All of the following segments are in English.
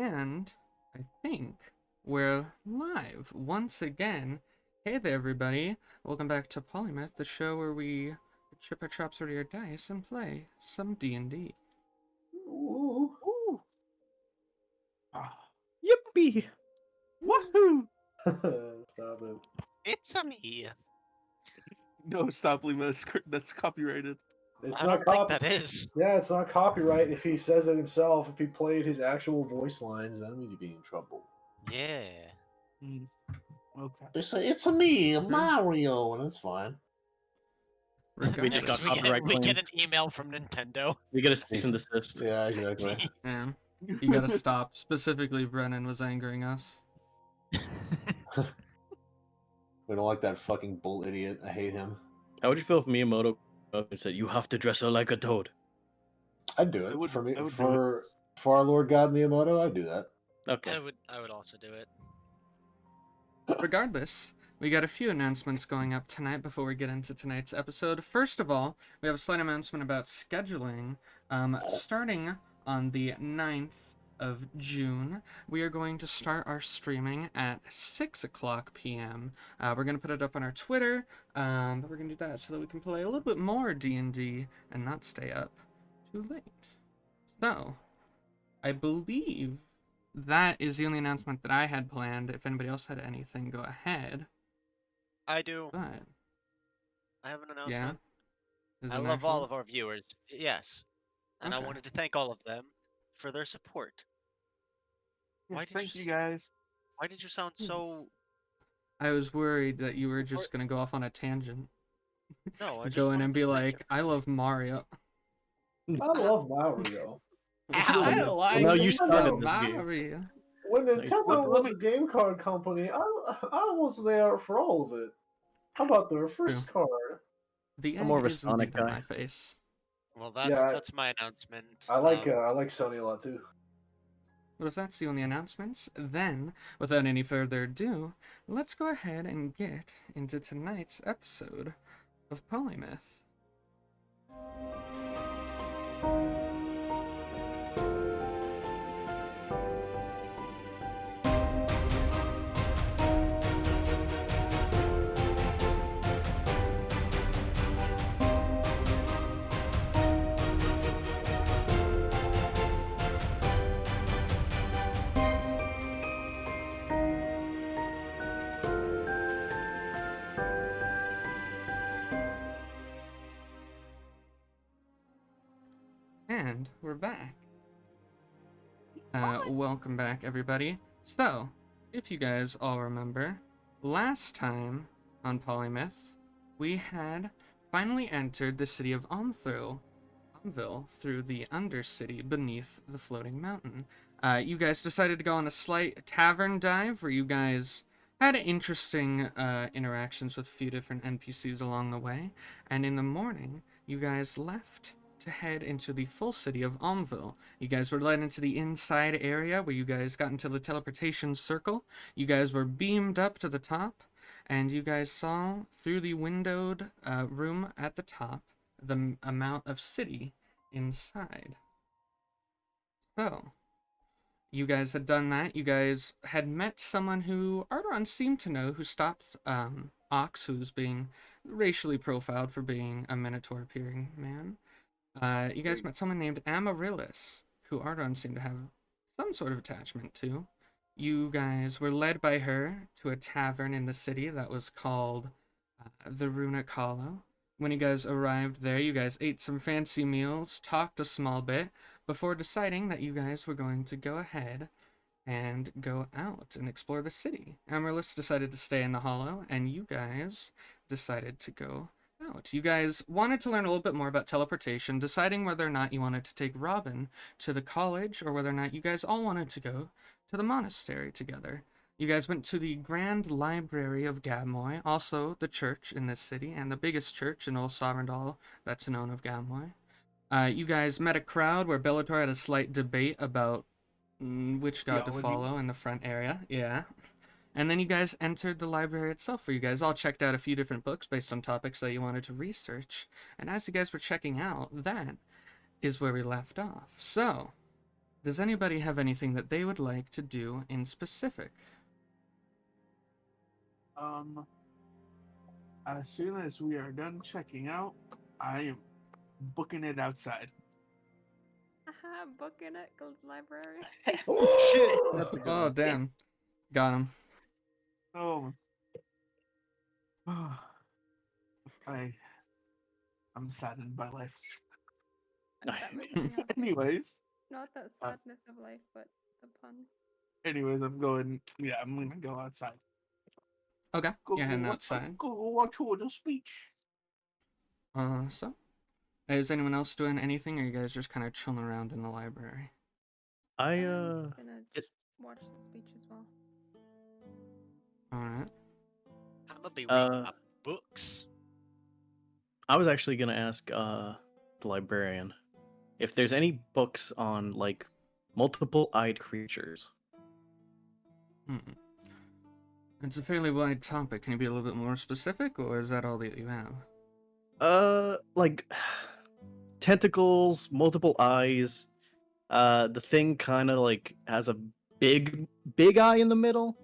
And I think we're live once again. Hey there, everybody. Welcome back to Polymyth, the show where we chip our chops over your dice and play some D&D. Ooh. Ooh. Yippee! Woohoo! Stop it. It's a me. No, stop, Lima. That's copyrighted. It's I not don't think that is. Yeah, it's not copyright if he says it himself. If he played his actual voice lines, then we'd be in trouble. Yeah. Okay. They say, it's a me, Mario, and it's fine. We just got Next, copyright we get claim. an email from Nintendo. We get a cease and desist. Yeah, exactly. Man, you gotta stop. Specifically, Brennan was angering us. We don't like that fucking bull idiot. I hate him. How would you feel if Miyamoto said, "You have to dress her like a toad"? I'd do it. I would For do for our Lord God Miyamoto, I'd do that. Okay. I would also do it. Regardless, we got a few announcements going up tonight before we get into tonight's episode. First of all, we have a slight announcement about scheduling. Starting on the 9th of June, we are going to start our streaming at 6 o'clock p.m. We're going to put it up on our Twitter, but we're going to do that so that we can play a little bit more D&D and not stay up too late. So, I believe that is the only announcement that I had planned. If anybody else had anything, go ahead. I do. But, I have an yeah. announcement. Is I it love all actual? of our viewers. Yes. And Okay. I wanted to thank all of them for their support. Why did Thank you you guys. Why did you sound so... I was worried that you were just gonna go off on a tangent. No, I just Go in wanted and to be thank like, I love Mario. I love Mario. I Well, like now you me started some this game. Mario. When Nintendo let was me- a game card company, I was there for all of it. How about their first card? The I'm more egg of a is Sonic indeed on guy. my face. Well, Yeah, that's my announcement. I like Sony a lot too. But if that's the only announcements, then, without any further ado, let's go ahead and get into tonight's episode of Polymyth. And we're back. Welcome back, everybody. So, if you guys all remember, last time on Polymyth, we had finally entered the city of Almville through the Undercity beneath the floating mountain. You guys decided to go on a slight tavern dive where you guys had interesting interactions with a few different NPCs along the way, and in the morning, you guys left to head into the full city of Almville. You guys were led into the inside area where you guys got into the teleportation circle. You guys were beamed up to the top, and you guys saw through the windowed room at the top the amount of city inside. So, you guys had done that. You guys had met someone who Arrtaron seemed to know, who stopped Ox, who's being racially profiled for being a Minotaur-appearing man. You guys met someone named Amaryllis, who Arrtaron seemed to have some sort of attachment to. You guys were led by her to a tavern in the city that was called the Runic Hollow. When you guys arrived there, you guys ate some fancy meals, talked a small bit, before deciding that you guys were going to go ahead and go out and explore the city. Amaryllis decided to stay in the Hollow, and you guys decided to go out. You guys wanted to learn a little bit more about teleportation, deciding whether or not you wanted to take Robyn to the college, or whether or not you guys all wanted to go to the monastery together. You guys went to the Grand Library of Gabmoy, also the church in this city, and the biggest church in Old Sovereigndal that's known of Gabmoy. You guys met a crowd where Bellator had a slight debate about which god to Theology. follow in the front area. Yeah. And then you guys entered the library itself, where you guys all checked out a few different books based on topics that you wanted to research. And as you guys were checking out, that is where we left off. So, does anybody have anything that they would like to do in specific? As soon as we are done checking out, I am booking it outside. Aha, booking it, go to the library. Oh shit! That's a good Oh, one. damn. Got him. Oh. I'm saddened by life. That makes me happy. Anyways, Not that sadness of life, but the pun. I'm gonna go outside. Okay, you're heading outside. Go watch a little speech. So, is anyone else doing anything, or are you guys just kind of chilling around in the library? I I'm gonna watch the speech as well. Alright. I'm gonna be reading my books. I was actually gonna ask the librarian if there's any books on like multiple-eyed creatures. It's a fairly wide topic. Can you be a little bit more specific, or is that all that you have? Like tentacles, multiple eyes. The thing kind of like has a big eye in the middle.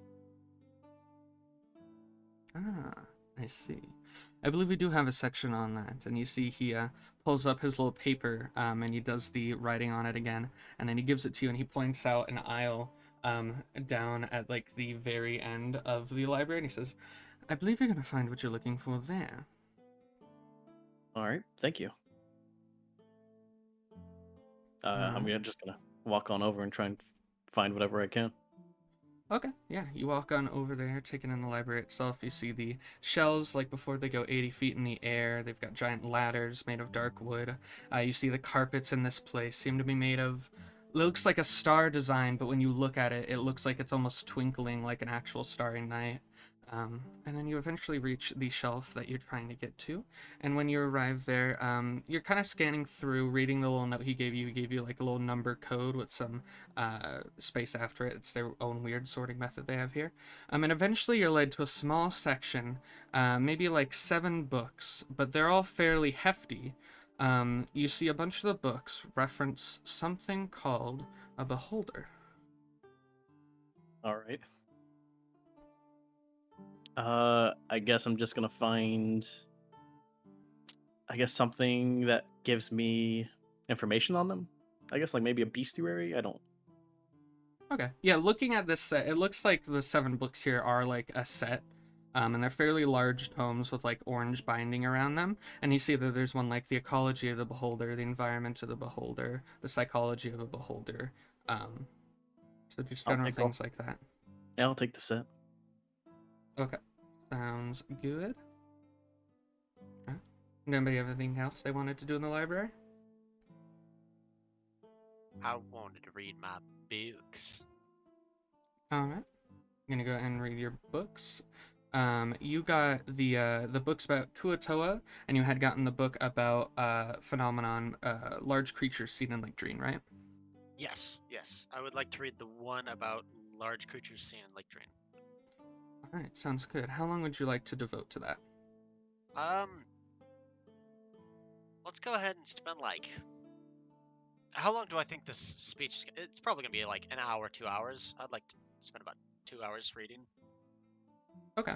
Ah, I see. I believe we do have a section on that, and you see he pulls up his little paper, and he does the writing on it again, and then he gives it to you, and he points out an aisle down at like the very end of the library, and he says, I believe you're going to find what you're looking for there. All right, thank you. I'm just gonna walk on over and try and find whatever I can. Okay, yeah, you walk on over there, taking in the library itself. You see the shelves, like before they go 80 feet in the air. They've got giant ladders made of dark wood. You see the carpets in this place seem to be made of, looks like a star design, but when you look at it, it looks like it's almost twinkling like an actual starry night. And then you eventually reach the shelf that you're trying to get to. And when you arrive there, you're kind of scanning through, reading the little note he gave you. He gave you like a little number code with some space after it. It's their own weird sorting method they have here. And eventually you're led to a small section, maybe like 7 books, but they're all fairly hefty. You see a bunch of the books reference something called a beholder. All right. I guess I'm just gonna find, I guess, something that gives me information on them. I guess like maybe a bestiary. I don't. Okay. Yeah, looking at this set, it looks like the 7 books here are like a set. And they're fairly large tomes with like orange binding around them. And you see that there's one like the ecology of the beholder, the environment of the beholder, the psychology of a beholder. So just general things like that. Yeah, I'll take the set. Okay. Sounds good. Okay. Anybody have anything else they wanted to do in the library? I wanted to read my books. Alright. I'm gonna go ahead and read your books. You got the books about Kuatoa, and you had gotten the book about phenomenon, large creatures seen in Lake Dream, right? Yes. I would like to read the one about large creatures seen in Lake Drain. Alright, sounds good. How long would you like to devote to that? Let's go ahead and spend like. How long do I think this speech is? It's probably gonna be like an hour, 2 hours. I'd like to spend about 2 hours reading. Okay.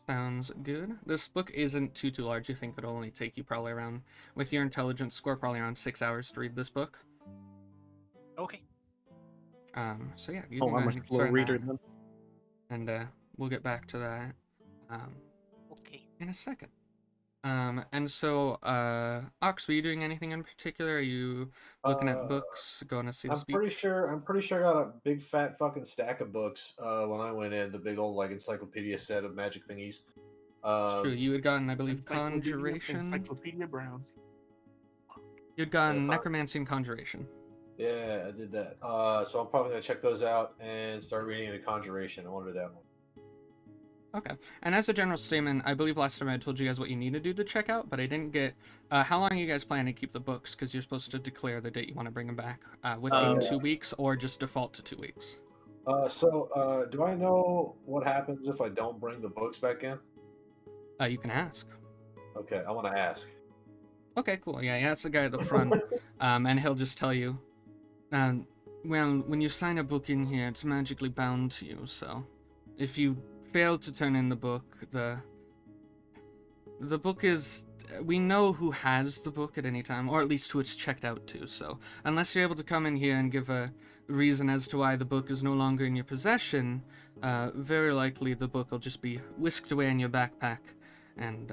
Sounds good. This book isn't too large. You think it'll only take you probably around, with your intelligence score, probably around 6 hours to read this book. Okay. So yeah, you Oh, can go I'm a ahead and slow start reader that, then. and we'll get back to that Okay. in a second. And so, Ox, were you doing anything in particular? Are you looking at books, going to see the speech? I'm pretty sure I got a big fat fucking stack of books when I went in, the big old like encyclopedia set of magic thingies. It's true. You had gotten, I believe, Encyclopedia Conjuration. Brown. You had gotten Necromancy and Conjuration. Yeah, I did that. So I'm probably gonna check those out and start reading into Conjuration. I wanted that one. Okay. And as a general statement, I believe last time I told you guys what you need to do to check out, but I didn't get... how long are you guys planning to keep the books? Because you're supposed to declare the date you want to bring them back. Within 2 weeks, or just default to 2 weeks? Do I know what happens if I don't bring the books back in? You can ask. Okay, I want to ask. Okay, cool. Yeah, that's the guy at the front, and he'll just tell you. well, when you sign a book in here, it's magically bound to you, so if you fail to turn in the book, the book is... We know who has the book at any time, or at least who it's checked out to, so unless you're able to come in here and give a reason as to why the book is no longer in your possession, very likely the book will just be whisked away in your backpack, and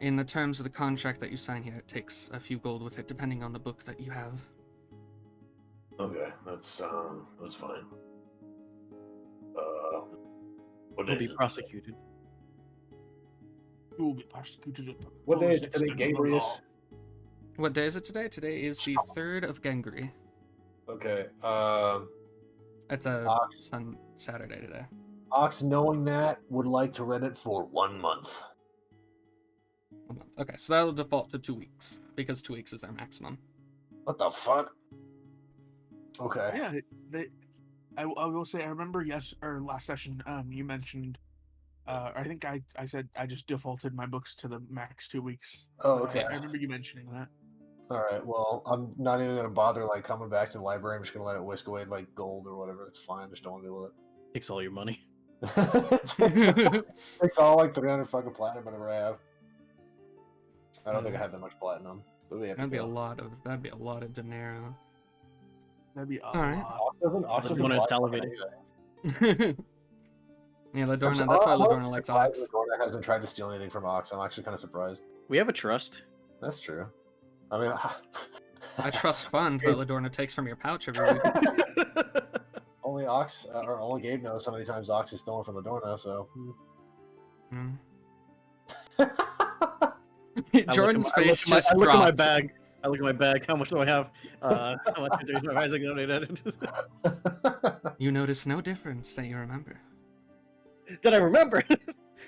in the terms of the contract that you sign here, it takes a few gold with it, depending on the book that you have. Okay, that's fine. What Will day be is it? prosecuted. You will be persecuted at the What day is fullest it today, extent of the Gabrius? law. What day is it today? Today is the 3rd of Gengri. Okay, It's a Ox. Saturday today. Ox, knowing that, would like to rent it for 1 month. A month. Okay, so that'll default to 2 weeks, because 2 weeks is their maximum. What the fuck? Okay. Yeah, I will say I remember last session you mentioned I think I said I just defaulted my books to the max 2 weeks. Oh, But okay. I remember you mentioning that. All right. Well, I'm not even gonna bother like coming back to the library. I'm just gonna let it whisk away like gold or whatever. That's fine. Just don't want to deal with Takes all your money. it. Takes all like 300 fucking platinum whatever I have. I don't think I have that much platinum. But we have That'd to be a go. lot of dinero. That'd be a Alright. lot. Ox doesn't Wanna buy salivate fucking it. anything. Yeah, Ladorna. I'm That's why I'm Ladorna honestly likes surprised Ox. Ladorna hasn't tried to steal anything from Ox. I'm actually kind of surprised. We have a trust. That's true. I mean, I trust funds that Ladorna takes from your pouch every week. only Ox or only Gabe knows how many times Ox is stolen from Ladorna. So. Mm. I Jordan's look at my- face just I look at my dropped. bag. I look at my bag. How much do I have? How much is there? Isaac donated? You notice no difference that you remember. Did I remember?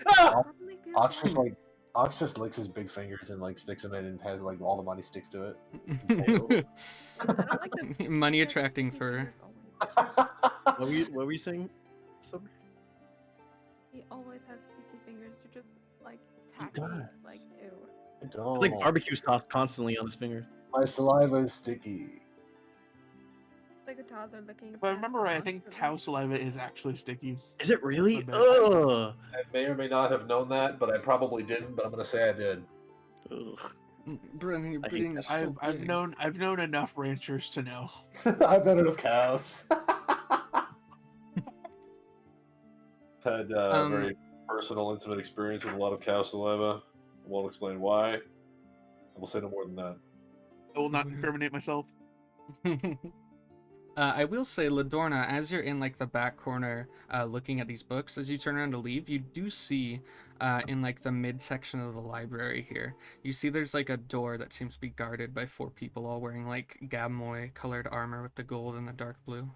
Ah! Probably feels Ox just like Ox just licks his big fingers and like sticks them in and has like all the money sticks to it. I don't like the Money because attracting he fur. is always- What were you saying? Summer? He always has sticky fingers. You're just like tacky. does. Like ew. I don't. It's like barbecue sauce constantly on his fingers. My saliva is sticky. Like a toddler licking. If I his remember right, I hands think constantly. cow saliva is actually sticky. Is it really? My bad. Ugh. I may or may not have known that, but I probably didn't. But I'm gonna say I did. Ugh. Brennan, your I hate brain that. is so I've big. known enough ranchers to know. I've had enough cows. Had very personal, intimate experience with a lot of cow saliva. I won't explain why. I will say no more than that. I will not incriminate myself. I will say, Ladorna, as you're in like the back corner looking at these books, as you turn around to leave, you do see in like the midsection of the library here, you see there's like a door that seems to be guarded by 4 people all wearing like Gabmoy colored armor with the gold and the dark blue.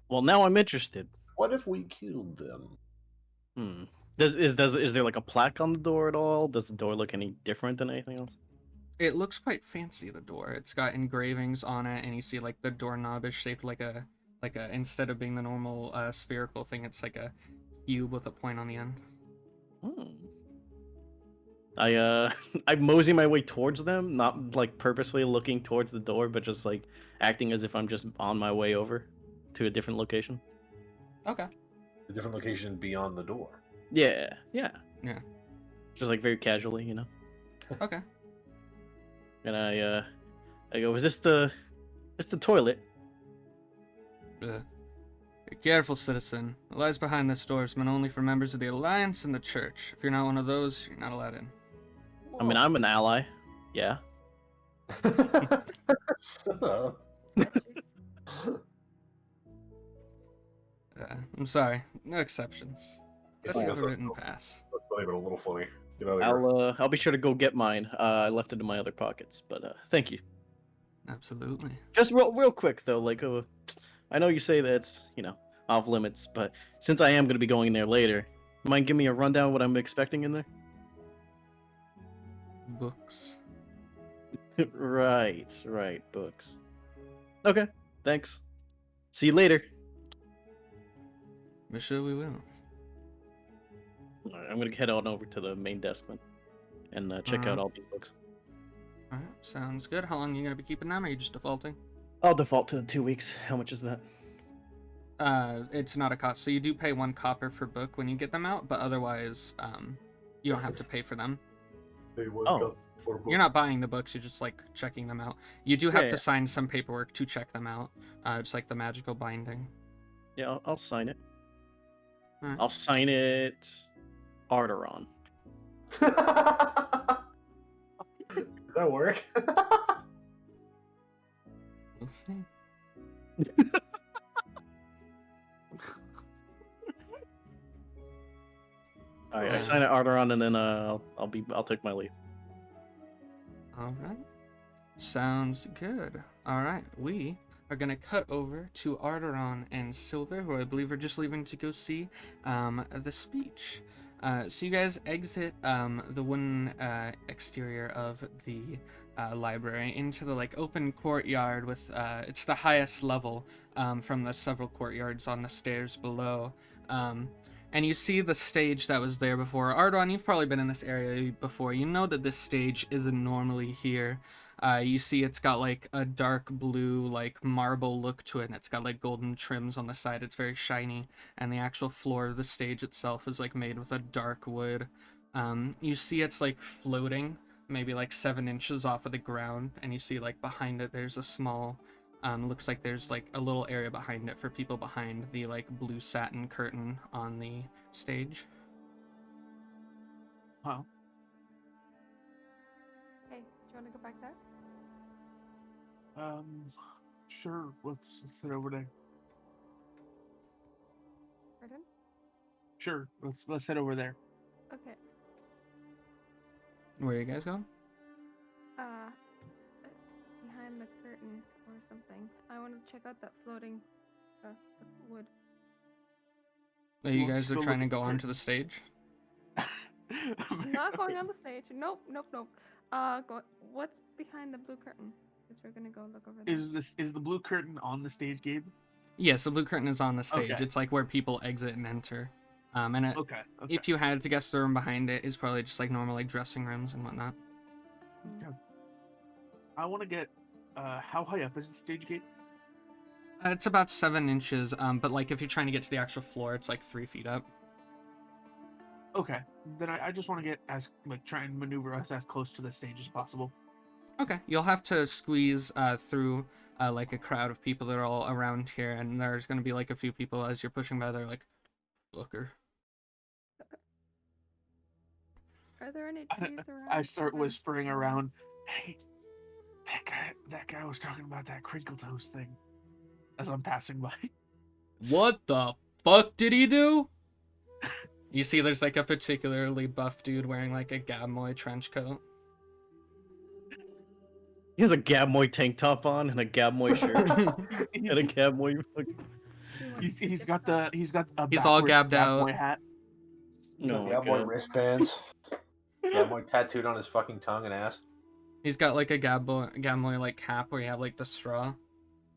Well, now I'm interested. What if we killed them? Is there like a plaque on the door at all? Does the door look any different than anything else? It looks quite fancy, the door. It's got engravings on it, and you see like the doorknob is shaped like a instead of being the normal spherical thing, it's like a cube with a point on the end. I mosey my way towards them, not like purposely looking towards the door, but just like acting as if I'm just on my way over to a different location. Okay. A different location beyond the door. Yeah. Yeah. Just like very casually, you know. Okay. And I go, is this the toilet? Be careful, citizen. What lies behind this door is meant only for members of the Alliance and the Church. If you're not one of those, you're not allowed in. I mean, I'm an ally. Yeah. Shut up. I'm sorry. No exceptions. Let's like have that's a a- written pass. That's not even a little funny. Get out of here. I'll be sure to go get mine. I left it in my other pockets, but thank you. Absolutely. Just real quick though, like I know you say that it's, you know, off limits, but since I am going to be going in there later, mind give me a rundown of what I'm expecting in there? Books. Right, books. Okay, thanks. See you later. For sure we will. Alright, I'm gonna head on over to the main desk then, and check out all these books. Alright, sounds good. How long are you going to be keeping them, or are you just defaulting? I'll default to the 2 weeks. How much is that? It's not a cost. So you do pay 1 copper for book when you get them out, but otherwise, you don't have to pay for them. They would Oh. come for You're not buying the books, you're just like checking them out. You do have Yeah, to yeah. sign some paperwork to check them out. It's like the magical binding. Yeah, I'll sign it. Alright. I'll sign it. Arrtaron. Does that work? We'll see. All right, I Yeah. sign it Arrtaron, and then I'll take my leave. All right. Sounds good. All right. We are going to cut over to Arrtaron and Silver, who I believe are just leaving to go see the speech. So you guys exit the wooden exterior of the library into the like open courtyard with it's the highest level from the several courtyards on the stairs below. And you see the stage that was there before. Arrtaron, you've probably been in this area before. You know that this stage isn't normally here. You see it's got like a dark blue like marble look to it, and it's got like golden trims on the side. It's very shiny, and the actual floor of the stage itself is like made with a dark wood. You see it's like floating maybe like 7 inches off of the ground, and you see like behind it there's a small looks like there's like a little area behind it for people behind the like blue satin curtain on the stage. Huh? Hey, do you want to go back there? Sure. Let's sit over there. Pardon? Sure. Let's head over there. Okay. Where are you guys going? Behind the curtain or something. I want to check out that floating, the wood. You Well, guys are still trying to look at go the onto the stage? I'm not going on the stage. Nope. What's behind the blue curtain? Because we're gonna go look over there. Is the blue curtain on the stage, Gabe? Yes, the blue curtain is on the stage. Okay. It's like where people exit and enter. And Okay. if you had to guess, the room behind it is probably just like normal like dressing rooms and whatnot. Okay. I want to get. How high up is the stage gate? It's about 7 inches, but like if you're trying to get to the actual floor, it's like 3 feet up. Okay. Then I just want to get try and maneuver us as close to the stage as possible. Okay, you'll have to squeeze through like a crowd of people that are all around here, and there's going to be like a few people as you're pushing by. They're like, "Looker." Are there any trees around? I start or- whispering around. Hey, that guy was talking about that crinkle toes thing. As I'm passing by. What the fuck did he do? You see, there's like a particularly buff dude wearing like a Gabmoy trench coat. He has a Gabmoy tank top on and a Gabmoy shirt and a Gabmoy. He's got a He's all backwards gabbed out. Gabmoy hat. No, Cowboy wristbands. Gabmoy tattooed on his fucking tongue and ass. He's got like a Gabmoy like cap where you have like the straw.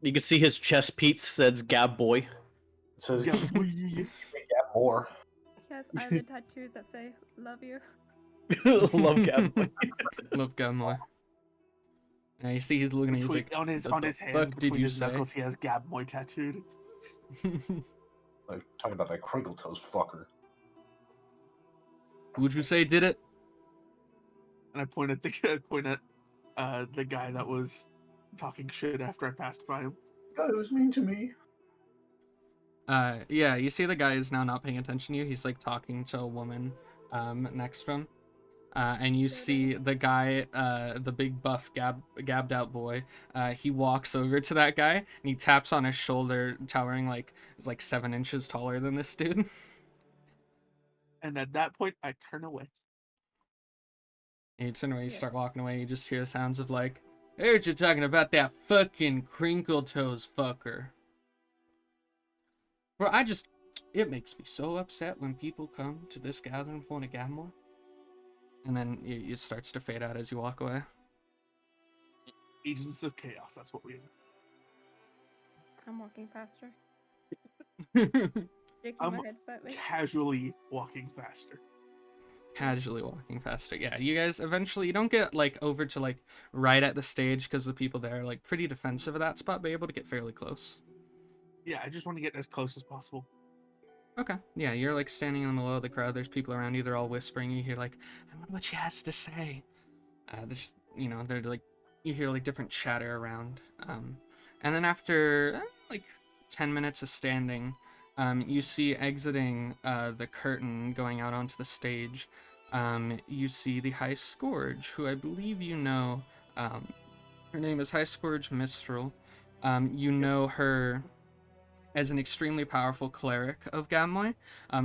You can see his chest piece says Gabboy. It says Gabboy. Gab more. He has eyelid tattoos that say "Love you." Love Gabboy. Love Gabmoy. Yeah, you see he's looking at you, he's like, on his "What the hands, fuck did between you his say?" knuckles, he has Gabmoy tattooed. Like talking about that crinkle toes fucker. Would you say did it? And I point at the guy that was talking shit after I passed by him. God, it was mean to me. Yeah, you see the guy is now not paying attention to you. He's like talking to a woman next to him. And you see the guy, the big buff gabbed out boy, he walks over to that guy and he taps on his shoulder, towering like 7 inches taller than this dude. And at that point, I turn away. And you turn away, you Yes. start walking away, you just hear the sounds of like, I heard you talking about that fucking crinkle toes fucker. Bro, it makes me so upset when people come to this gathering for a Gabmoy. And then it starts to fade out as you walk away. Agents of Chaos, that's what we are. I'm walking faster. Shaking I'm my head slightly. casually walking faster. casually walking faster. Yeah, you guys eventually, you don't get like over to like right at the stage because the people there are like pretty defensive of that spot, but able to get fairly close. Yeah, I just want to get as close as possible. Okay. Yeah, you're like standing in the middle of the crowd. There's people around you. They're all whispering. You hear like, I wonder what she has to say. There's, you know, they're like, you hear like different chatter around. And then after like 10 minutes of standing, you see exiting the curtain going out onto the stage. You see the High Scourge, who I believe you know. Her name is High Scourge Mistral. You know her as an extremely powerful cleric of Gabmoy.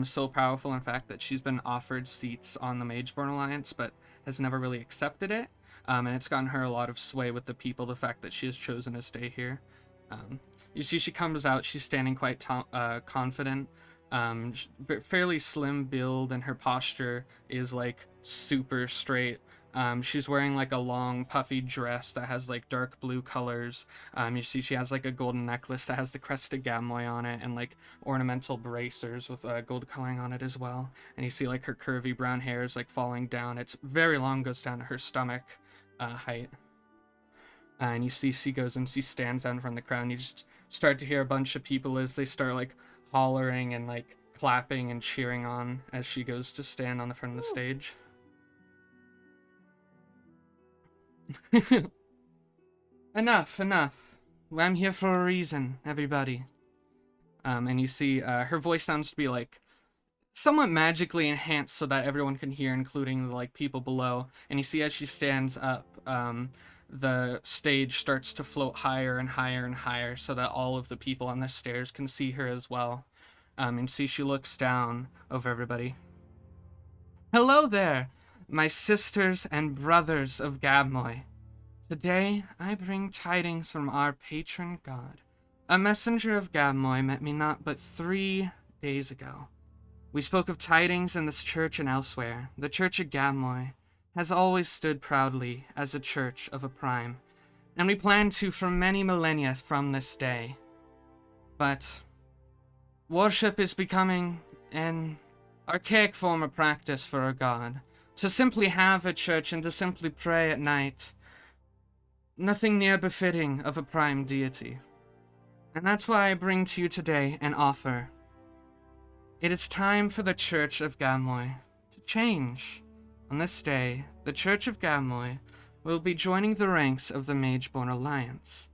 So powerful, in fact, that she's been offered seats on the Mageborn Alliance, but has never really accepted it. And it's gotten her a lot of sway with the people, the fact that she has chosen to stay here. You see she comes out, she's standing quite confident, fairly slim build, and her posture is like super straight. She's wearing like a long puffy dress that has like dark blue colors. You see she has like a golden necklace that has the crest of Gabmoy on it, and like ornamental bracers with gold coloring on it as well. And you see like her curvy brown hair is like falling down. It's very long, goes down to her stomach height. And you see she goes and she stands out in front of the crowd, and you just start to hear a bunch of people as they start like hollering and like clapping and cheering on as she goes to stand on the front of the stage. Enough. I'm here for a reason, everybody. And you see her voice sounds to be like somewhat magically enhanced so that everyone can hear, including the like people below. And you see as she stands up, the stage starts to float higher and higher and higher so that all of the people on the stairs can see her as well. And see she looks down over everybody. Hello there, my sisters and brothers of Gabmoy. Today, I bring tidings from our patron god. A messenger of Gabmoy met me not but 3 days ago. We spoke of tidings in this church and elsewhere. The Church of Gabmoy has always stood proudly as a church of a prime, and we plan to for many millennia from this day. But worship is becoming an archaic form of practice for a god. To simply have a church and to simply pray at night, nothing near befitting of a prime deity. And that's why I bring to you today an offer. It is time for the Church of Gabmoy to change. On this day, the Church of Gabmoy will be joining the ranks of the Mageborn Alliance.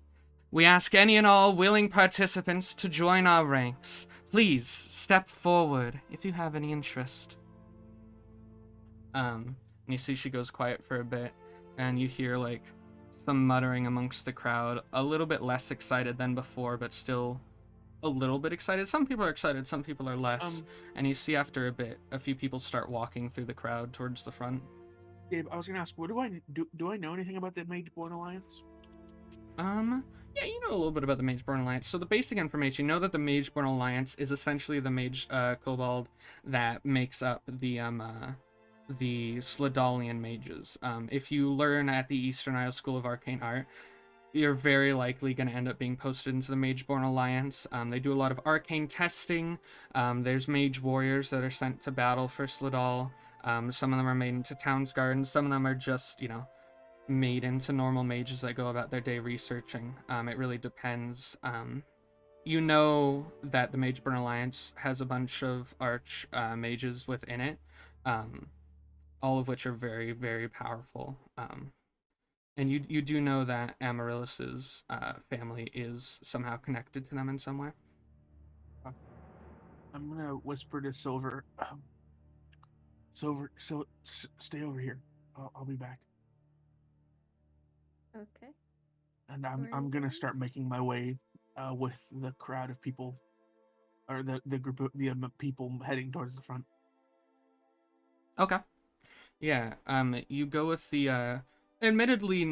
We ask any and all willing participants to join our ranks. Please step forward if you have any interest. And you see she goes quiet for a bit, and you hear like some muttering amongst the crowd, a little bit less excited than before, but still a little bit excited. Some people are excited, some people are less. And you see after a bit, a few people start walking through the crowd towards the front. Gabe, I was gonna ask, what do I do? I know anything about the Mageborn Alliance? Yeah, you know a little bit about the Mageborn Alliance. So the basic information, you know that the Mageborn Alliance is essentially the Mage Kobold that makes up the Sladolian mages. If you learn at the Eastern Isle School of Arcane Art, you're very likely going to end up being posted into the Mageborn Alliance. They do a lot of arcane testing. There's mage warriors that are sent to battle for Sladol. Some of them are made into Townsguard, some of them are just, you know, made into normal mages that go about their day researching. It really depends. You know that the Mageborn Alliance has a bunch of arch mages within it, all of which are very, very powerful. And you do know that Amaryllis's family is somehow connected to them in some way. I'm gonna whisper to Silver. Silver, stay over here. I'll be back. Okay. And I'm gonna start making my way with the crowd of people, or the group of the people heading towards the front. Okay. Yeah. You go with the admittedly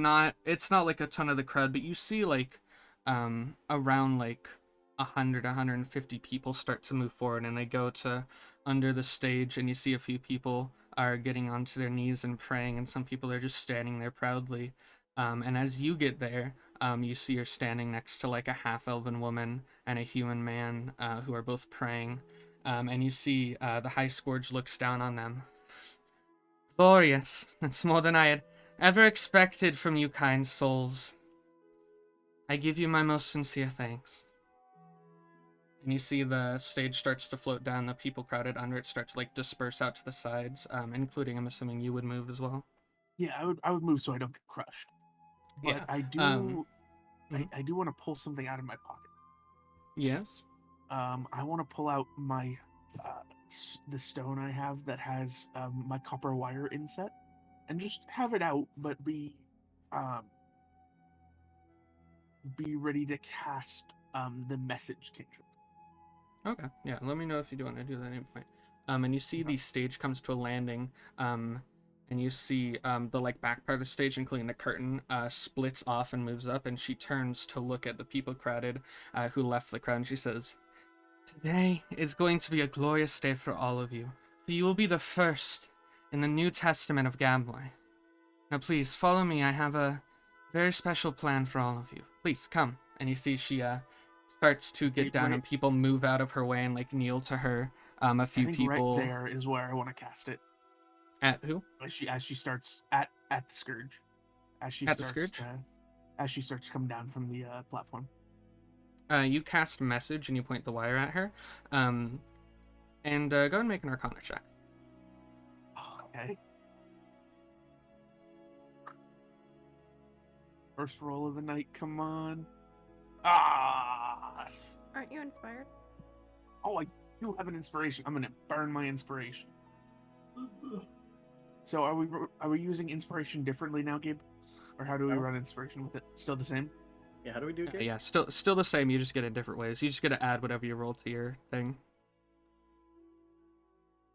it's not like a ton of the crowd, but you see like around like 150 people start to move forward, and they go to under the stage, and you see a few people are getting onto their knees and praying, and some people are just standing there proudly. And as you get there, you see her standing next to like a half-elven woman and a human man who are both praying. And you see the High Scourge looks down on them. Glorious. That's more than I had ever expected from you kind souls. I give you my most sincere thanks. And you see the stage starts to float down, the people crowded under it start to like disperse out to the sides, including, I'm assuming you would move as well. Yeah, I would move so I don't get crushed. But Yeah. I do mhm. I do want to pull something out of my pocket. Yes. I want to pull out my the stone I have that has my copper wire inset, and just have it out, but be ready to cast the message cantrip. Okay, yeah, let me know if you do want to do that at any point. And you see the stage comes to a landing, and you see the like back part of the stage, including the curtain, splits off and moves up, and she turns to look at the people crowded who left the crowd, and she says, "Today is going to be a glorious day for all of you, for you will be the first in the New Testament of Gabmoy. Now please, follow me, I have a very special plan for all of you. Please, come." And you see she starts to get down, and people move out of her way and like kneel to her. A few I think people right there is where I want to cast it. at who? As she starts at the scourge, as she At the starts scourge? as she starts to come down from the platform. You cast message and you point the wire at her. And go ahead and make an Arcana check. Okay. First roll of the night. Come on. Ah. Aren't you inspired? Oh, I do have an inspiration. I'm gonna burn my inspiration. So are we using inspiration differently now, Gabe? Or how do we run inspiration with it? Still the same? Yeah, how do we do it? Yeah, still the same. You just get it different ways. You just get to add whatever you roll to your thing.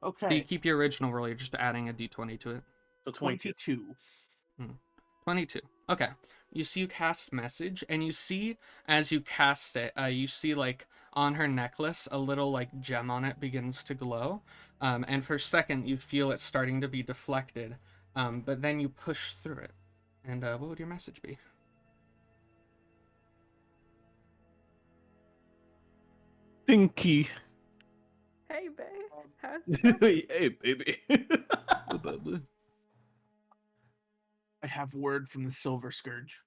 Okay. So you keep your original roll. You're just adding a d20 to it. So 22. 22. Okay. You see you cast message, and you see as you cast it, you see like on her necklace, a little like gem on it begins to glow. And for a second, you feel it starting to be deflected. But then you push through it. And what would your message be? Pinky. Hey, babe. How's it? Hey, baby. I have word from the Silver Scourge.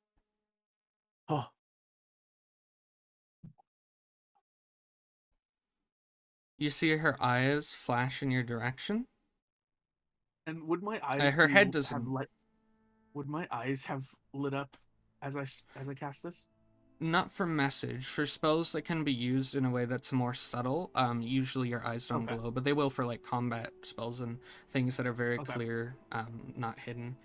Oh. You see her eyes flash in your direction. And would my eyes Her head have doesn't. would my eyes have lit up as I cast this? Not for message. For spells that can be used in a way that's more subtle, usually your eyes don't glow, but they will for like combat spells and things that are very clear, not hidden.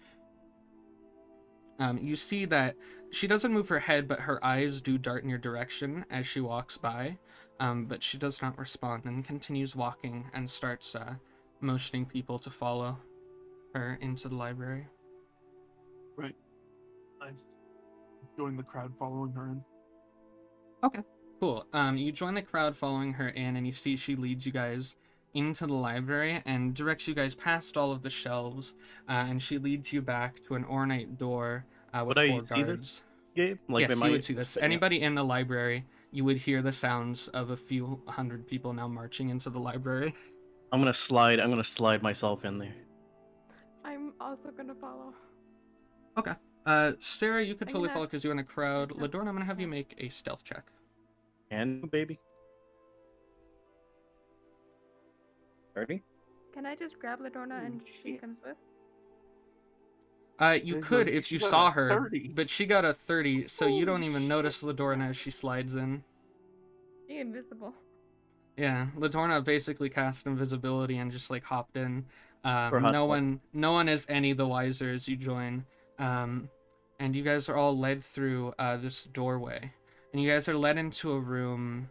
You see that she doesn't move her head, but her eyes do dart in your direction as she walks by, but she does not respond and continues walking and starts motioning people to follow her into the library. Right. I join the crowd following her in. Okay, cool. You join the crowd following her in, and you see she leads you guys into the library and directs you guys past all of the shelves, and she leads you back to an ornate door with Would 4 I guards. see this, Gabe? Like, Yes, you would see this. Anybody in the library, you would hear the sounds of a few hundred people now marching into the library. I'm gonna slide myself in there. I'm also gonna follow. Okay. Sarah, you could I'm totally gonna- follow because you're in the crowd. Yeah. Ladorna, I'm gonna have you make a stealth check. And baby. 30? Can I just grab Ladorna and she comes with? You There's could a- if she you got saw a her, 30. but she got a 30, so you don't Holy even shit. notice Ladorna as she slides in. She invisible. Yeah, Ladorna basically cast invisibility and just like hopped in. For hot No spot. one is any the wiser as you join. And you guys are all led through this doorway, and you guys are led into a room,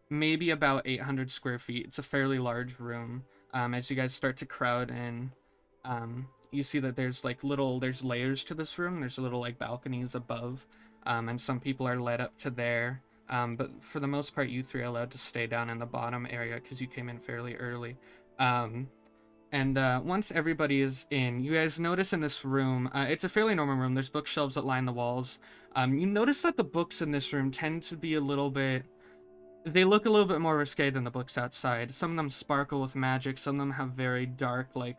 maybe about 800 square feet. It's a fairly large room. As you guys start to crowd in, you see that there's layers to this room. There's little like balconies above, and some people are led up to there. But for the most part, you three are allowed to stay down in the bottom area because you came in fairly early. And once everybody is in, you guys notice in this room, it's a fairly normal room. There's bookshelves that line the walls. You notice that the books in this room tend to be a little bit they look a little bit more risque than the books outside. Some of them sparkle with magic. Some of them have very dark, like,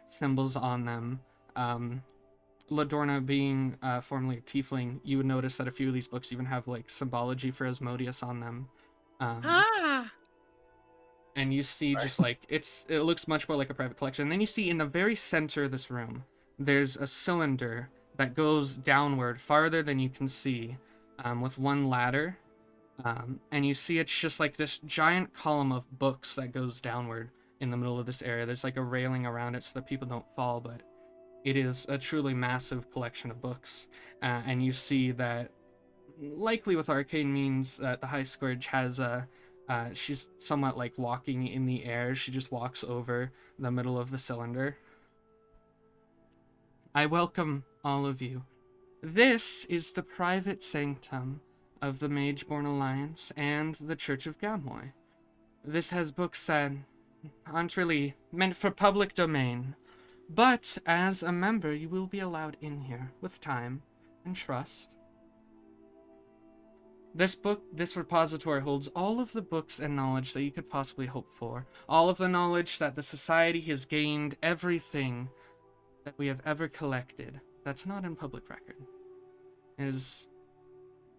symbols on them. Ladorna being formerly a tiefling, you would notice that a few of these books even have, like, symbology for Asmodeus on them. And you see just, like, it looks much more like a private collection. And then you see in the very center of this room, there's a cylinder that goes downward farther than you can see, with one ladder. And you see it's just like this giant column of books that goes downward in the middle of this area. There's like a railing around it so that people don't fall, but it is a truly massive collection of books. And you see that, likely with arcane means, that the High Scourge has she's somewhat like walking in the air. She just walks over the middle of the cylinder. I welcome all of you. This is the private sanctum of the Mageborn Alliance and the Church of Gabmoy. This has books that aren't really meant for public domain, but as a member you will be allowed in here with time and trust. This repository holds all of the books and knowledge that you could possibly hope for. All of the knowledge that the Society has gained, everything that we have ever collected that's not in public record. Is,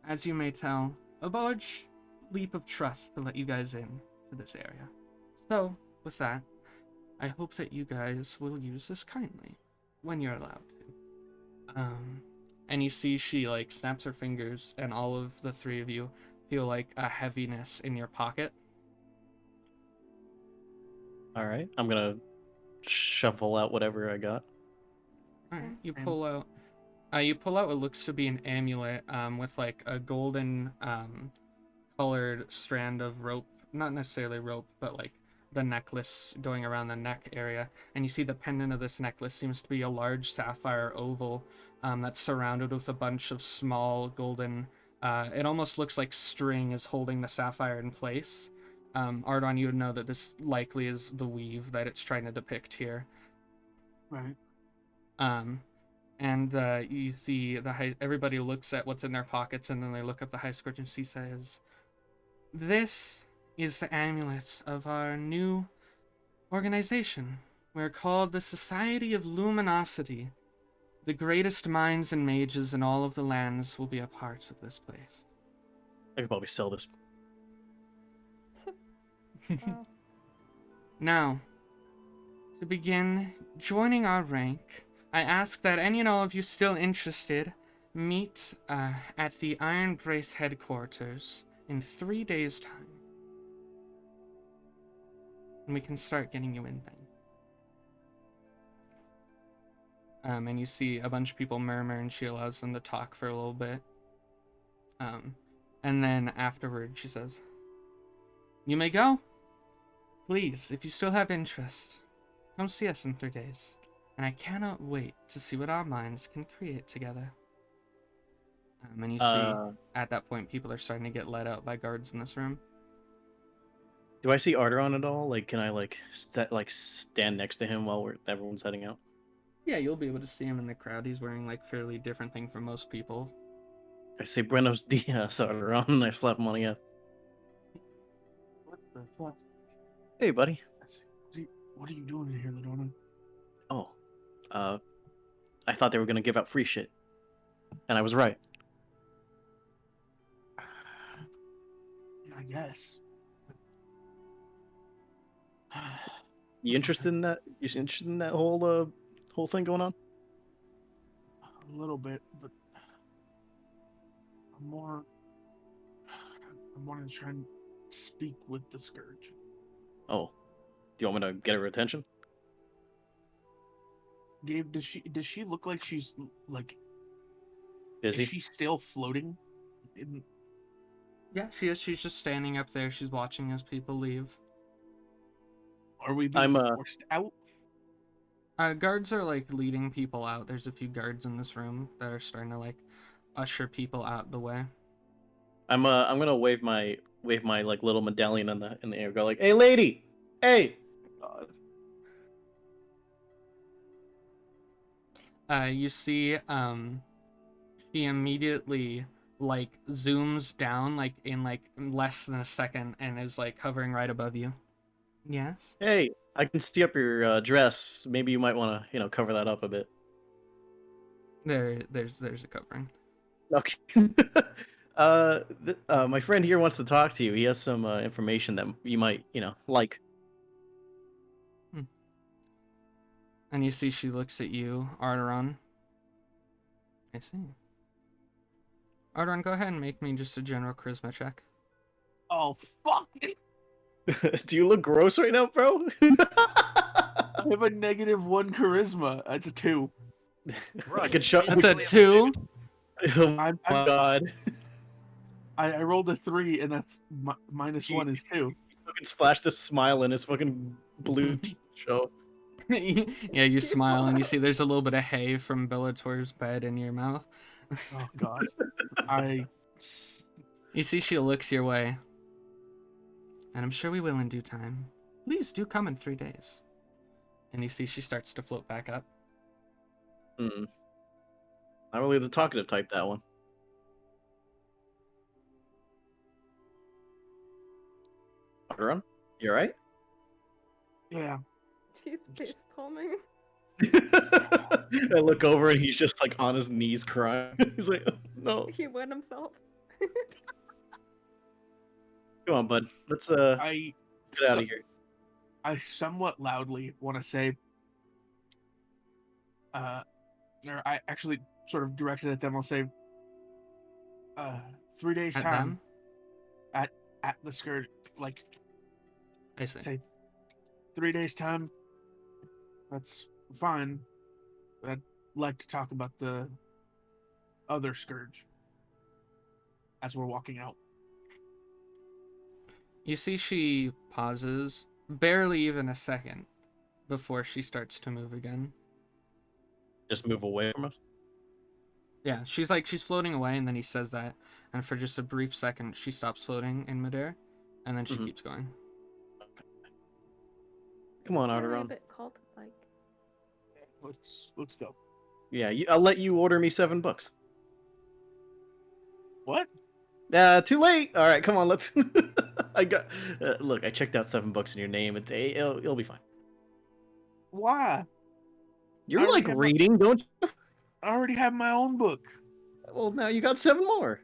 as you may tell, a large leap of trust to let you guys in to this area. So, with that, I hope that you guys will use this kindly when you're allowed to. And you see she, like, snaps her fingers, and all of the three of you feel, like, a heaviness in your pocket. Alright, I'm gonna shuffle out whatever I got. Alright, you pull out what looks to be an amulet, with, like, a golden, colored strand of rope. Not necessarily rope, but, like, the necklace going around the neck area. And you see the pendant of this necklace seems to be a large sapphire oval, that's surrounded with a bunch of small golden, it almost looks like string is holding the sapphire in place. Arrtaron, you would know that this likely is the weave that it's trying to depict here. Right. And you see everybody looks at what's in their pockets, and then they look up the High Scourge, and she says, "This is the amulet of our new organization. We're called the Society of Luminosity. The greatest minds and mages in all of the lands will be a part of this place." I could probably sell this. Wow. Now, to begin joining our rank, I ask that any and all of you still interested meet at the Iron Brace headquarters in 3 days' time. And we can start getting you in then. And you see a bunch of people murmur, and she allows them to talk for a little bit. And then afterward, she says, "You may go. Please, if you still have interest, come see us in 3 days. And I cannot wait to see what our minds can create together." And you see, at that point, people are starting to get let out by guards in this room. Do I see Arrtaron at all? Like, can I stand next to him while everyone's heading out? Yeah, you'll be able to see him in the crowd. He's wearing, like, fairly different thing from most people. I say Buenos dias, Arrtaron, and I slap him on the head. What the fuck? Hey, buddy. What are you doing in here, Ladorna? Oh, I thought they were gonna give out free shit, and I was right. I guess. You interested in that? You interested in that whole thing going on? A little bit, but I want to try and speak with the Scourge. Oh, do you want me to get her attention? Gabe, does she look like she's like Busy? Is she still floating? Yeah, she is. She's just standing up there. She's watching as people leave. Are we being forced out? Guards are, like, leading people out. There's a few guards in this room that are starting to, like, usher people out the way. I'm gonna wave my like little medallion in the air. Go like, "Hey, lady! Hey!" You see, she immediately like zooms down like in like less than a second and is like hovering right above you. Yes. Hey, I can see up your dress. Maybe you might want to, cover that up a bit. There's a covering. Okay. My friend here wants to talk to you. He has some information that you might, like. And you see she looks at you, Arrtaron. I see. Arrtaron, go ahead and make me just a general charisma check. Oh fuck! Do you look gross right now, bro? I have a -1 charisma. That's a 2. I could show. That's a 2. Oh my I'm- god! I rolled a 3, and that's -1 is 2. Fucking splash the smile in his fucking blue teeth show. Yeah, you smile and you see there's a little bit of hay from Bellator's bed in your mouth. Oh god. You see she looks your way. And I'm sure we will in due time. Please do come in 3 days. And you see she starts to float back up. Not really the talkative type, that one. Arrtaron, you alright? Yeah. She's face palming. I look over and he's just like on his knees crying. He's like, oh, no. He wet himself. Come on, bud. Let's get out of here. I somewhat loudly want to say, or I actually sort of directed at them. I'll say, 3 days At time them? at the Scourge. Like, I see. say 3 days time. That's fine. But I'd like to talk about the other Scourge as we're walking out. You see she pauses, barely even a second, before she starts to move again. Just move away from us. Yeah, she's floating away, and then he says that, and for just a brief second, she stops floating in midair, and then she keeps going. Come on, It's really a Arrtaron. bit cult-like. Let's go. Yeah, I'll let you order me 7 books. What? Too late. All right, come on. Let's. I got. Look, I checked out 7 books in your name. It'll be fine. Why? You're I already like have reading, don't you? I already have my own book. Well, now you got 7 more.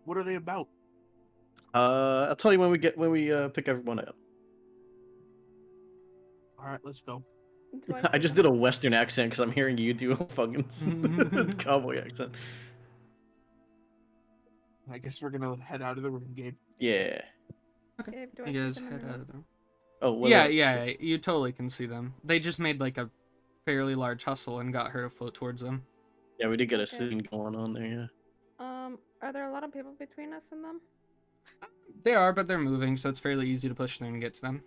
What are they about? I'll tell you when we pick everyone up. All right, let's go. Do I just did a Western accent because I'm hearing you do a fucking cowboy accent. I guess we're gonna head out of the room, Gabe. Yeah. Gabe, do I You see guys them in head the out room? of there. Oh, what Yeah, about- yeah, you totally can see them. They just made like a fairly large hustle and got her to float towards them. Yeah, we did get a Okay. scene going on there. Yeah. Are there a lot of people between us and them? They are, but they're moving, so it's fairly easy to push them and get to them.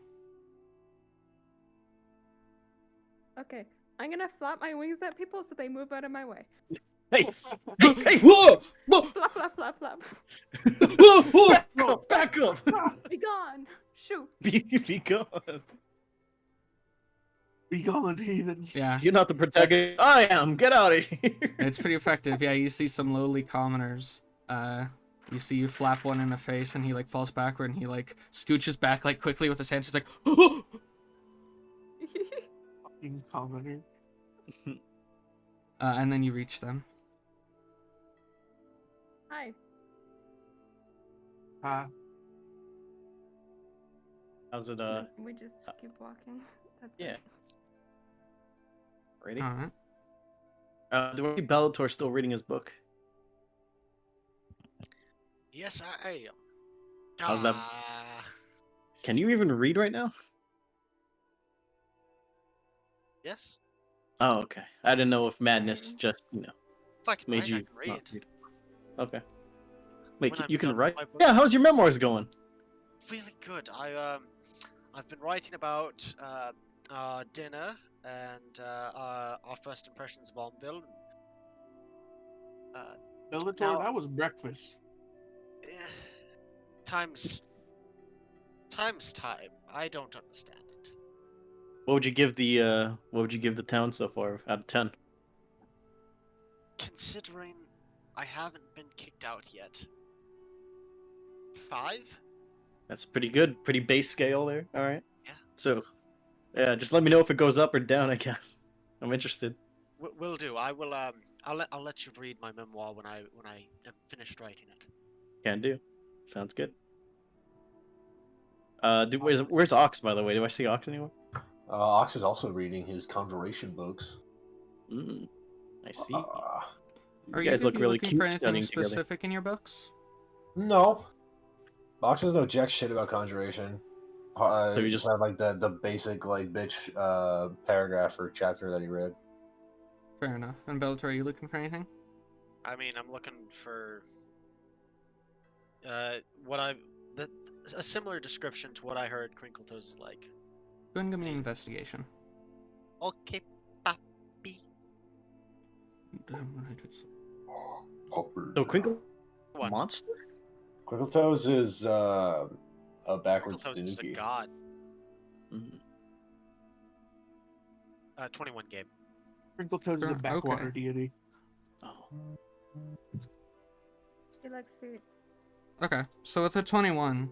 Okay, I'm gonna flap my wings at people so they move out of my way. Hey, hey, hey! Whoa! Whoa! Flap, flap, flap, flap. Whoa! Whoa! Back up! Be gone! Shoot! Be gone! Be gone, heathens. Yeah, You're not the protagonist. I am. Get out of here! it's pretty effective. Yeah, you see some lowly commoners. You see you flap one in the face, and he like falls backward, and he like scooches back like quickly with his hands. He's like, Fucking commoner. and then you reach them. Hi. How's it? We just keep walking. That's Yeah. it. Ready? All right. Do I see Bellator still reading his book? Yes, I am. How's that? Ah, Can you even read right now? yes. Oh, okay. I didn't know if madness Okay. just, If I can made write, you I can read. not read. Okay. Wait, When I'm you can done with write? my book. Yeah, how's your memoirs going? Really good. I've been writing about our dinner and our first impressions of Almville. Bellator, Now- that was breakfast. Time's time. I don't understand it. What would you give the town so far out of 10? considering I haven't been kicked out yet. 5? That's pretty good. Pretty base scale there. All right. Yeah. So, yeah, just let me know if it goes up or down. I guess I'm interested. Will do. I will. I'll let you read my memoir when I am finished writing it. Can do. Sounds good. Where's Ox, by the way? Do I see Ox anywhere? Ox is also reading his conjuration books. I see. Are you guys look really looking cute for anything studying together. specific in your books? No. Ox doesn't know jack shit about conjuration. So you you just- just have like the basic like bitch paragraph or chapter that he read. Fair enough. And Bellator, are you looking for anything? I mean, I'm looking for a similar description to what I heard Crinkle Toes is like. Go and give me an investigation. Okay, papi. So Crinkle One. monster? Quickletoes is a backwards Crinkle Toes is a Tanuki. god. Mhm. 21 game. Crinkle Toad is a Sure, backwater okay. deity. Oh. He likes food. Okay, so with a 21,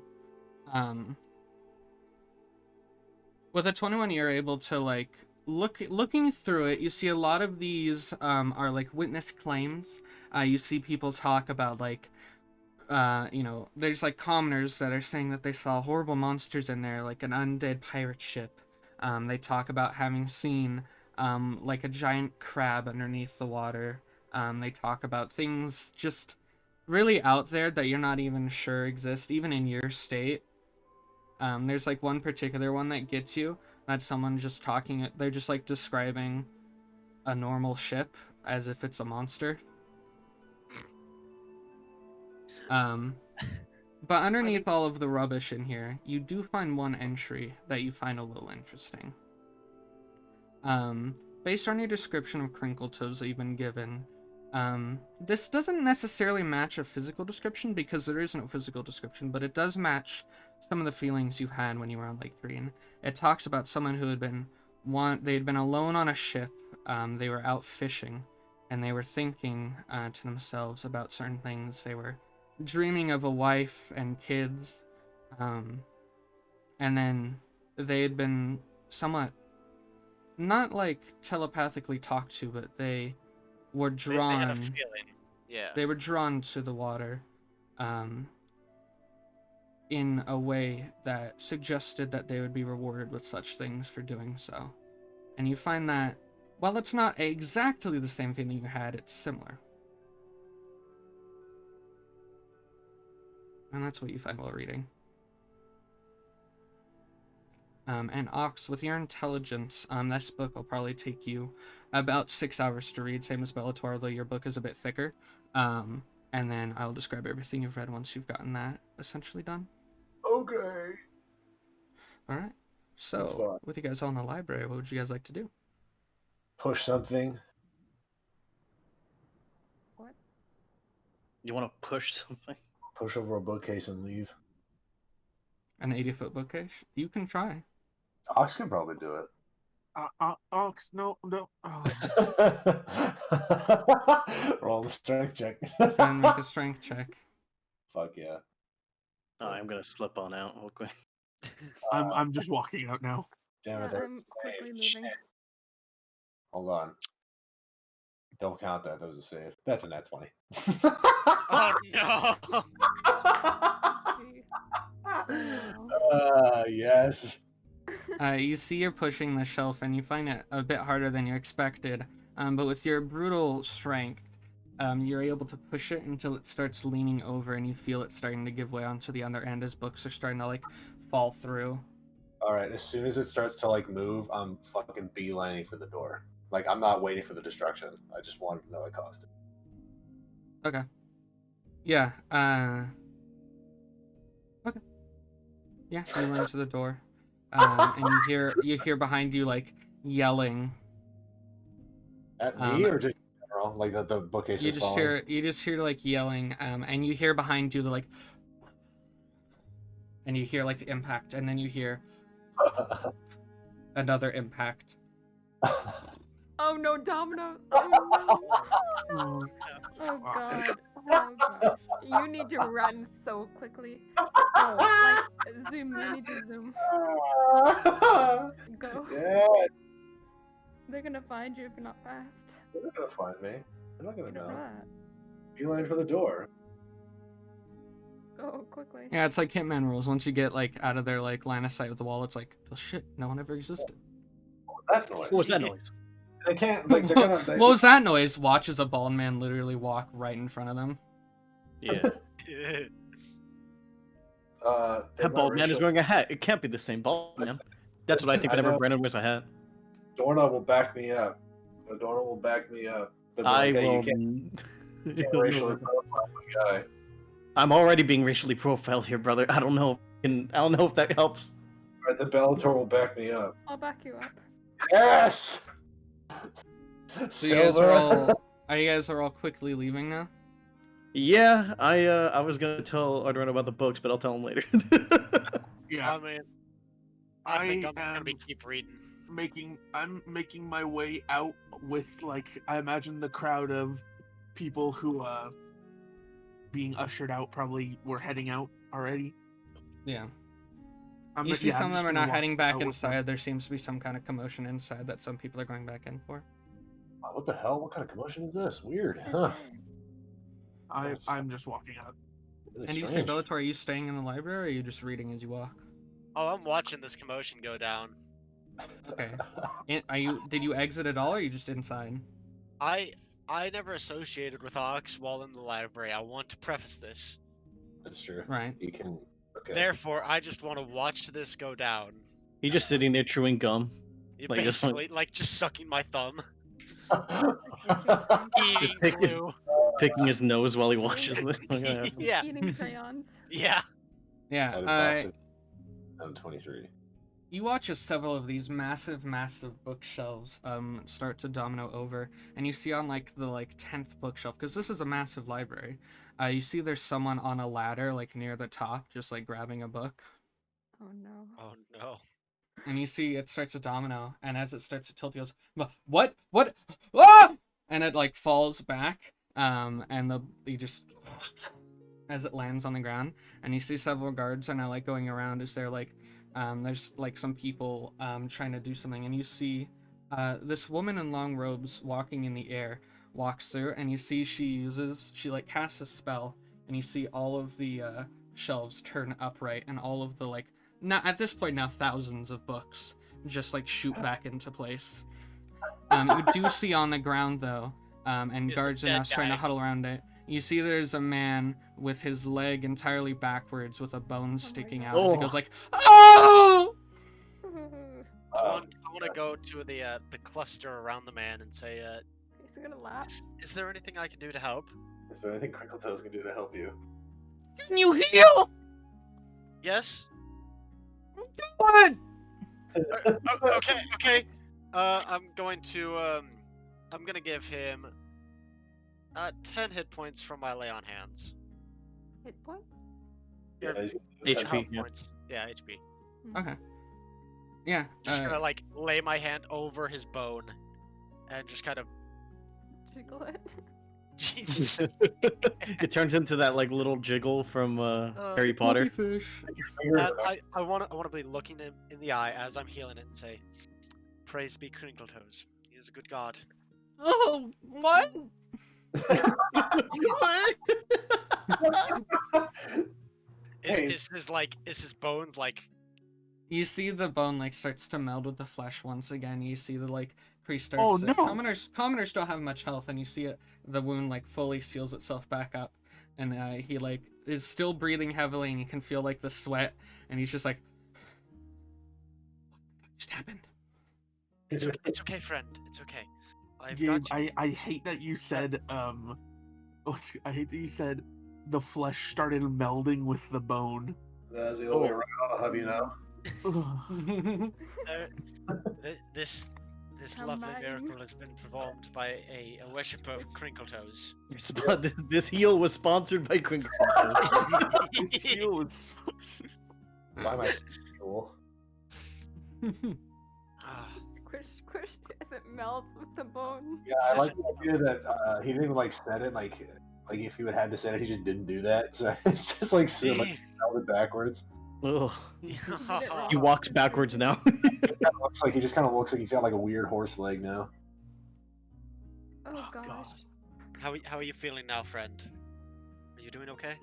you're able to like looking through it. You see a lot of these are like witness claims. You see people talk about like, there's like commoners that are saying that they saw horrible monsters in there, like an undead pirate ship. They talk about having seen like a giant crab underneath the water. They talk about things just really out there that you're not even sure exist, even in your state. There's like one particular one that gets you. That's someone just talking. They're just like describing a normal ship as if it's a monster. But underneath all of the rubbish in here, you do find one entry that you find a little interesting. Based on your description of Crinkle Toes that you've been given, this doesn't necessarily match a physical description because there is no physical description, but it does match some of the feelings you've had when you were on Lake Drean. It talks about someone who had been they'd been alone on a ship. They were out fishing, and they were thinking to themselves about certain things. They were dreaming of a wife and kids, and then they had been somewhat not like telepathically talked to, but they were drawn. They had a feeling. Yeah. They were drawn to the water, in a way that suggested that they would be rewarded with such things for doing so. And you find that, while it's not exactly the same feeling you had, it's similar. And that's what you find while reading. And Ox, with your intelligence, this book will probably take you about 6 hours to read, same as Bellator, although your book is a bit thicker. And then I'll describe everything you've read once you've gotten that essentially done. Okay. Alright. That's So, fine. with you guys all in the library, what would you guys like to do? Push something. What? You want to push something? Push over a bookcase and leave. An 80-foot bookcase? You can try. Ox can probably do it. Ox, no. Oh. Roll the strength check. And make a strength check. Fuck yeah. Oh, I'm gonna slip on out real quick. I'm just walking out now. Damn it. Yeah, that I'm was a quickly save. moving. Shit. Hold on. Don't count that. That was a save. That's a nat 20. Oh no! Gee. Yes. You see you're pushing the shelf and you find it a bit harder than you expected. But with your brutal strength, you're able to push it until it starts leaning over and you feel it starting to give way onto the other end as books are starting to like fall through. Alright, as soon as it starts to like move, I'm fucking beelining for the door. Like, I'm not waiting for the destruction. I just wanted to know I caused it. Okay. Yeah, okay. Yeah, you run to the door. And you hear behind you like yelling. At me or just in general? Like that the bookcase You is just falling? hear like yelling, and you hear behind you the like, and you hear like the impact, and then you hear another impact, Oh no, Domino! Oh no! Oh god! Oh gosh! You need to run so quickly. Oh, like zoom. You need to zoom. Go. Yes. They're gonna find you if you're not fast. They're not gonna find me. They're not You gonna don't know know. that. Beeline for the door. Go quickly. Yeah, it's like Hitman rules. Once you get like out of their like line of sight with the wall, it's like, oh shit, no one ever existed. What was that noise? What was that noise? They can't. Like, they're gonna. They, What was that noise? Watch as a bald man literally walk right in front of them. Yeah. they That bald man is racial- wearing a hat. It can't be the same bald man. That's what I think I whenever know. Brennan wears a hat. Ladorna will back me up. Ladorna will back me up. They'll be I like, hey, will. You can't racially profile my guy. I'm already being racially profiled here, brother. I don't know. I don't know if that helps. Right, the Bellator will back me up. I'll back you up. Yes. So you guys are all quickly leaving now? Yeah, I was gonna tell Arrtaron about the books, but I'll tell him later. Yeah, I mean, I think I'm gonna am keep reading. I'm making my way out with, like, I imagine the crowd of people who being ushered out probably were heading out already. Yeah. I'm You just- see yeah, I'm some of just them are gonna not walk heading back out with them. inside. There seems to be some kind of commotion inside that some people are going back in for. What the hell? What kind of commotion is this? Weird, huh? I'm just walking out. Really And you say, strange. Bellator, are you staying in the library or are you just reading as you walk? Oh, I'm watching this commotion go down. Okay. Did you exit at all or are you just inside? I never associated with Ox while in the library. I want to preface this. That's true. Right. You can. Okay. Therefore, I just want to watch this go down. He's just sitting there chewing gum. Like this one. Basically, like just sucking my thumb, Eating eating Pick- glue. Picking his nose while he watches it. Yeah, crayons. yeah. Yeah. Out of 23. You watch as several of these massive bookshelves start to domino over, and you see on like the 10th bookshelf, because this is a massive library. You see there's someone on a ladder like near the top, just like grabbing a book, Oh no. Oh no. and you see it starts to domino, and as it starts to tilt, he goes, "What? Ah!" And it like falls back, and he just as it lands on the ground, and you see several guards are now like going around as they're like. There's like some people trying to do something, and you see this woman in long robes walking in the air walks through, and you see she like casts a spell, and you see all of the shelves turn upright, and all of the at this point now thousands of books just like shoot back into place. You do see on the ground though, and Is a guards are dead now trying to guy. huddle around it. You see there's a man with his leg entirely backwards with a bone sticking out as he God. goes like, "Oh!" I want to go to the cluster around the man and say, He's gonna laugh. is there anything I can do to help? Is there anything Crinkle Toes can do to help you? Can you heal? Yes. What? Okay. I'm going to give him 10 hit points from my lay on hands. Hit points? Yeah, he's HP. Health yeah. points. Yeah, HP. Okay. Yeah. Just gonna like lay my hand over his bone, and just kind of. Jiggle it. Jesus. It turns into that like little jiggle from Harry Potter. Fish. And I want to be looking him in the eye as I'm healing it and say, "Praise be Crinkle Toes. He is a good god." Oh, what? Is his bones like? You see the bone like starts to meld with the flesh once again. You see the crease Oh, starts. no. Commoners don't have much health, and you see it. The wound like fully seals itself back up, and he is still breathing heavily, and you can feel the sweat, and he's just like, "What just happened?" It's okay, friend. It's okay. I've Gabe, got you. I hate that you said I hate that you said the flesh started melding with the bone. That's the other way around. I'll have you know. Ugh. This lovely Combine. miracle has been performed by a worshipper of Crinkle Toes. This heal was sponsored by Crinkle Toes. This heel was- Buy my cool. Ah, Squish, squish as it melts with the bone. Yeah, I like the idea that he didn't even like set it like if he would have had to set it, he just didn't do that. So it's just like so like held it backwards. Ugh. Did it wrong. He walks backwards now. He just kind of looks like he's got like a weird horse leg now. Oh God. gosh. How are you feeling now, friend? Are you doing okay?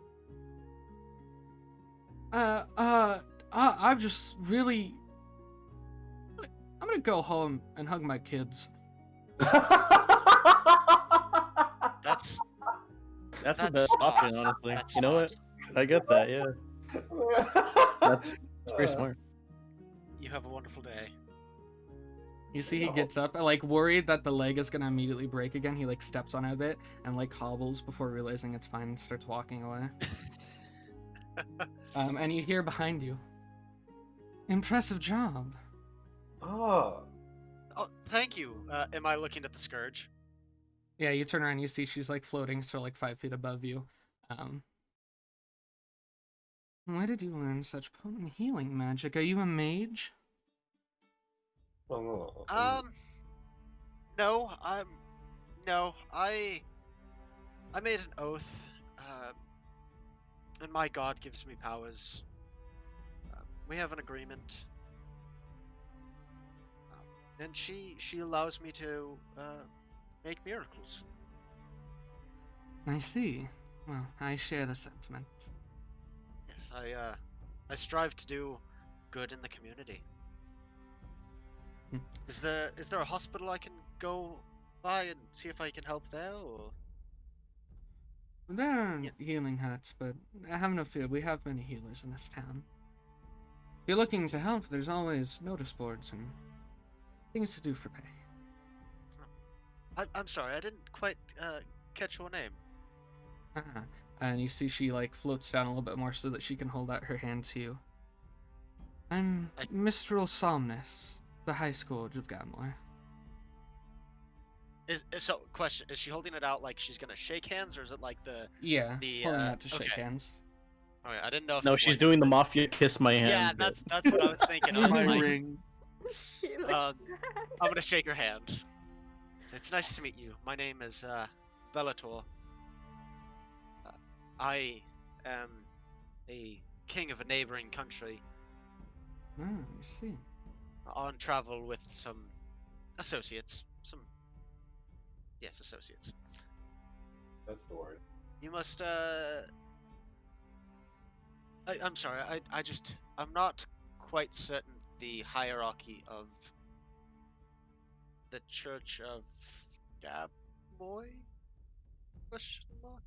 I'm just really. I'm gonna go home and hug my kids. That's That's the That's best smart. option, honestly. That's You know what? I get that, yeah. That's pretty smart. You have a wonderful day. You see, he gets up, like worried that the leg is gonna immediately break again. He like steps on it a bit and like hobbles before realizing it's fine and starts walking away. And you hear behind you. Impressive job. Oh. Oh, thank you. Am I looking at the scourge? Yeah, you turn around, you see she's like floating, so like 5 feet above you. Where did you learn such potent healing magic? Are you a mage? Oh. No, no, I made an oath, and my god gives me powers. We have an agreement, and she allows me to make miracles. I see. Well, I share the sentiment. Yes, I strive to do good in the community. Hmm. Is there a hospital I can go by and see if I can help there, or? There are Yeah. healing huts, but have no fear, we have many healers in this town. If you're looking to help, there's always notice boards and things to do for pay. I'm sorry, I didn't quite catch your name. And you see she like floats down a little bit more so that she can hold out her hand to you. I'm Mistral Somnus, the High Scourge of Gabmoy. So, question: is she holding it out like she's gonna shake hands, or is it like the? Yeah, The, holding out to shake okay. hands. Okay, I didn't know. If No, it was, she's like, doing the mafia kiss my hand. Yeah, bit. that's what I was thinking. I was My like, ring. He looks I'm sad. gonna shake her hand. So it's nice to meet you. My name is Bellator. I am a king of a neighboring country Oh, I see. on travel with some associates. Yes, associates. That's the word. You must I'm sorry, I'm not quite certain the hierarchy of the Church of Gabmoy? Question mark?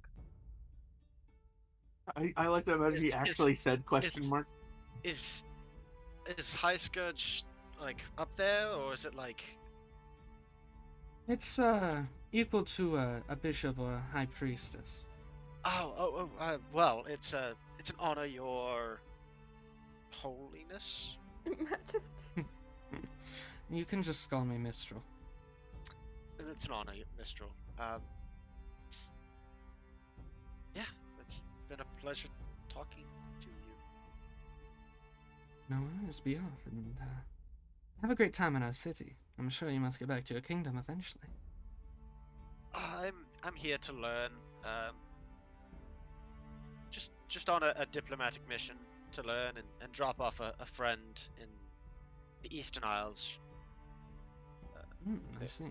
I like to imagine he Is- actually said question is- mark. Is High Scourge like up there, or is it like? It's equal to a bishop or a high priestess. Well, it's an honor, Your Holiness. Majesty. You can just call me Mistral. And it's an honor, Mistral. Yeah, it's been a pleasure talking to you. No worries, be off, and have a great time in our city. I'm sure you must get back to your kingdom eventually. I'm here to learn. Just on a diplomatic mission to learn and drop off a friend in the Eastern Isles. I see.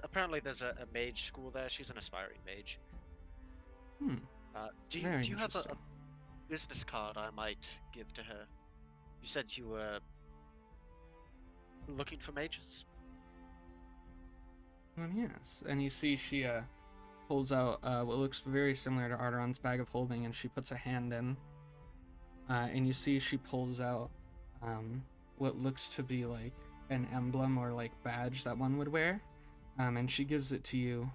Apparently there's a mage school there. She's an aspiring mage. Hmm. Do Very you have a interesting. business card I might give to her? You said you were looking for mages. Yes, and you see she pulls out what looks very similar to Arrtaron's bag of holding, and she puts a hand in. And you see she pulls out what looks to be like an emblem or like badge that one would wear, and she gives it to you.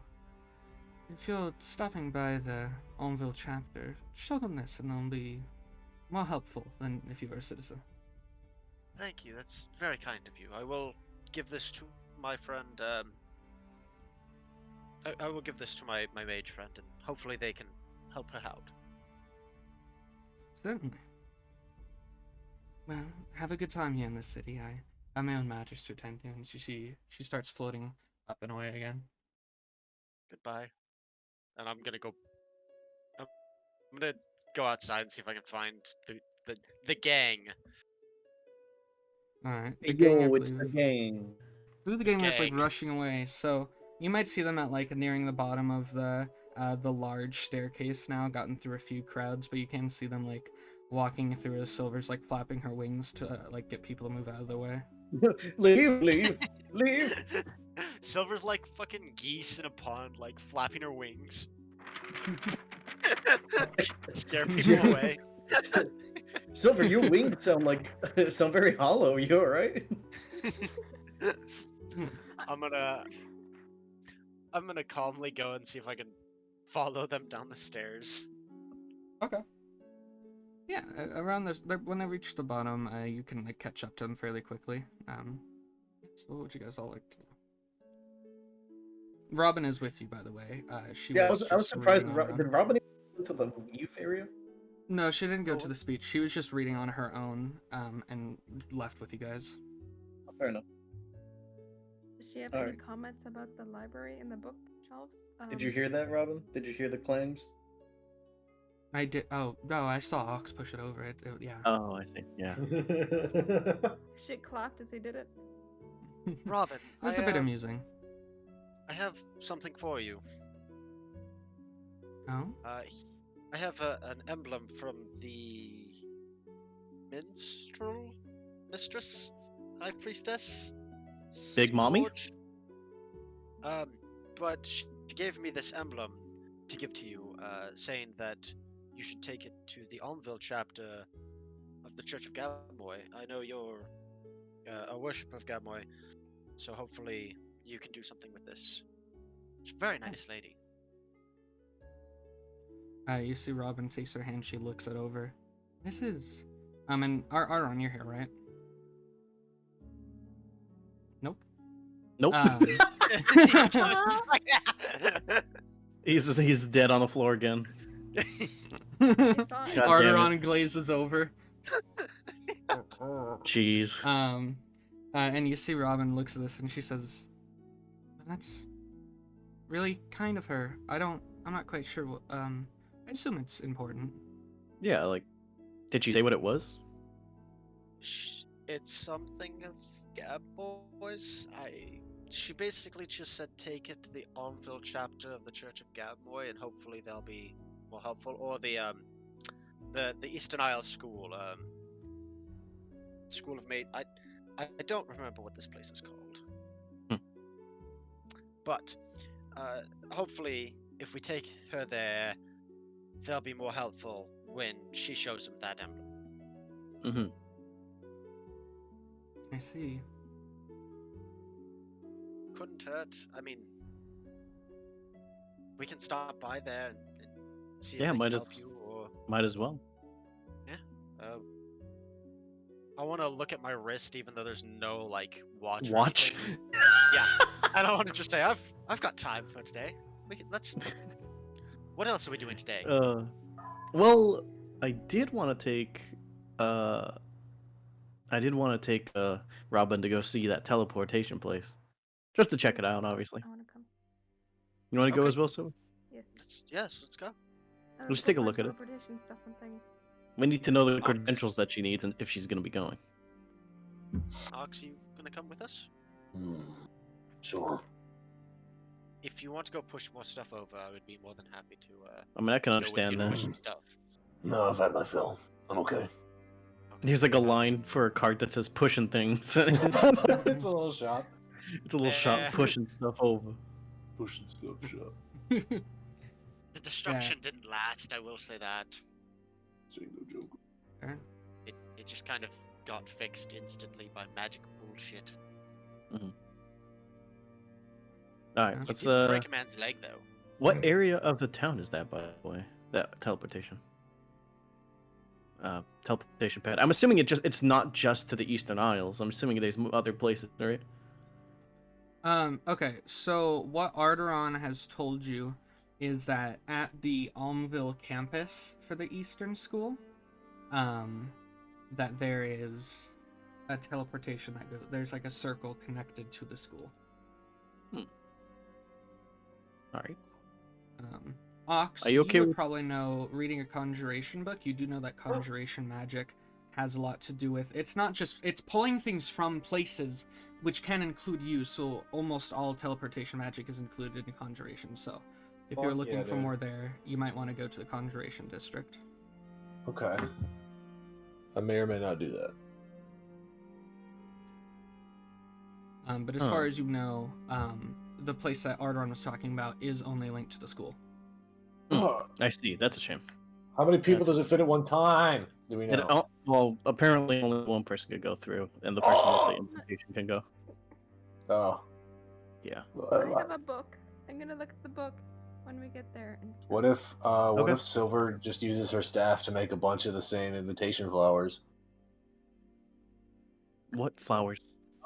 If you're stopping by the Almville chapter, show them this, and they'll be more helpful than if you were a citizen. Thank you. That's very kind of you. I will give this to my friend. I will give this to my mage friend, and hopefully they can help her out. Certainly. Well, have a good time here in the city. my own matters to attend to, and she starts floating up and away again. Goodbye. And I'm gonna go. I'm gonna go outside and see if I can find the gang. All right, Hey, the gang, I yo, it's the believe. gang. Who the The gang is like gang. rushing away. So you might see them at like nearing the bottom of the large staircase now, gotten through a few crowds, but you can see them like walking through as Silver's like flapping her wings to like get people to move out of the way. Leave, leave, leave. Silver's like fucking geese in a pond, like flapping her wings. Scare people away. Silver, your wings sound very hollow. You alright? I'm gonna calmly go and see if I can follow them down the stairs. Okay. Yeah, around this, when they reach the bottom, you can like catch up to them fairly quickly. So what would you guys all like to do? Robyn is with you, by the way. She Yeah, was I was just surprised. reading on her Did own. Robyn go to the youth area? No, she didn't go to the speech. She was just reading on her own, and left with you guys. Fair enough. Does she have All any right. comments about the library and the bookshelves? Did you hear that, Robyn? Did you hear the clangs? I did. Oh no, I saw Ox push it over. Yeah. Oh, I see. Yeah. She clapped as he did it. Robyn, It was a bit amusing. I have something for you. Oh. I have an emblem from the minstrel mistress, high priestess. Big Mommy? Scourge. But she gave me this emblem to give to you, saying that you should take it to the Almville chapter of the Church of Gabmoy. I know you're a worshipper of Gabmoy, so hopefully you can do something with this. She's a very nice lady. You see Robyn takes her hand. She looks it over. This is, and Arrtaron, you're here, right? Nope. Nope. He's dead on the floor again. Arrtaron glazes over. Jeez. And you see Robyn looks at this and she says, "That's really kind of her. I'm not quite sure what. I assume it's important." Yeah, like, did she say what it was? It's something of Gabmoy's. She basically just said take it to the Armville chapter of the Church of Gabmoy, and hopefully they'll be more helpful. Or the Eastern Isle School, School of Mate. I don't remember what this place is called. But hopefully, if we take her there, they'll be more helpful when she shows them that emblem. Mm-hmm. I see. Couldn't hurt. I mean, we can stop by there and see if Yeah, they might can as- help you. Or Might as well. I want to look at my wrist, even though there's no like watch. or Watch. anything. Yeah, and I want to just say I've got time for today. Let's. What else are we doing today? Well, I did want to take Robyn to go see that teleportation place, just to check it out. Obviously, I want to come. you want to go Okay. as well, so Yes. Let's go. Let's Go take a find look at it. teleportation stuff and things. we need to know the credentials that she needs and if she's gonna be going. Ox, you gonna come with us? Sure. If you want to go push more stuff over, I would be more than happy to. I mean, I can go with you understand to that. push some stuff. No, I've had my fill. I'm okay. Okay. There's like a line for a card that says pushing things. it's It's a little shop. a little shot Eh. pushing stuff over. Pushing stuff shop. The destruction didn't last. I will say that. Saying no joke. Fair. It just kind of got fixed instantly by magic bullshit. All right, You let's Didn't break a man's leg though. What area of the town is that, by the way? That teleportation. Teleportation pad. I'm assuming it's not just to the Eastern Isles. I'm assuming there's other places, right? Okay, so what Arrtaron has told you is that at the Almville campus for the Eastern School, that there is a teleportation that goes. There's like a circle connected to the school. All right. Ox, Are you okay would with- probably know, reading a conjuration book, you do know that conjuration magic has a lot to do with, it's not just, it's pulling things from places, which can include you, so almost all teleportation magic is included in conjuration, so if you're Fuck looking yeah, for dude. more there, you might want to go to the conjuration district. Okay. I may or may not do that. But as far as you know, the place that Arrtaron was talking about is only linked to the school. I see. That's a shame. How many people does it fit at one time? Do we And, know? well, apparently only one person could go through, and the person with the invitation can go. Oh. Yeah. I have a book. I'm gonna look at the book when we get there. And stuff. What if Okay. Silver just uses her staff to make a bunch of the same invitation flowers? What flowers?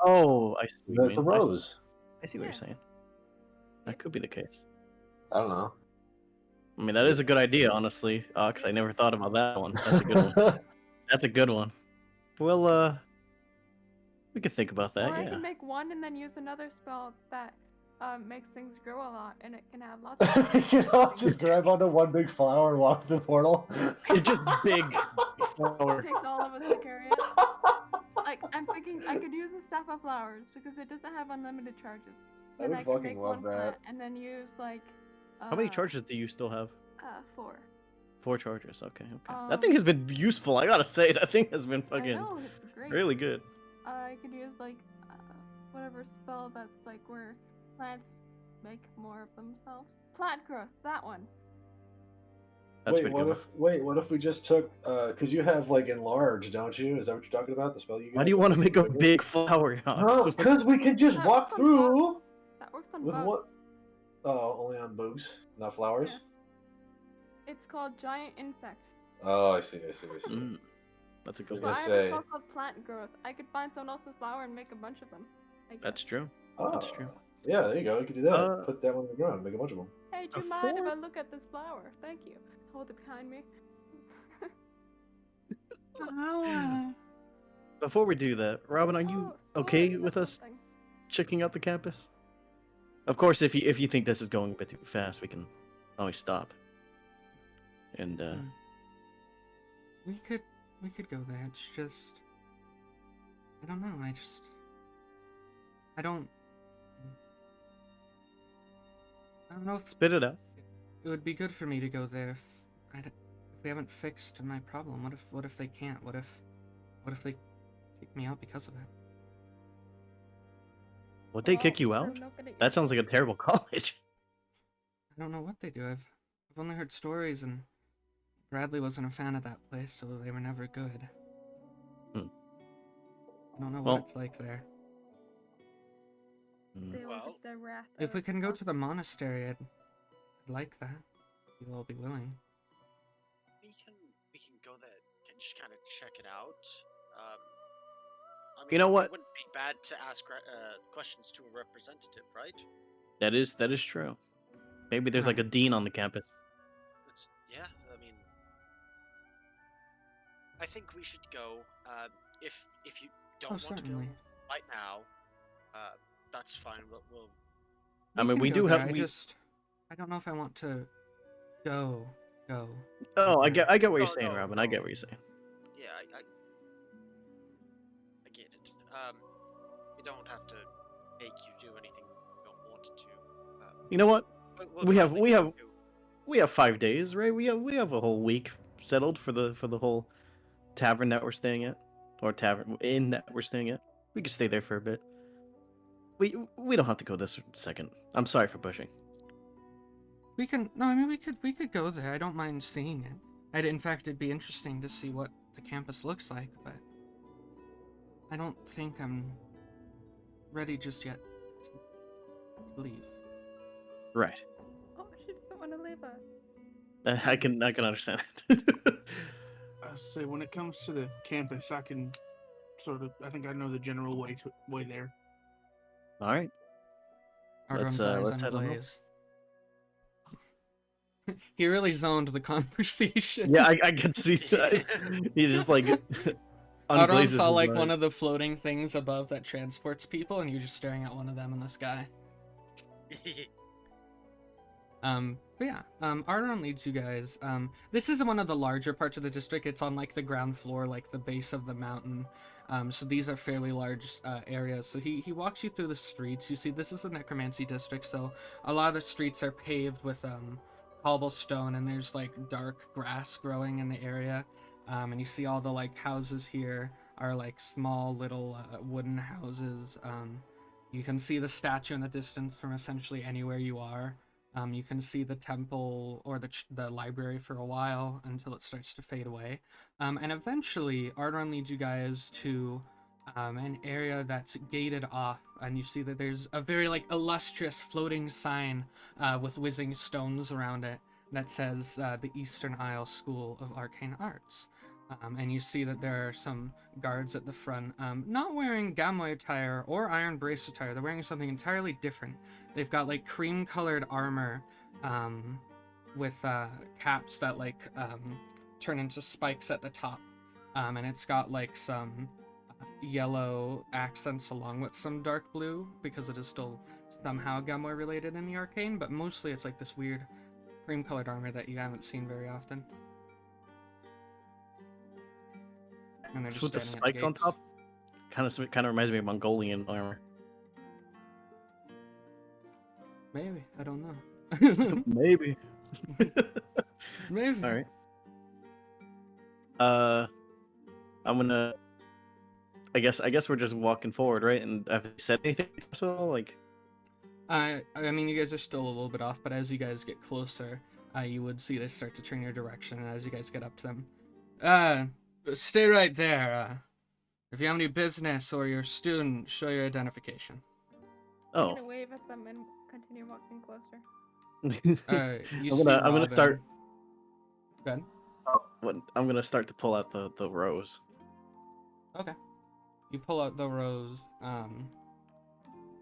Oh, I see. What That's you a mean. rose. I see what Yeah. you're saying. That could be the case. I don't know. I mean, that is a good idea, honestly, Ox. I never thought about that one. That's a good one. That's a good one. Well, we could think about that, Or I yeah. can make one and then use another spell that makes things grow a lot, and it can have lots of. You know, just grab onto one big flower and walk through the portal. It's just big It flower. takes all of us to carry it. Like, I'm thinking I could use a staff of flowers because it doesn't have unlimited charges. I And would could fucking make love one that. plant And then use like. How many charges do you still have? 4. 4 charges. Okay, okay. That thing has been useful. I gotta say, that thing has been I fucking know, it's great. really good. I could use like whatever spell that's like where plants make more of themselves. Plant growth, that one. That's wait, pretty what good. what if we just took because you have like enlarge, don't you? Is that what you're talking about? The spell you got? Why do you want to make a big flower, Ox? No, because we can just That walk works on through bugs. That works on with bugs. what? Oh, only on bugs, not flowers. It's called giant insect. Oh, I see. Mm, that's a good So gonna I one. have say- a spell called plant growth. I could find someone else's flower and make a bunch of them. I That's guess. true. Oh, That's true. Yeah, there you go. You can do that. Uh, Put that one on the ground. Make a bunch of them. Hey, do you A mind if four- I look at this flower? Thank you. Hold it behind me. Before we do that, Robyn, are you Oh, school okay is with us something. checking out the campus? Of course, if you think this is going a bit too fast, we can always stop. And We could go there. It's just, I don't know. I don't know if spit it out. it would be good for me to go there if if we haven't fixed my problem. What if they can't? What if they kick me out because of it? Would they kick Well, you we're out? not gonna eat That sounds like a terrible college. I don't know what they do. I've only heard stories, and Bradley wasn't a fan of that place, so they were never good. Hmm. I don't know Well- what it's like there. Mm. They will Well, get their wrath If out we of can go us. to the monastery, I'd like that. If you all be willing. We can go there and just kind of check it out. I mean, You know what? It wouldn't be bad to ask questions to a representative, right? That is true. Maybe there's like a dean on the campus. Yeah. I mean, I think we should go. If you don't Oh, want to go certainly. right now, that's fine. We'll I mean, can we go do there, have. I don't know if I want to go. Oh, I get what you're No, saying, no, Robyn. I no. get what you're saying. Yeah, I get it. You don't have to make you do anything you don't want to. You know what? We'll We have- gladly we go have- to- We have 5 days, right? We have a whole week settled for the whole tavern that we're staying at, or tavern inn that we're staying at. We could stay there for a bit. We don't have to go this second. I'm sorry for pushing. We can. No, I mean we could go there. I don't mind seeing it. In fact, it'd be interesting to see what the campus looks like, but I don't think I'm ready just yet to leave. Right. Oh, she doesn't want to leave us. I can understand that. I say when it comes to the campus, I can I think I know the general way there. All right. Arrtaron's Let's eyes head on up. unglaze. He really zoned the conversation. Yeah, I can see that. He's just like, Arrtaron Unglazes saw his like one eyes. of the floating things above that transports people, and you're just staring at one of them in the sky. But yeah, Arrtaron leads you guys. This is one of the larger parts of the district. It's on like the ground floor, like the base of the mountain. So these are fairly large areas. So he walks you through the streets. You see, this is the necromancy district, so a lot of the streets are paved with cobblestone, and there's like dark grass growing in the area. And you see all the like houses here are like small little wooden houses. You can see the statue in the distance from essentially anywhere you are. You can see the temple or the library for a while until it starts to fade away. And eventually, Arrtaron leads you guys to an area that's gated off, and you see that there's a very like illustrious floating sign with whizzing stones around it that says the Eastern Isle School of Arcane Arts. And you see that there are some guards at the front, not wearing Gabmoy attire or Iron Brace attire. They're wearing something entirely different. They've got like cream-colored armor with caps that like turn into spikes at the top, and it's got like some yellow accents along with some dark blue because it is still somehow Gabmoy related in the arcane, but mostly it's like this weird cream-colored armor that you haven't seen very often. And they're Just just with the standing at spikes on gates. top. Kind of reminds me of Mongolian armor. Maybe, I don't know. Maybe. Maybe. All right. I'm gonna. I guess we're just walking forward, right? And have you said anything at all? Like, I mean, you guys are still a little bit off, but as you guys get closer, you would see they start to turn your direction, and as you guys get up to them, stay right there. If you have any business or you're a student, show your identification. I'm oh, gonna wave at them and continue walking closer. You I'm see gonna Robyn. start. Go ahead. I'm gonna start to pull out the rose. Okay. You pull out the rose,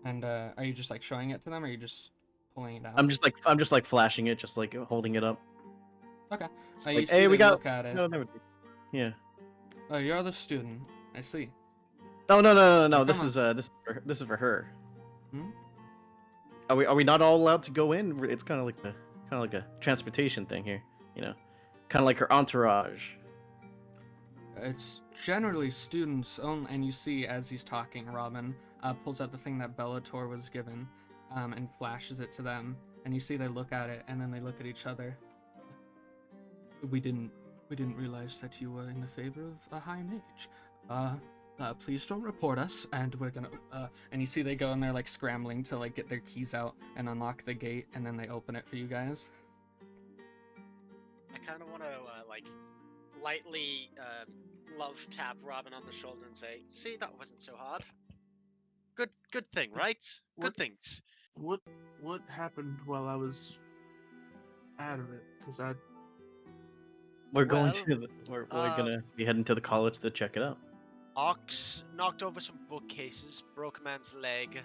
and are you just like showing it to them, or are you just pulling it out? I'm just like flashing it, just like holding it up. Okay. Just You like, see hey, we they got. look at it. No, never. Yeah. Oh, you're the student. I see. Oh no. Oh, This come is this is for her. Hmm? Are we not all allowed to go in? It's kind of like a transportation thing here, you know, kind of like her entourage. It's generally students only, and you see as he's talking, Robyn pulls out the thing that Bellator was given, and flashes it to them, and you see they look at it, and then they look at each other. We didn't realize that you were in the favor of a high mage. Please don't report us, and we're gonna, and you see they go and they're like scrambling to like get their keys out and unlock the gate, and then they open it for you guys. I kind of want to like lightly love tap Robyn on the shoulder and say, "See, that wasn't so hard. Good thing, right? Good What- things." What happened while I was out of it? Because We're going Well, to we're gonna be heading to the college to check it out. Ox knocked over some bookcases, broke a man's leg.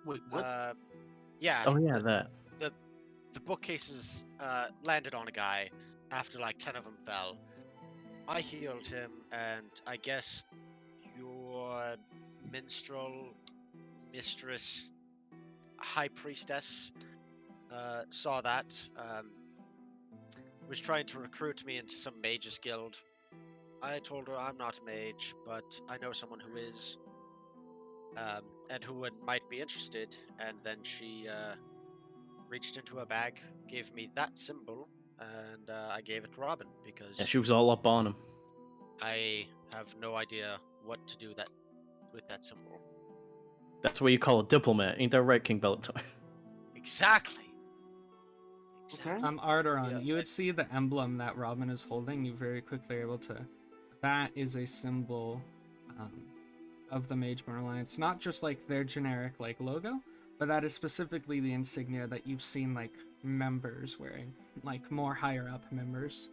wait, what? Yeah. Oh yeah, that. The bookcases landed on a guy after like 10 of them fell. I healed him, and I guess your minstrel mistress, high priestess, saw that. Was trying to recruit me into some mages guild. I told her I'm not a mage, but I know someone who is, and who might be interested. And then she reached into her bag, gave me that symbol, and I gave it to Robyn because Yeah, she was all up on him. I have no idea what to do with that symbol. That's what you call a diplomat, ain't that right, King Bellator? Exactly. Okay. Arrtaron, Yeah, you would see the emblem that Robyn is holding. You very quickly are able to. That is a symbol of the Mageborn Alliance. Not just like their generic like logo, but that is specifically the insignia that you've seen like members wearing, like more higher up members.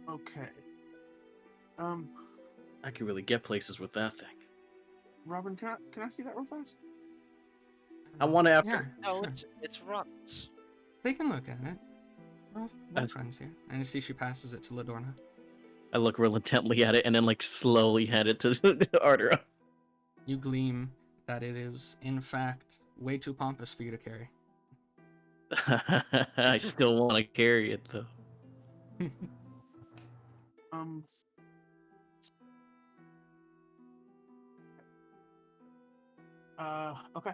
Okay. I could really get places with that thing. Robyn, can I see that real fast? I want it after. Yeah, No, sure. it's Robyn's. They can look at it. We're Uh, friends here. And you see she passes it to Ladorna. I look real intently at it and then like slowly hand it to Arrtaron. You gleam that it is, in fact, way too pompous for you to carry. I still want to carry it though. Um. Okay.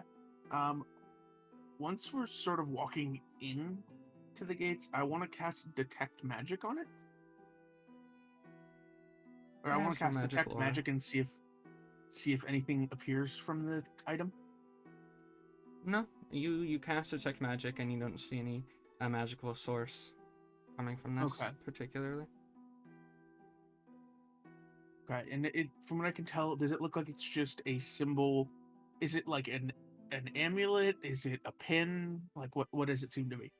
Once we're sort of walking in to the gates, I want to cast Detect Magic on it. Or I want Cast to a cast magic Detect aura. Magic and see if anything appears from the item. No, you cast Detect Magic and you don't see any magical source coming from this Okay. particularly. Okay, and it from what I can tell, does it look like it's just a symbol? Is it like an amulet? Is it a pin? Like what does it seem to be?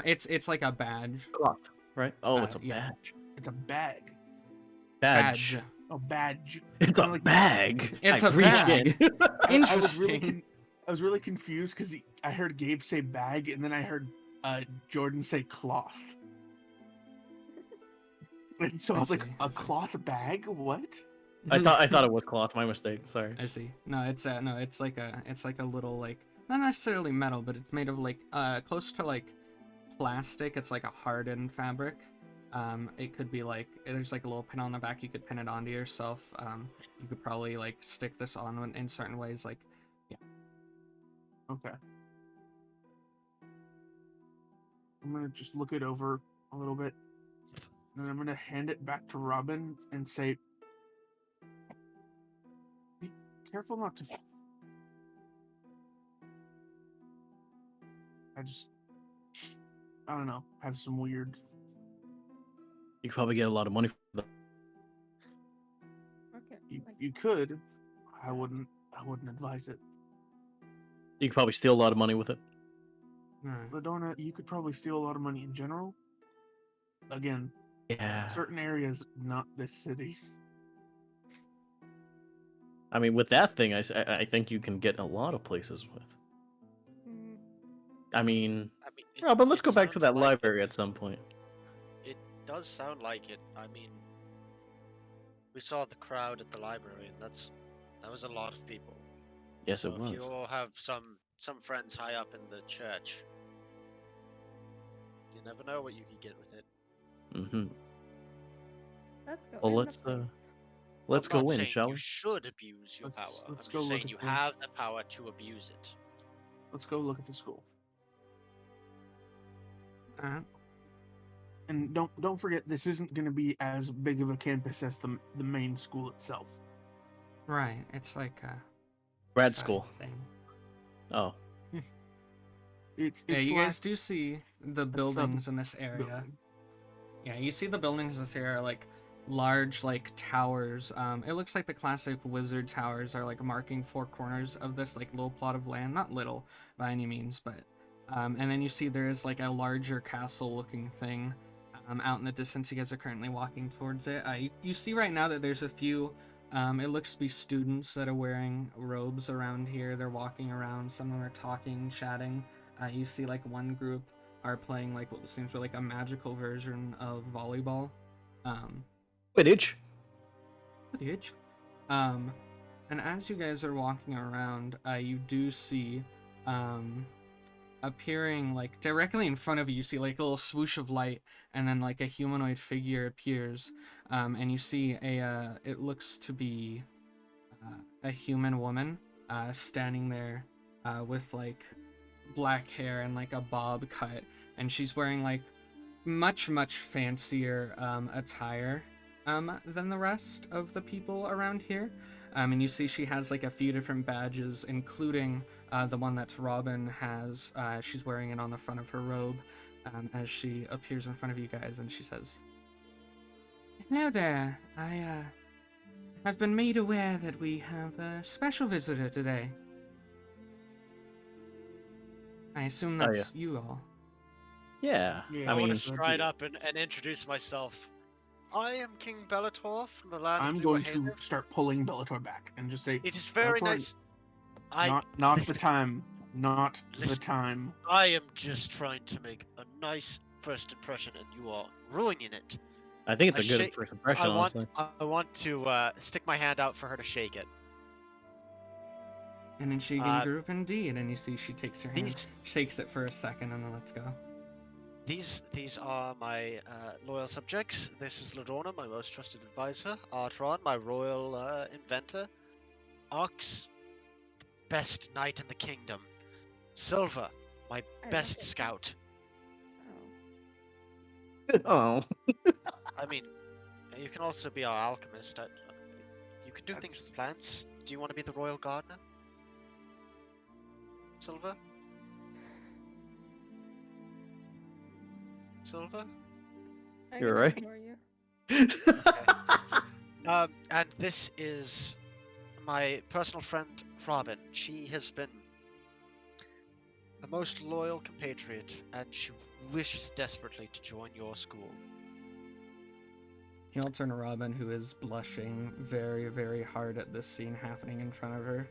It's like a badge. Cloth, right? Oh, it's a yeah. badge. It's a bag. Badge. A badge. It's a Kinda like- bag. It's I a reach bag. in. Interesting. I was really confused because I heard Gabe say bag, and then I heard Jordan say cloth. And so I was like, see, a I see. cloth bag? What? I thought it was cloth. My mistake. Sorry. I see. No, it's like a little like not necessarily metal, but it's made of like close to like plastic. It's like a hardened fabric. It could be like there's like a little pin on the back. You could pin it onto yourself. You could probably like stick this on in certain ways. Like, yeah. Okay. I'm gonna just look it over a little bit, and then I'm gonna hand it back to Robyn and say, "Be careful not to." I don't know, have some weird. You could probably get a lot of money for that. Okay. You could. I wouldn't advise it. You could probably steal a lot of money with it. Alright. Ladorna, you could probably steal a lot of money in general. Again, Yeah. certain areas, not this city. I mean, with that thing, I think you can get a lot of places with. Mm, I mean, I mean, yeah, but let's it go back to sounds that like library at some point. It does sound like it. I mean, we saw the crowd at the library, and that was a lot of people. Yes, it So if you was. all have some friends high up in the church, you never know what you could get with it. Mm-hmm. let's go. Well, in the let's place. let's I'm go not in, saying shall you we? should abuse your Let's- power. let's I'm go just look saying at you the- have the power to abuse it. Let's go look at the school. Alright. And don't forget, this isn't going to be as big of a campus as the main school itself. Right. It's like a Grad side school. thing. Oh, It's Yeah, you like guys do see the a buildings in this area. building. Yeah, you see the buildings in this area are like large like towers. It looks like the classic wizard towers are like marking four corners of this like little plot of land. Not little by any means, but and then you see there is like a larger castle looking thing out in the distance. You guys are currently walking towards it. You see right now that there's a few it looks to be students that are wearing robes around here. They're walking around. Some of them are talking, chatting. You see like one group are playing like what seems to be like a magical version of volleyball. Quidditch. Quidditch. And as you guys are walking around, you do see appearing like directly in front of you, you see like a little swoosh of light, and then like a humanoid figure appears, and you see it looks to be a human woman standing there with like black hair and like a bob cut, and she's wearing like much fancier attire than the rest of the people around here. And you see she has like a few different badges, including the one that Robyn has. She's wearing it on the front of her robe as she appears in front of you guys, and she says, "Hello there. I've been made aware that we have a special visitor today. I assume Oh, that's you all." Yeah. Yeah, I I mean, want to that'd stride be- up and introduce myself. I am King Bellator from the land I'm of going the to start pulling Bellator back and just say, It is very Bellator, nice. not listen, the time, not the Listen. time. I am just trying to make a nice first impression, and you are ruining it. I think it's I a good shake- first impression, honestly. I want to stick my hand out for her to shake it. An intriguing group indeed. And you see she takes her hand, These shakes it for a second, and then lets go. these are my loyal subjects. This is Ladorna, my most trusted advisor. Arrtaron, my royal inventor. Ox, best knight in the kingdom. Silver, my I best like it. scout. Oh. Oh. I mean, you can also be our alchemist. You can do things That's- with plants. Do you want to be the royal gardener? Silver? Silver? I You're can right. ignore you. And this is my personal friend, Robyn. She has been a most loyal compatriot, and she wishes desperately to join your school. He'll turn to Robyn, who is blushing very, very hard at this scene happening in front of her.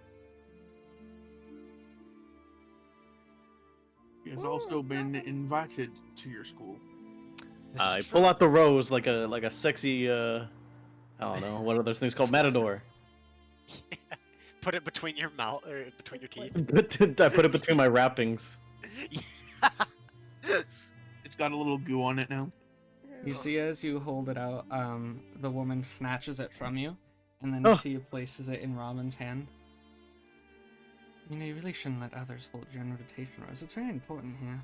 He has also been invited to your school. This I is pull true. out the rose like a sexy I don't know, what are those things called? Matador. Put it between your mouth or between your teeth. I put it between my wrappings. It's got a little goo on it now. You see, as you hold it out, the woman snatches it from you, and then Oh. she places it in Robyn's hand. You know, you really shouldn't let others hold your invitation rose. It's very important here.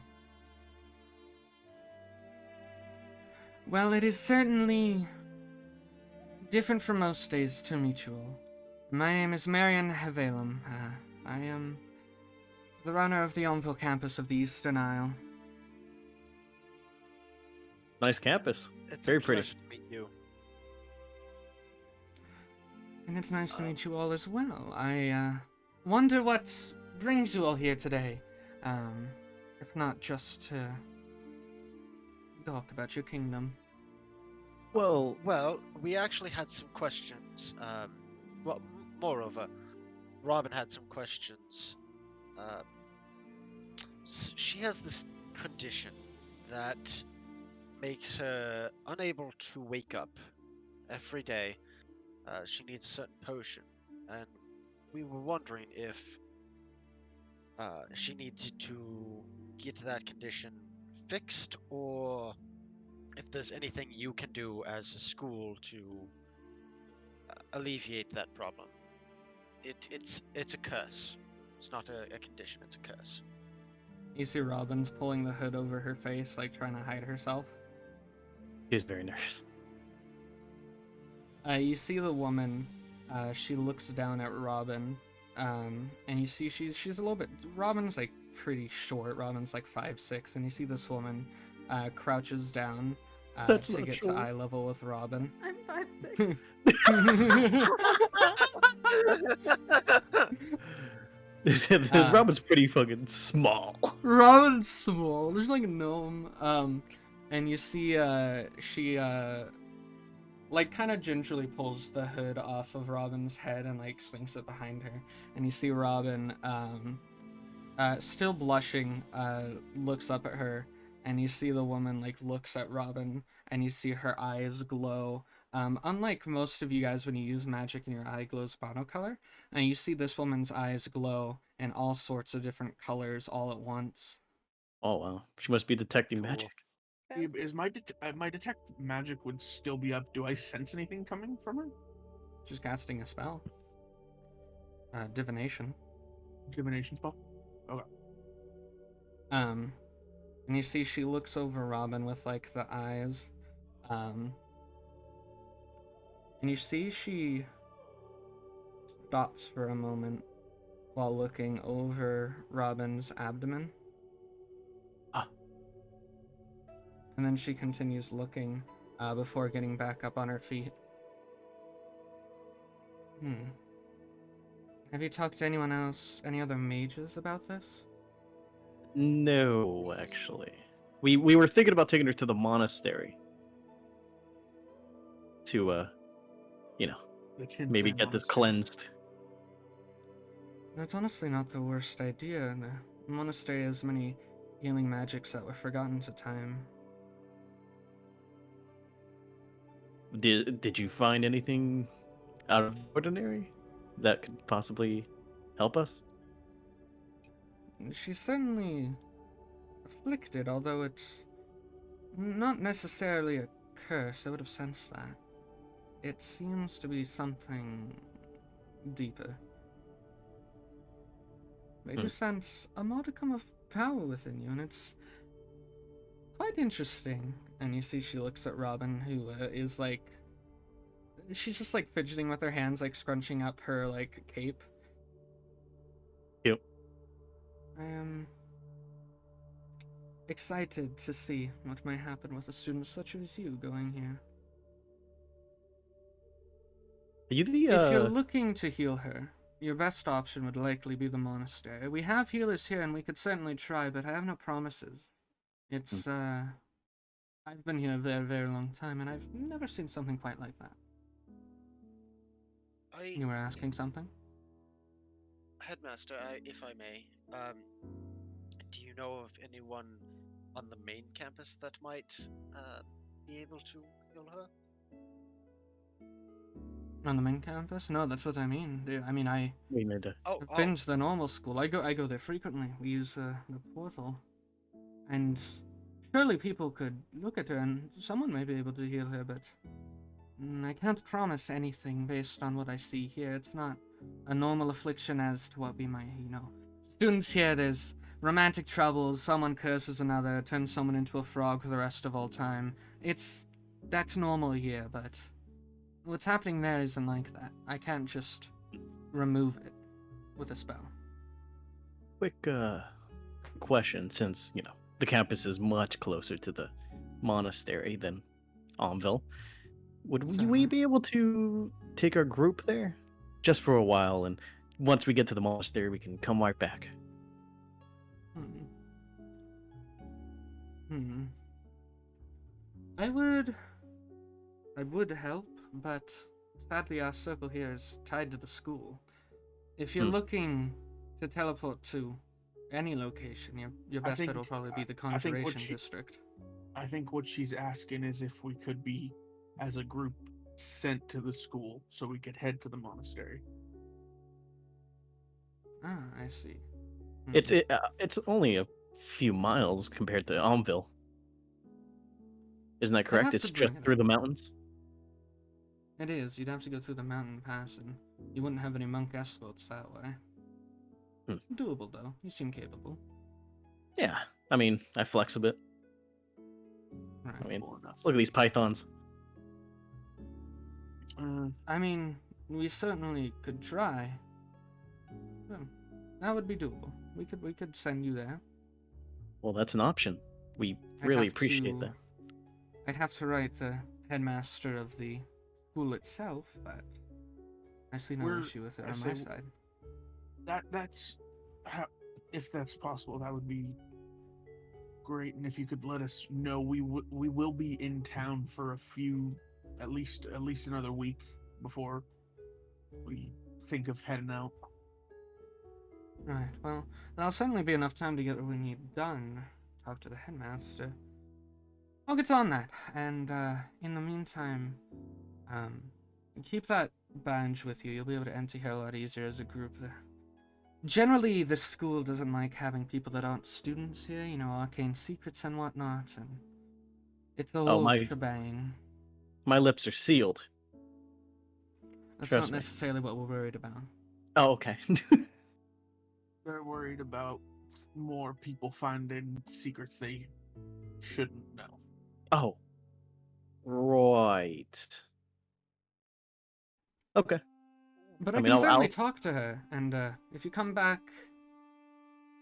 Well, it is certainly different from most days to meet you all. My name is Marion Havelum. I am the runner of the Almville campus of the Eastern Isle. Nice campus. It's Very a pretty. pleasure to meet you. And it's nice to meet you all as well. I wonder what brings you all here today. If not just to talk about your kingdom. Well, Well, we actually had some questions. Moreover, Robyn had some questions. She has this condition that makes her unable to wake up every day. She needs a certain potion, and we were wondering if she needs to get that condition fixed, or if there's anything you can do as a school to alleviate that problem. It's a curse. It's not a condition, it's a curse. You see Robyn's pulling the hood over her face, like trying to hide herself. he was very nervous. You see the woman, she looks down at Robyn, and you see she's a little bit, Robyn's like pretty short, Robyn's like 5'6", and you see this woman crouches down That's to not get short. to eye level with Robyn. I'm 5'6". Robin's pretty fucking small. Robyn's small, there's like a gnome, and you see she like kind of gingerly pulls the hood off of Robyn's head and like slings it behind her, and you see Robyn still blushing looks up at her, and you see the woman like looks at Robyn, and you see her eyes glow. Unlike most of you guys, when you use magic and your eye glows monocolor, and you see this woman's eyes glow in all sorts of different colors all at once. Oh wow, she must be detecting Cool. magic. Is my detect magic would still be up? Do I sense anything coming from her? She's casting a spell. Divination. Divination spell. And you see she looks over Robyn with like the eyes. And you see she stops for a moment while looking over Robyn's abdomen. Ah. And then she continues looking before getting back up on her feet. Have you talked to anyone else, any other mages about this? No, actually. We were thinking about taking her to the monastery. To The maybe Kinsan get this monastery. cleansed. That's honestly not the worst idea. The monastery has many healing magics that were forgotten to time. Did you find anything out of the ordinary that could possibly help us? She's certainly afflicted, although it's not necessarily a curse. I would have sensed that. It seems to be something deeper. I do sense a modicum of power within you, and it's quite interesting. And you see she looks at Robyn, who is like... She's just like fidgeting with her hands, like scrunching up her like cape. Yep. I am excited to see what might happen with a student such as you going here. Are you the If you're looking to heal her, your best option would likely be the monastery. We have healers here and we could certainly try, but I have no promises. It's, I've been here a very, very long time and I've never seen something quite like that. You were asking something? Headmaster, if I may, do you know of anyone on the main campus that might be able to heal her? On the main campus? No, that's what I mean. We made a... Oh, I've been to the normal school. I go there frequently. We use the portal. And surely people could look at her and someone may be able to heal her, but I can't promise anything based on what I see here. It's not a normal affliction as to what we might, Students here, there's romantic troubles, someone curses another, turns someone into a frog for the rest of all time. That's normal here, but what's happening there isn't like that. I can't just remove it with a spell. Quick question, since, the campus is much closer to the monastery than Almville. Would we be able to take our group there? Just for a while, and once we get to the monastery, we can come right back. I would help, but sadly our circle here is tied to the school. If you're looking to teleport to any location, your best bet will probably be the Conjuration District. I think what she's asking is if we could be, as a group, sent to the school so we could head to the monastery. Ah, I see. It's only a few miles compared to Almville. Isn't that correct? It's just through the mountains? It is. You'd have to go through the mountain pass, and you wouldn't have any monk escorts that way. Doable, though. You seem capable. Yeah. I flex a bit. Right. Look at these pythons. We certainly could try. That would be doable. We could send you there. Well, that's an option. We really appreciate that. I'd have to write the headmaster of the school itself, but I see no issue with it on my side. That's how, if that's possible, that would be great. And if you could let us know, we will be in town for at least another week before we think of heading out. Right, well, that'll certainly be enough time to get what we need done. Talk to the headmaster. I'll get on that, and in the meantime, keep that badge with you. You'll be able to enter here a lot easier as a group. Generally, the school doesn't like having people that aren't students here, arcane secrets and whatnot, and it's a whole shebang. My lips are sealed. That's not necessarily what we're worried about. Oh, okay. They're worried about more people finding secrets they shouldn't know. Oh. Right. Okay. But I can certainly talk to her, and if you come back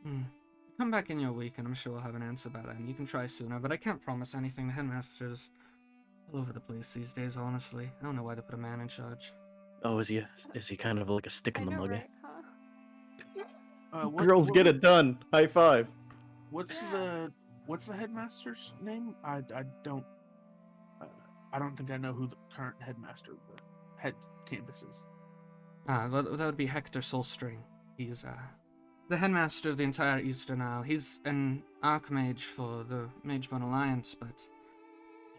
in your week, and I'm sure we'll have an answer by then. You can try sooner, but I can't promise anything. The headmaster's all over the place these days, honestly. I don't know why they put a man in charge. Oh, is he kind of like a stick in the mud? Right, huh? Girls get it done. High five. What's the headmaster's name? I don't think I know who the current headmaster of the head campus is. That would be Hector Soulstring. He's the headmaster of the entire Eastern Isle. He's an archmage for the Mage One Alliance, but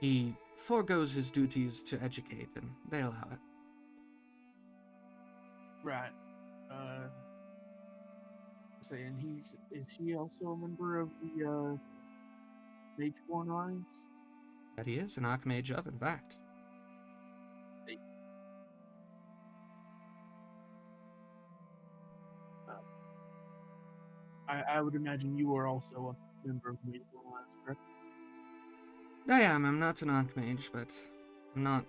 he forgoes his duties to educate, and they allow it. Right. Saying is he also a member of the Mageborn Alliance? That he is an Archmage of, in fact. I would imagine you are also a member of the Mageborn Alliance, correct? I am. I'm not an Archmage, but I'm not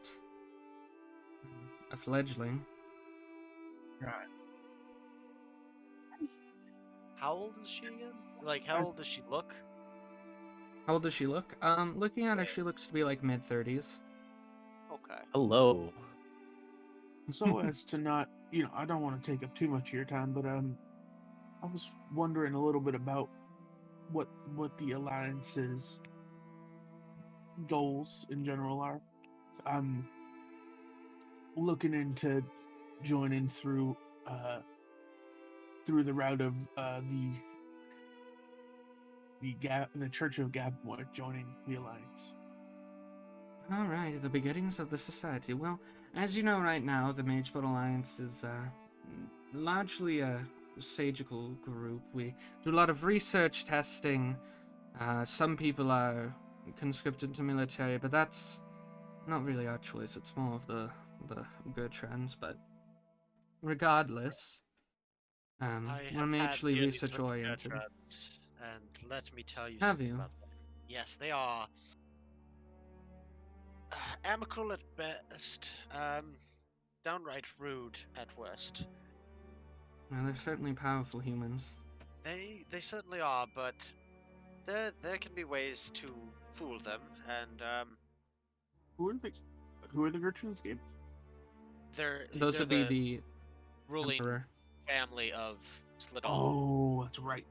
a fledgling. Right. How old is she again? Like, how old does she look? How old does she look? Looking at her, she looks to be like mid-30s. Okay. Hello. So as to not, I don't want to take up too much of your time, but I was wondering a little bit about what the Alliance's goals in general are. I'm looking into joining through the route of the Church of Gabmoy, joining the Alliance. Alright, the beginnings of the society. Well, as you know right now, the Mageborn Alliance is largely a sagical group. We do a lot of research testing. Some people are conscripted to military, but that's not really our choice. It's more of the good trends, but regardless, I we're have had mutually dealings research with oriented. Arrtaron, and let me tell you Have something you? about them. Yes, they are amicable at best, downright rude at worst. Well, they're certainly powerful humans. They certainly are, but there can be ways to fool them, and Who are the Gertrudes, Gabe? they're Those they're would be the the ruling Emperor. family of Ladorna. Oh, that's right.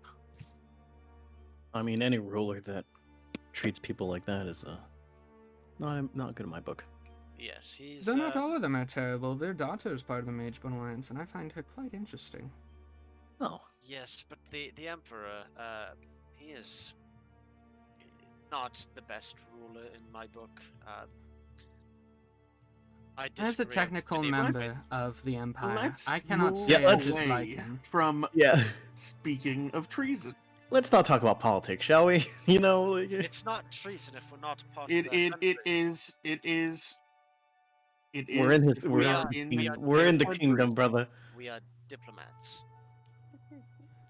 I mean, any ruler that treats people like that is not good in my book. Yes, he's Though not all of them are terrible. Their daughter is part of the Mageborn Alliance, and I find her quite interesting. Oh, yes, but the Emperor, he is not the best ruler in my book. I As a disagree on technical many member ways. of the Empire, Let's I cannot move say I let's- dislike away him. from yeah. speaking of treason. Let's not talk about politics, shall we? Like, It's not treason if we're not part It of that it country. is it is it is. we're in his. if We're, we are- are in we the are we're in the country. kingdom, brother. We are diplomats.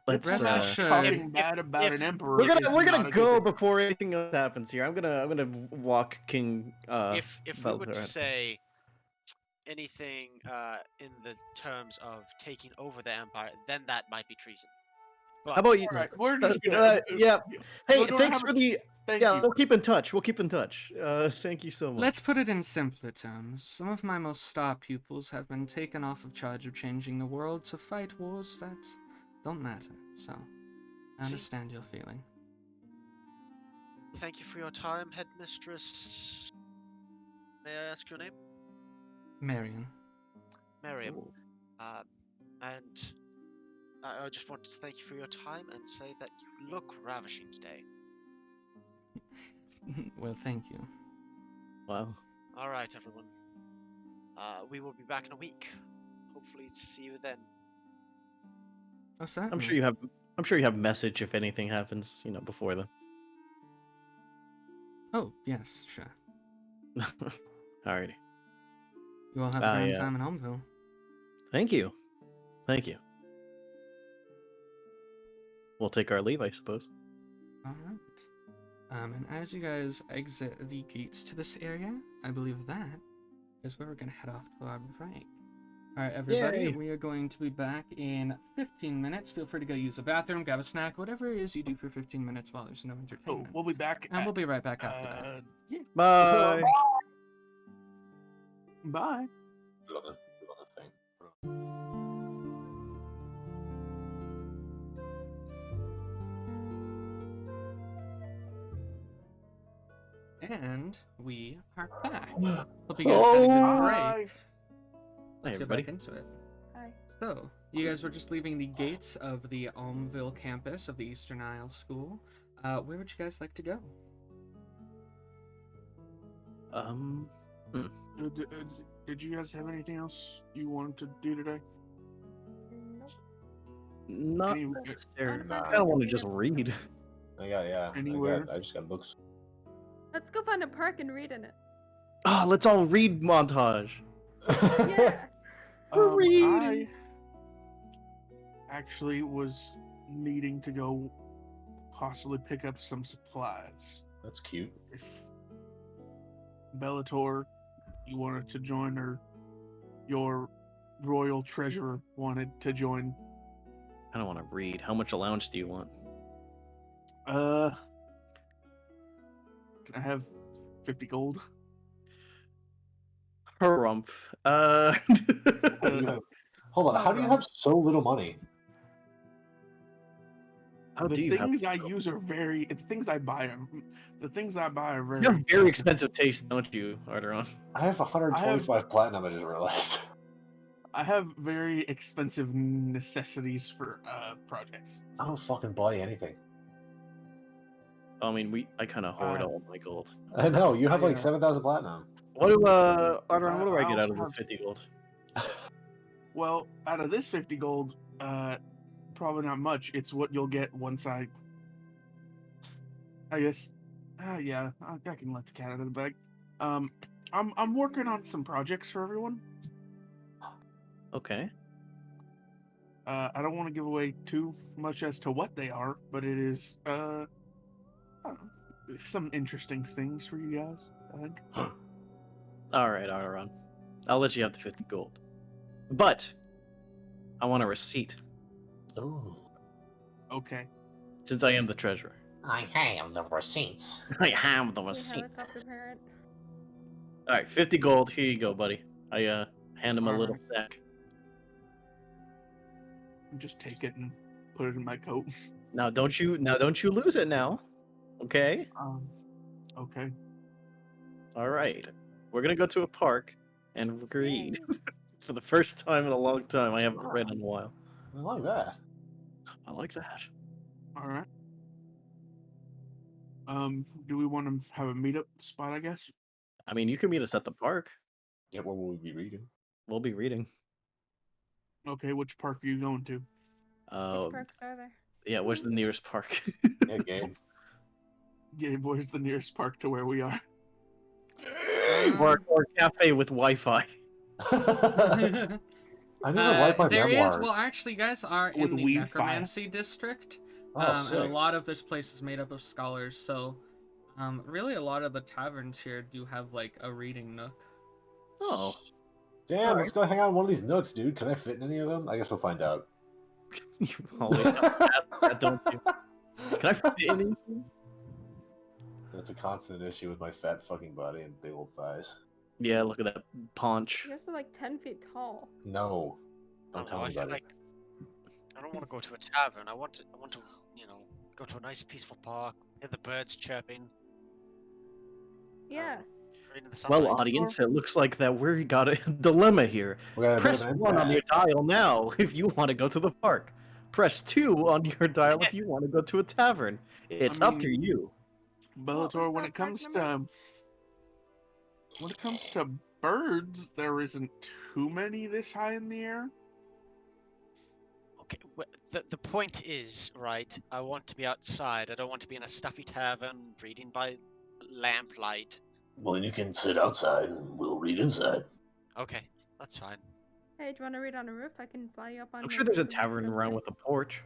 Let's. Rest assured- Talking If- bad about if- an emperor. We're is gonna not a good go thing. before anything else happens here. I'm gonna walk King. if we were to Bellator. say anything in the terms of taking over the empire, then that might be treason. But How about you? All right, we're just gonna. Yeah. Hey, Ladorna, thanks how for much- the. Thank Yeah, you. we'll keep in touch. We'll keep in touch. Thank you so much. Let's put it in simpler terms. Some of my most star pupils have been taken off of charge of changing the world to fight wars that don't matter. So, I See? understand your feeling. thank you for your time, headmistress. May I ask your name? Marion. Miriam. And I just wanted to thank you for your time and say that you look ravishing today. Well, thank you. Wow. All right, everyone. We will be back in a week. Hopefully, to see you then. Oh, certainly. I'm sure you have. I'm sure you have message if anything happens. Before then. Oh, yes, sure. Alrighty. You all have a grand yeah. time in Almville. Thank you. Thank you. We'll take our leave, I suppose. All right. And as you guys exit the gates to this area, I believe that is where we're going to head off to our break. All right, everybody, Yay. we are going to be back in 15 minutes. Feel free to go use the bathroom, grab a snack, whatever it is you do for 15 minutes while there's no Oh, entertainment. we'll be back. And we'll be right back after that. Yeah. Bye. Bye. Do other thing. And we are back. Hope you guys had a good Bye. break. Let's get everybody. back into it. Hi. So, you guys were just leaving the gates of the Almville campus of the Eastern Isle School. Where would you guys like to go? Hmm. Did you guys have anything else you wanted to do today? Nope. Not Any- necessarily. Nah. I kind of want to just read. Yeah. Anywhere? I just got books. Let's go find a park and read in it. Ah, let's all read montage. Yeah. We're I reading. actually was needing to go possibly pick up some supplies. That's cute. If Bellator, you wanted to join, or your royal treasurer wanted to join. I don't want to read. How much allowance do you want? Can I have 50 gold? Harumph. Hold on. How do you have so little money? How The do you have? things I use are very. The things I buy are very. You have very expensive taste, don't you, Arrtaron? I have 125 platinum. I just realized. I have very expensive necessities for projects. I don't fucking buy anything. I mean, I kind of hoard all my gold. I know you have like Yeah. 7,000 platinum. What do Arrtaron? What do I I get out of also this 50 gold? Well, out of this 50 gold, probably not much. It's what you'll get once I guess. Yeah, I can let the cat out of the bag. I'm working on some projects for everyone. Okay. I don't want to give away too much as to what they are, but it is I don't know, some interesting things for you guys, I think. All right, Arrtaron. I'll let you have the 50 gold, but I want a receipt Ooh. Okay. since I am the treasurer. I have the receipts. I have the Hey, receipt. helicopter parrot. All right, 50 gold. Here you go, buddy. I hand him a little Alright. sack. Just take it and put it in my coat. Now don't you lose it now. Okay? Okay. All right. We're going to go to a park and read. For the first time in a long time. I haven't read in a while. I like that. I like that. All right. Do we want to have a meetup spot, I guess? I mean, you can meet us at the park. Yeah, what will we be reading? We'll be reading. Okay, which park are you going to? Which parks are there? Yeah, where's the nearest park? Yeah, game. Gabe, where's the nearest park to where we are? or a cafe with Wi-Fi. I never liked my there memoirs. is. Well, actually, you guys are in With the Wi-Fi. necromancy district, Oh, and a sick. lot of this place is made up of scholars. So, really, a lot of the taverns here do have like a reading nook. Oh. Damn, let's go hang out in one of these nooks, dude. Can I fit in any of them? I guess we'll find out. You always have that, don't you? Can I fit in anything? That's a constant issue with my fat fucking body and big old thighs. Yeah, look at that paunch. Yours are like 10 feet tall. No. I Don't don't tell know, I feel anybody. like I don't want to go to a tavern. I want to, go to a nice peaceful park, hear the birds chirping. Yeah. Read in the sunlight. Well, audience, it looks like that we got a dilemma here. We got a Press bit of an 1 on your impact. dial now if you want to go to the park. Press 2 on your dial if you want to go to a tavern. It's up to mean- you. Bellator, was when that it comes park to birds, there isn't too many this high in the air. Okay, the point is, right, I want to be outside. I don't want to be in a stuffy tavern reading by lamplight. Well, then you can sit outside and we'll read inside. Okay, that's fine. Hey, do you want to read on a roof? I can fly you up on I'm the sure there's a roof and tavern read around there. with a porch.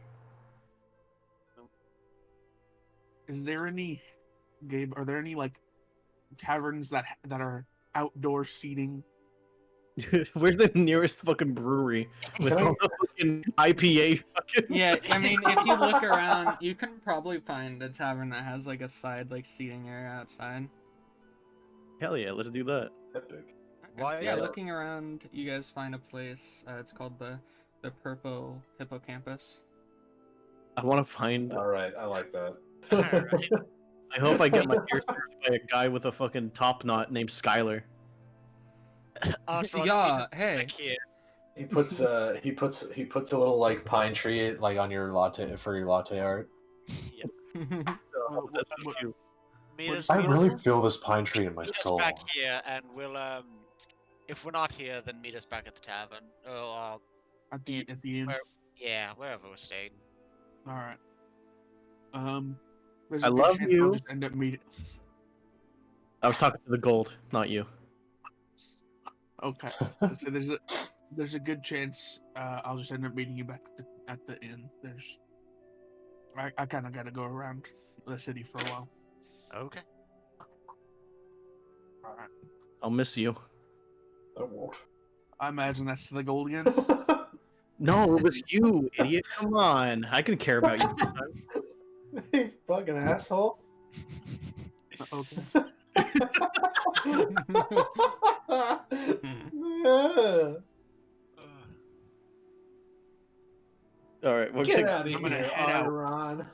Is there any, Gabe? Are there any like taverns that are outdoor seating? Where's the nearest fucking brewery with Can I- all the fucking IPA fucking... Yeah, I mean, if you look around, you can probably find a tavern that has like a side like seating area outside. Hell yeah, let's do that. Epic. Why Yeah, is it- looking around, you guys find a place. It's called the Purple Hippocampus. I want to find... Alright, I like that. Alright. I hope I get my ear served by a guy with a fucking top knot named Skylar. Arrtaron, Yeah, meet us hey. back here. He puts a little like pine tree like on your latte for your latte art. Yeah. Oh, that's so what- cute. Meet us. I meet really us, feel this pine tree in my meet us soul. back here, and we'll if we're not here, then meet us back at the tavern. Or At the end. where, yeah, wherever we're staying. All right. There's I a good love chance you. I'll just end up meeting. I was talking to the gold, not you. Okay. So there's a good chance I'll just end up meeting you back at the inn. I kind of got to go around the city for a while. Okay. All right. I'll miss you. I won't. I imagine that's the goal again. No, it was you, idiot. Come on. I can care about you sometimes. You fucking asshole. Okay. Yeah. All right, we'll Get take, out of I'm gonna here, head out. Arrtaron.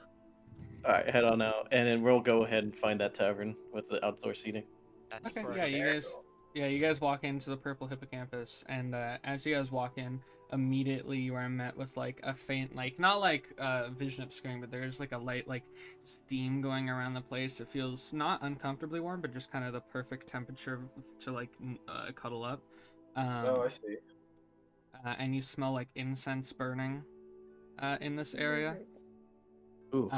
all right, head on out, and then we'll go ahead and find that tavern with the outdoor seating. That's Okay, for yeah, you there. guys, you guys walk into the Purple Hippocampus, and as you guys walk in, immediately you are met with like a faint, like not like vision obscuring, but there's like a light, like steam going around the place. It feels not uncomfortably warm, but just kind of the perfect temperature to like cuddle up. Oh, I see. And you smell like incense burning in this area. Ooh.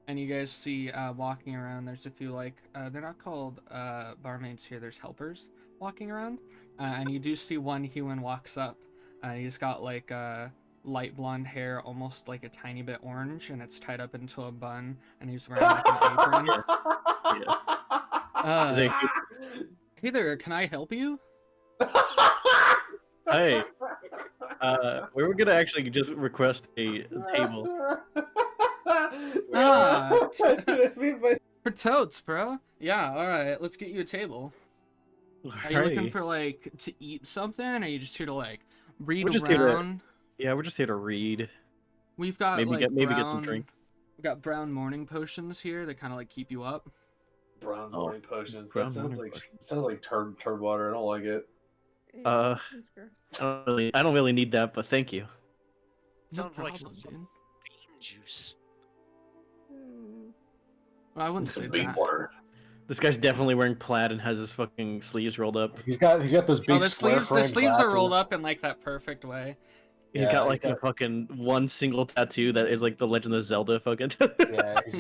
And you guys see walking around, there's a few like they're not called barmaids here, there's helpers walking around, and you do see one human walks up. He's got like light blonde hair, almost like a tiny bit orange, and it's tied up into a bun, and he's wearing like an apron. Is it- Hey there, can I help you? Hey, we were gonna actually just request a table. Ah, for totes, bro. Yeah, all right, let's get you a table. Are you looking Alrighty. for like to eat something? Or are you just here to like read We're just here to- around? Yeah, we're just here to read. We've got Maybe like get some brown. drinks. We've got brown morning potions here that kind of like keep you up. Brown Oh, morning potions. brown That sounds morning like turd water. I don't like it. Uh, That's gross. I don't really need that, but thank you. Sounds like some dude. bean juice. Hmm. Well, I wouldn't This is say bean that. water. This guy's definitely wearing plaid and has his fucking sleeves rolled up. He's got those big Oh, the square sleeves frame are rolled glasses. up in like that perfect way. He's Yeah, got he's like a got- fucking one single tattoo that is like the Legend of Zelda fucking.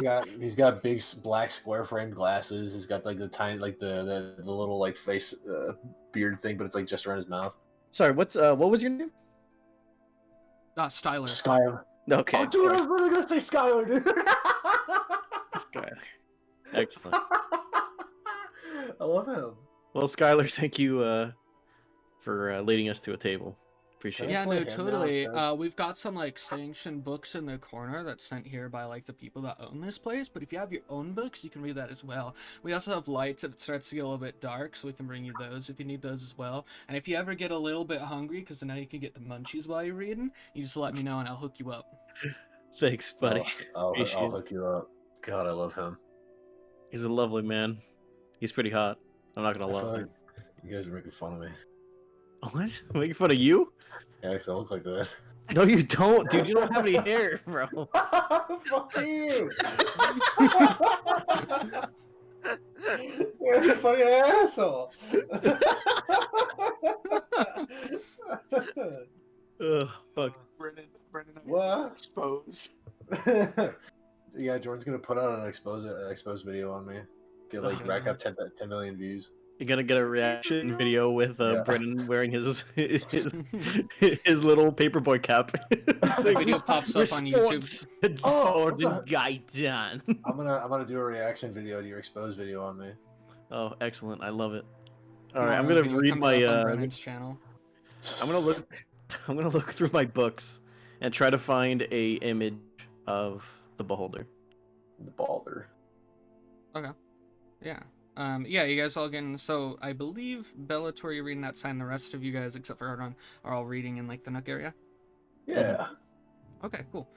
Yeah, he's got big black square frame glasses. He's got like the tiny like the little like face beard thing, but it's like just around his mouth. Sorry, what was your name? Styler. Skylar. Okay. Oh, dude, I was really gonna say Skylar, dude. Skylar. Excellent. I love him. Well, Skylar, thank you for leading us to a table. Appreciate Yeah. it. Yeah, play no, him now, totally. Doug. We've got some like sanctioned books in the corner that's sent here by like the people that own this place. But if you have your own books, you can read that as well. We also have lights if it starts to get a little bit dark, so we can bring you those if you need those as well. And if you ever get a little bit hungry, because I know you can get the munchies while you're reading, you just let me know and I'll hook you up. Thanks, buddy. I'll Appreciate it. hook you up. God, I love him. He's a lovely man. He's pretty hot. I'm not I gonna feel lie. like you guys are making fun of me. What? Making fun of you? Yeah, 'cause I look like that. No, you don't, dude. You don't have any hair, bro. Fuck you! You're a fucking asshole. Ugh, fuck. Brennan, What? exposed. Yeah, Jordan's gonna put out an expose video on me. Get like rack up 10 million views. You're gonna get a reaction video with Yeah. Brennan wearing his little paperboy cap. Saying, Video pops up on YouTube. "Response to Oh, what Jordan the- GAITAN." I'm gonna do a reaction video to your expose video on me. Oh, excellent! I love it. All right, Tomorrow I'm gonna video read comes my. up on I'm Brennan's channel. gonna look. I'm gonna look through my books and try to find a image of the beholder. the balder. Yeah. Yeah, you guys all getting, so I believe Bellator, you're reading that sign. The rest of you guys, except for Arrtaron, are all reading in like the Nook area. Yeah. Okay, cool.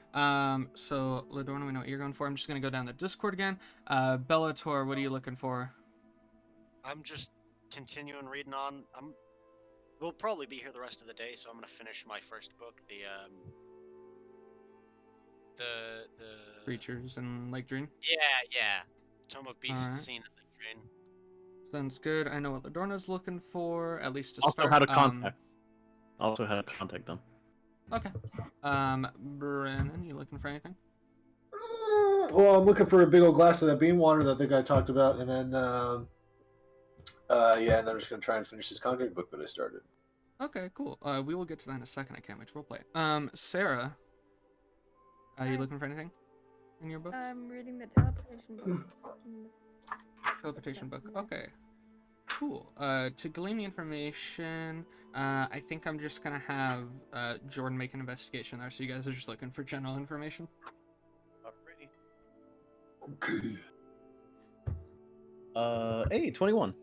So Ladorna, we know what you're going for. I'm just gonna go down the Discord again. Bellator, what are you looking for? I'm just continuing reading on. We'll probably be here the rest of the day, so I'm gonna finish my first book, the Creatures and Lake Dream. yeah. Tome of Beasts Alright. seen in the train. Sounds good. I know what Ladorna's looking for, at least to Also, start. how to contact. Also, how to contact them. Okay. Brennan, you looking for anything? Well, I'm looking for a big old glass of that bean water that I think I talked about, and then yeah, and then I'm just gonna try and finish this contract book that I started. Okay, cool. We will get to that in a second. I can't wait to roleplay. Sarah, are you Hi. looking for anything in your books? I'm reading the teleportation book. Teleportation book. That's in Okay. Cool. To glean the information, I think I'm just gonna have Jordan make an investigation there, so you guys are just looking for general information. Okay. Hey, 21.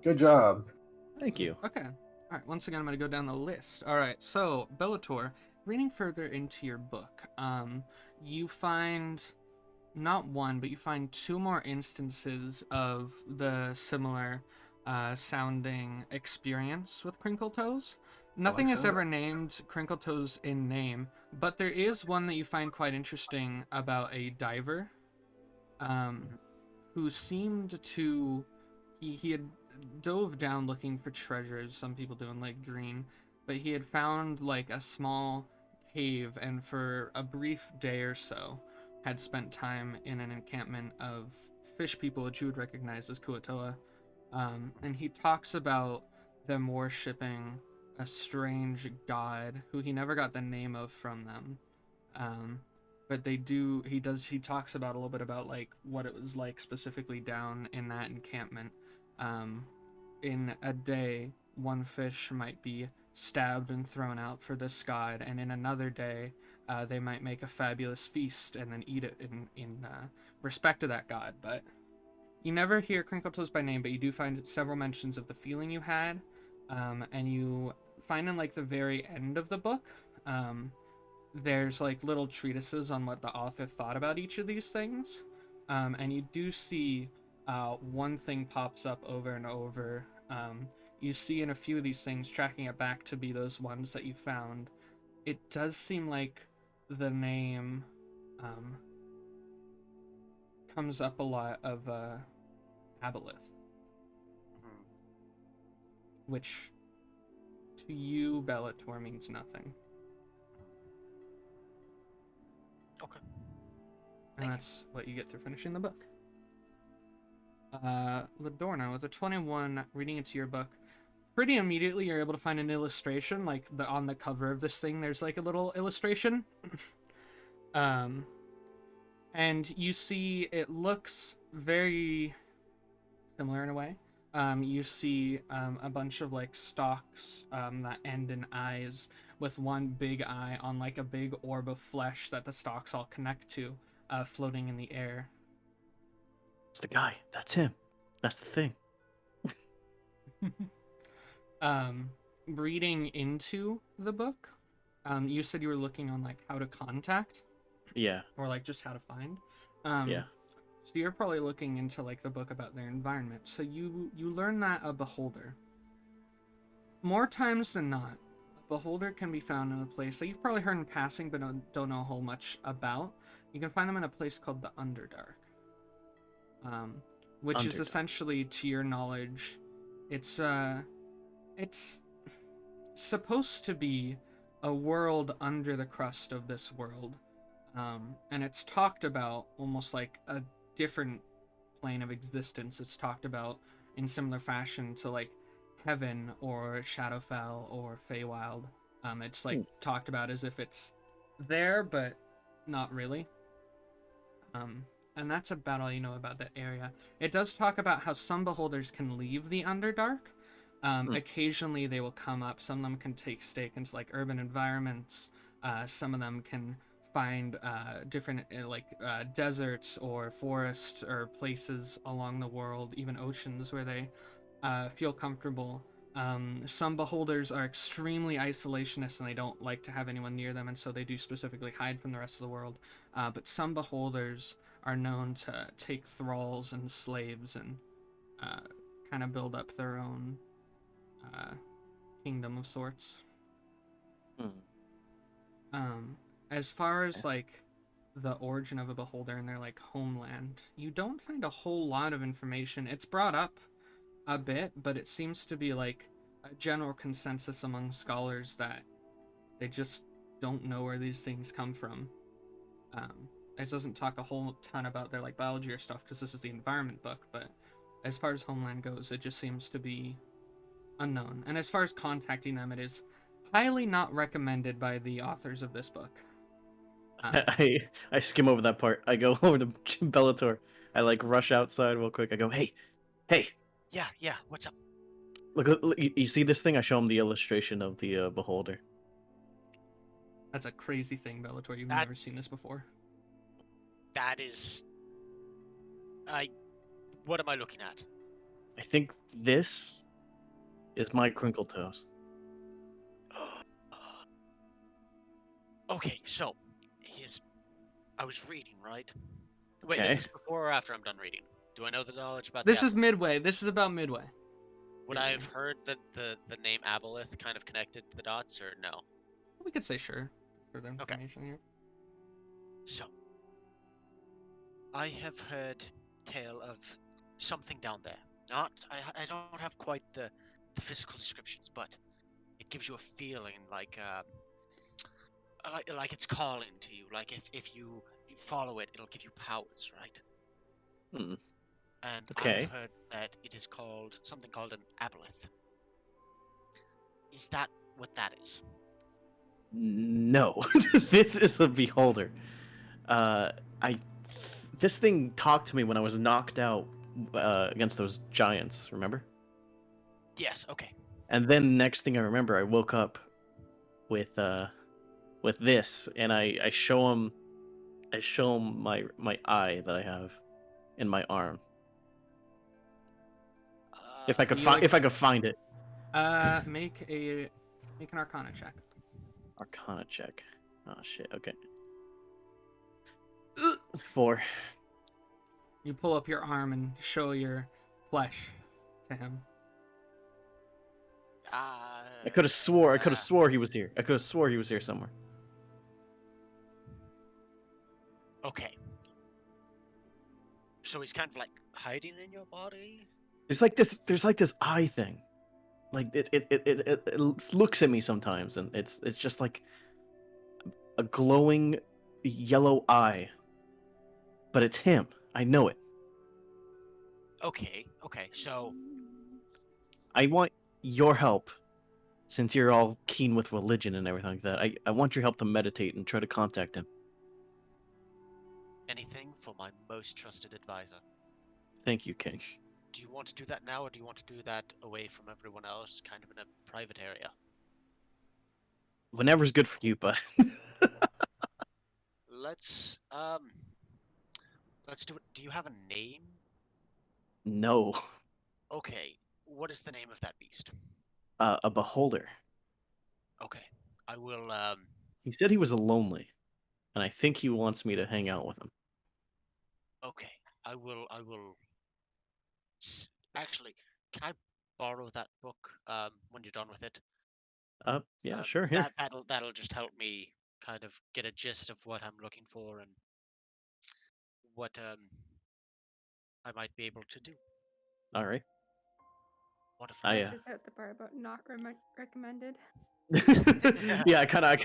Good job. Thank you. Okay. Alright, once again, I'm gonna go down the list. Alright, so, Bellator, reading further into your book, you find not one, but you find two more instances of the similar sounding experience with Crinkle Toes. Nothing is sound ever named Crinkle Toes in name, but there is one that you find quite interesting about a diver who seemed to... He had dove down looking for treasures, some people do in Lake Dreen, but he had found like a small cave, and for a brief day or so had spent time in an encampment of fish people, which you would recognize as Kuatoa. And he talks about them worshipping a strange god who he never got the name of from them. But they do, he talks about a little bit about like what it was like specifically down in that encampment. In a day, one fish might be stabbed and thrown out for this god, and in another day, they might make a fabulous feast and then eat it in respect to that god. But you never hear Crinkle Toes by name, but you do find several mentions of the feeling you had, and you find in like the very end of the book, there's like little treatises on what the author thought about each of these things, and you do see one thing pops up over and over. You see in a few of these things, tracking it back to be those ones that you found, it does seem like the name comes up a lot of Aboleth, which to you, Bellator, means nothing. Okay. And that's what you get through finishing the book. Ladorna, with a 21, reading into your book, pretty immediately you're able to find an illustration, like on the cover of this thing, there's like a little illustration. And you see it looks very similar in a way. You see a bunch of like stalks that end in eyes, with one big eye on like a big orb of flesh that the stalks all connect to, floating in the air. It's the guy. That's him. That's the thing. Reading into the book, you said you were looking on like how to contact, Yeah. or like just how to find. Yeah. So you're probably looking into like the book about their environment. So you learn that a beholder, more times than not, a beholder can be found in a place that you've probably heard in passing but don't know a whole much about. You can find them in a place called the Underdark, which is Underdark. essentially, to your knowledge, it's supposed to be a world under the crust of this world, and it's talked about almost like a different plane of existence. It's talked about in similar fashion to like Heaven or Shadowfell or Feywild. It's like talked about as if it's there, but not really. And that's about all you know about that area. It does talk about how some beholders can leave the Underdark. Occasionally they will come up. Some of them can take stake into like urban environments. Some of them can find different deserts or forests or places along the world, even oceans, where they feel comfortable. Some beholders are extremely isolationist and they don't like to have anyone near them, and so they do specifically hide from the rest of the world. But some beholders are known to take thralls and slaves and kind of build up their own kingdom of sorts. As far as like the origin of a beholder and their like homeland, you don't find a whole lot of information. It's brought up a bit, but it seems to be like a general consensus among scholars that they just don't know where these things come from. It doesn't talk a whole ton about their like biology or stuff because this is the environment book, but as far as homeland goes, it just seems to be unknown. And as far as contacting them, it is highly not recommended by the authors of this book. I skim over that part. I go over to Bellator. I like rush outside real quick. I go, hey, Yeah, what's up? look, you see this thing? I show him the illustration of the beholder. That's a crazy thing, Bellator. You've never seen this before. That is... What am I looking at? I think this is my crinkle toes. Okay, so I was reading, right? Wait, Okay. is this before or after I'm done reading? Do I know the knowledge about This the is midway. This is about midway. Would I have heard that the name Aboleth kind of connected the dots, or no? We could say sure for the information here. So, I have heard tale of something down there. I don't have quite the physical descriptions, but it gives you a feeling like it's calling to you. Like if you follow it, it'll give you powers, right? Hmm. And Okay. I've heard that it is something called an aboleth. Is that what that is? No, this is a beholder. This thing talked to me when I was knocked out against those giants. Remember? Yes. Okay. And then next thing I remember, I woke up with this, and I show him my eye that I have in my arm. If I could find it. Make an Arcana check. Arcana check. Oh shit. Okay. 4. You pull up your arm and show your flesh to him. I could have swore he was here. I could have swore he was here somewhere. Okay. So he's kind of like hiding in your body? There's like this eye thing. Like it looks at me sometimes, and it's just like a glowing yellow eye. But it's him. I know it. Okay, so... I want your help, since you're all keen with religion and everything like that. I want your help to meditate and try to contact him. Anything for my most trusted advisor. Thank you, King. Do you want to do that now, or do you want to do that away from everyone else, kind of in a private area? Whenever's good for you, bud. Let's do it. Do you have a name? No. Okay, what is the name of that beast? A beholder. Okay, I will, He said he was lonely, and I think he wants me to hang out with him. okay, I will... Actually, can I borrow that book, when you're done with it? Yeah, sure, here. That'll just help me kind of get a gist of what I'm looking for and what, I might be able to do. Alright. Wonderful. I, Is that the part about not recommended? yeah, I kind of.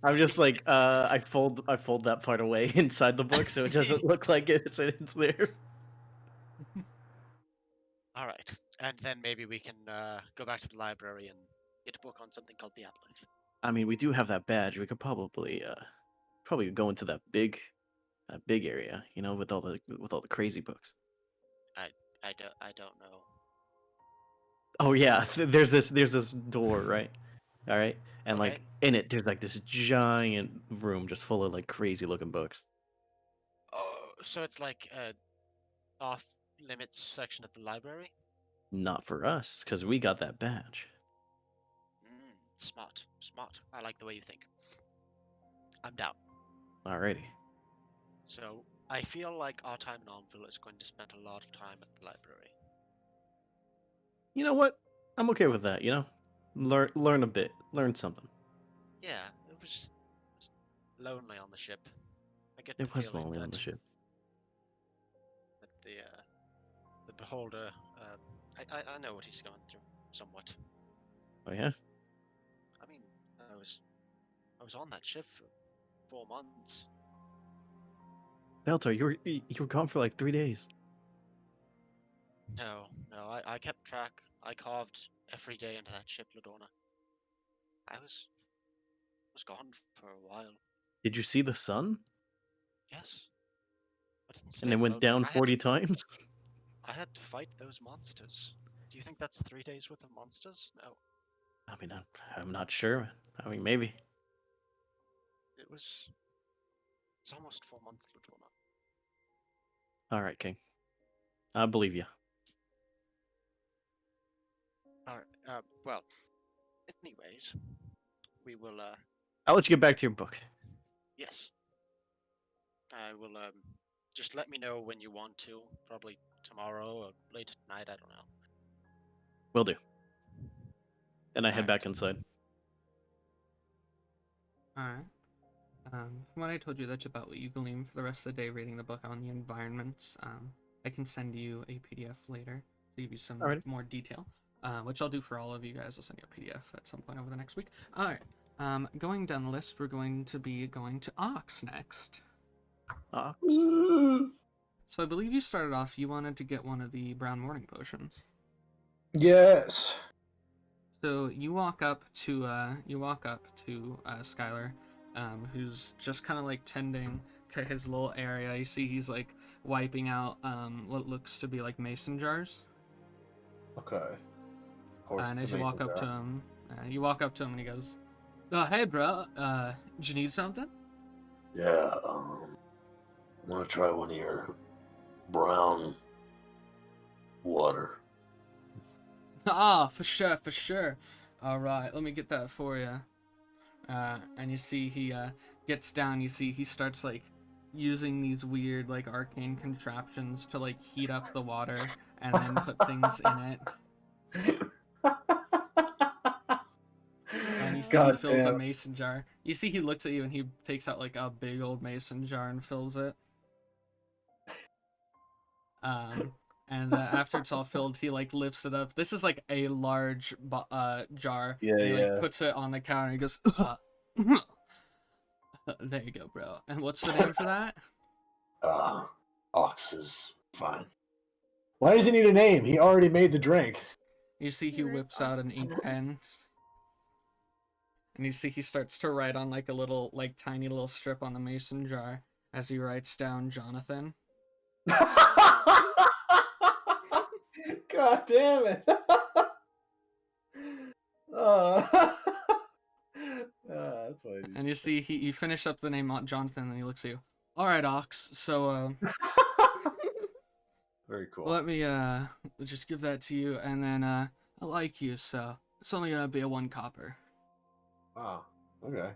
I'm just like, I fold that part away inside the book so it doesn't look like it's there. All right, and then maybe we can go back to the library and get a book on something called the Aboleth. I mean, we do have that badge. We could probably go into that big area, you know, with all the crazy books. I don't know. Oh yeah, there's this door, right? All right, and like Okay. in it, there's like this giant room just full of like crazy looking books. Oh, so it's like a off-limits section at the library? Not for us, because we got that badge. Smart. I like the way you think. I'm down. Alrighty. So, I feel like our time in Armville is going to spend a lot of time at the library. You know what? I'm okay with that. You know, learn a bit, learn something. Yeah, it was lonely on the ship. I get It the was feeling lonely that, on the ship. that the beholder, I know what he's going through somewhat. Oh yeah. I mean, I was on that ship for 4 months. Bellator, you were gone for like 3 days. No, I kept track. I carved every day into that ship, Ladorna. I was gone for a while. Did you see the sun? Yes. I didn't stay And it went remote. down 40 times? I had to fight those monsters. Do you think that's 3 days worth of monsters? No. I mean, I'm not sure, man. I mean, maybe. It's almost 4 months, Ladorna. All right, King. I believe you. Alright, well, anyways, we will, I'll let you get back to your book. yes. I will, just let me know when you want to. Probably tomorrow or late at night, I don't know. Will do. And I head Alright. back inside. Alright. From what I told you, that's about what you glean for the rest of the day reading the book on the environments. I can send you a PDF later to give you some Alrighty. more detail, which I'll do for all of you guys. I'll send you a PDF at some point over the next week. Alright. Going down the list, we're going to be going to Ox next. So I believe you started off, you wanted to get one of the brown morning potions. Yes. So you walk up to Skylar, who's just kind of like tending to his little area. You see he's like wiping out what looks to be like mason jars. Okay. Of course. And it's as a you walk mason up to jar. him, and he goes, "Oh, hey, bro. Did you need something?" Yeah, I'm gonna try one of your brown water. Ah, for sure. All right, let me get that for you. And you see he gets down. You see he starts like using these weird like arcane contraptions to like heat up the water and then put things in it. And you see he God fills a damn. mason jar. You see he looks at you and he takes out like a big old mason jar and fills it. And after it's all filled, he like lifts it up. This is like a large jar. Yeah, and he like yeah. puts it on the counter. He goes, "There you go, bro." And what's the name for that? Ox is fine. Why does he need a name? He already made the drink. You see he whips out an ink pen. And you see he starts to write on like a little, like tiny little strip on the mason jar as he writes down Jonathan. God damn it. That's why. And you see you finish up the name Jonathan and he looks at you. All right, Ox. So Very cool. let me just give that to you, and then I like you, so it's only gonna be a 1 copper. Ah, okay.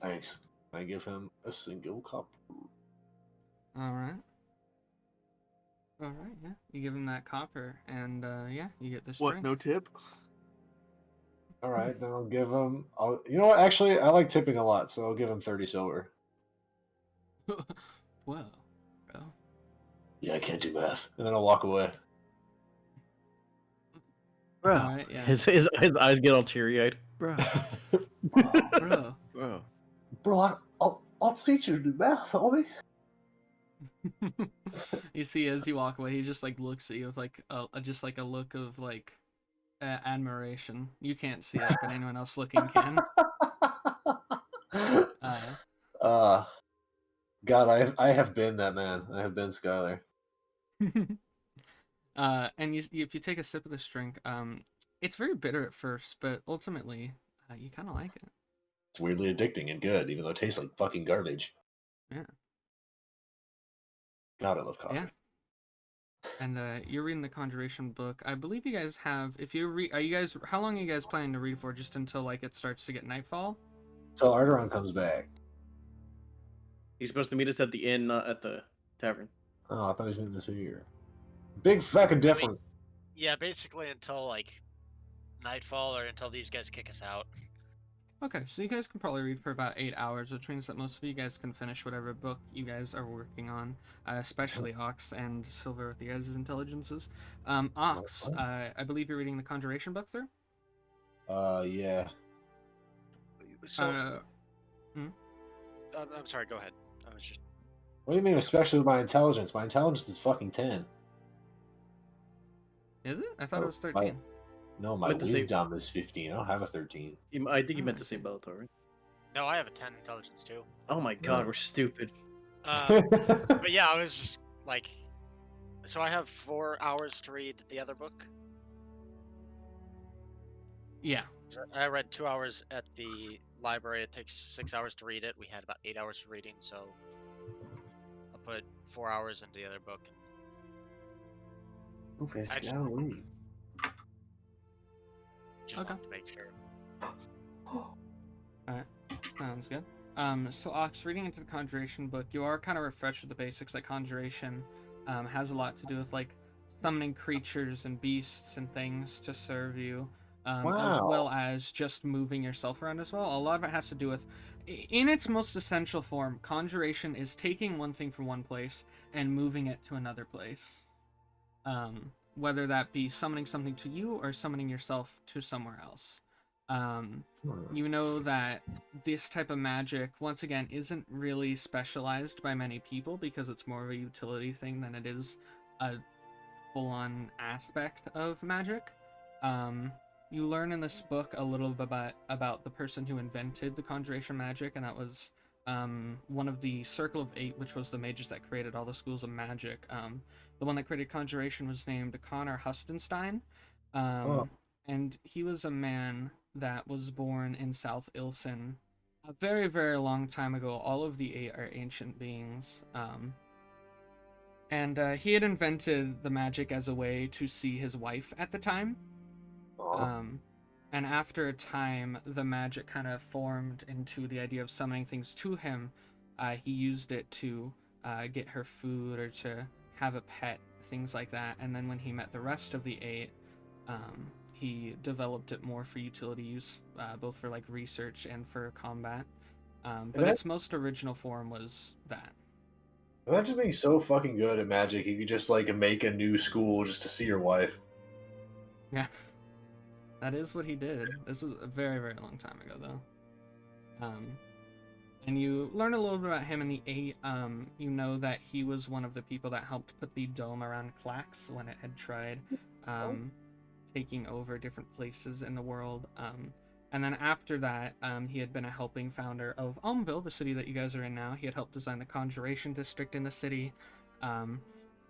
Thanks. I give him a single cup. All right, yeah. You give him that copper, and yeah, you get this What? drink. No tip? All right, then I'll give him. You know what? Actually, I like tipping a lot, so I'll give him 30 silver. Whoa, bro. Yeah, I can't do math. And then I'll walk away. Bro, All right, yeah. his eyes get all teary-eyed. Bro, Bro. bro. Bro, I'll teach you to do math, homie. You see, as you walk away, he just like looks at you with like just like a look of like admiration. You can't see it, but anyone else looking can. God, I have been that man. I have been Skylar. And if you take a sip of this drink, it's very bitter at first, but ultimately, you kind of like it. It's weirdly addicting and good, even though it tastes like fucking garbage. Yeah. God, I love coffee. Yeah. And you're reading the Conjuration book. I believe you guys have. If you read, how long are you guys planning to read for? Just until like it starts to get nightfall? So Arrtaron comes back. He's supposed to meet us at the inn, not at the tavern. Oh, I thought he was meeting us here. Big fucking difference. Yeah, basically until like nightfall or until these guys kick us out. Okay, so you guys can probably read for about 8 hours, which means that most of you guys can finish whatever book you guys are working on, especially Ox and Silver with you guys' intelligences. Ox, I believe you're reading the Conjuration book through? Yeah. So, I'm sorry. Go ahead. I was just. What do you mean, especially with my intelligence? My intelligence is fucking 10. Is it? I thought it was my 13. No, my Meant to say- wisdom is 15. I don't have a 13. I think you Oh, meant I to say see. Bellator, right? No, I have a 10 intelligence too. Oh my god, we're stupid. But yeah, I was just like, so I have 4 hours to read the other book. Yeah. I read 2 hours at the library. It takes 6 hours to read it. We had about 8 hours for reading, so I'll put 4 hours into the other book. Who fast I get just- out of the read? Just Okay. wanted to make sure. Alright, sounds good. So Ox, reading into the Conjuration book, you are kind of refreshed with the basics that Conjuration has a lot to do with, like, summoning creatures and beasts and things to serve you, as Wow. well as just moving yourself around as well. A lot of it has to do with, in its most essential form, Conjuration is taking one thing from one place and moving it to another place. Whether that be summoning something to you or summoning yourself to somewhere else. You know that this type of magic, once again, isn't really specialized by many people because it's more of a utility thing than it is a full-on aspect of magic. You learn in this book a little bit about the person who invented the conjuration magic, and that was one of the Circle of Eight, which was the mages that created all the schools of magic. The one that created conjuration was named Connor Hustenstein, and he was a man that was born in South Ilsen a very, very long time ago. All of the eight are ancient beings. And he had invented the magic as a way to see his wife at the time. And after a time, the magic kind of formed into the idea of summoning things to him. He used it to get her food or to have a pet, things like that. And then when he met the rest of the eight, he developed it more for utility use, both for like research and for combat. But its most original form was that. Imagine being so fucking good at magic, you could just like make a new school just to see your wife. Yeah, that is what he did. This was a very, very long time ago, though. And you learn a little bit about him in the eight. You know that he was one of the people that helped put the dome around Clax when it had tried taking over different places in the world. And then after that, he had been a helping founder of Almville, the city that you guys are in now. He had helped design the Conjuration District in the city.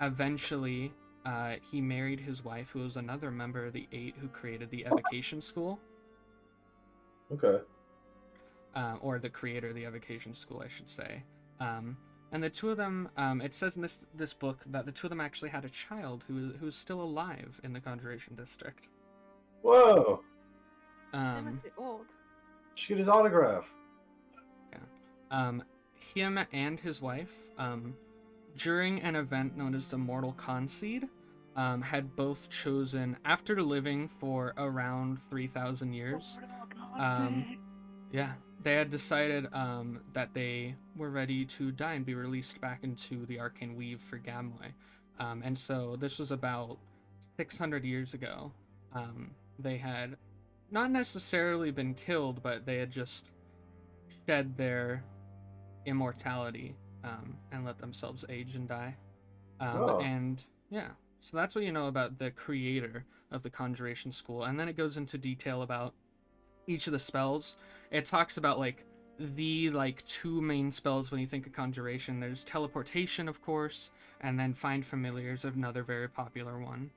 Eventually, he married his wife, who was another member of the Eight who created the Evocation School. Okay. Or the creator of the Evocation School, I should say. And the two of them, it says in this book that the two of them actually had a child who's still alive in the Conjuration District. Whoa! They must be old. Should get his autograph. Him and his wife, during an event known as the Mortal Concede, had both chosen, after living for around 3,000 years, they had decided that they were ready to die and be released back into the Arcane Weave for Gabmoy. And so this was about 600 years ago. They had not necessarily been killed, but they had just shed their immortality and let themselves age and die. And yeah, so that's what you know about the creator of the Conjuration School. And then it goes into detail about each of the spells. It talks about the two main spells when you think of Conjuration. There's Teleportation, of course, and then Find Familiars, another very popular one.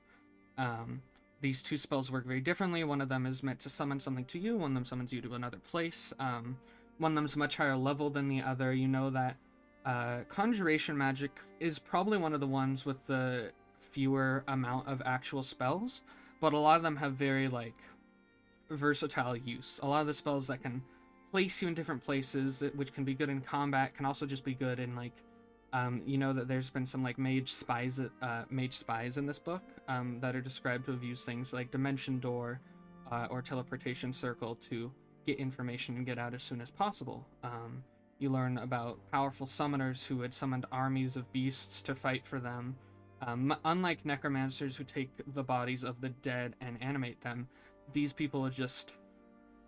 These two spells work very differently. One of them is meant to summon something to you. One of them summons you to another place. One of them's much higher level than the other. You know that Conjuration magic is probably one of the ones with the fewer amount of actual spells, but a lot of them have very versatile use. A lot of the spells that can place you in different places, which can be good in combat, can also just be good in you know that there's been some mage spies in this book that are described to have used things like Dimension Door or Teleportation Circle to get information and get out as soon as possible. You learn about powerful summoners who had summoned armies of beasts to fight for them. Unlike necromancers who take the bodies of the dead and animate them, these people would just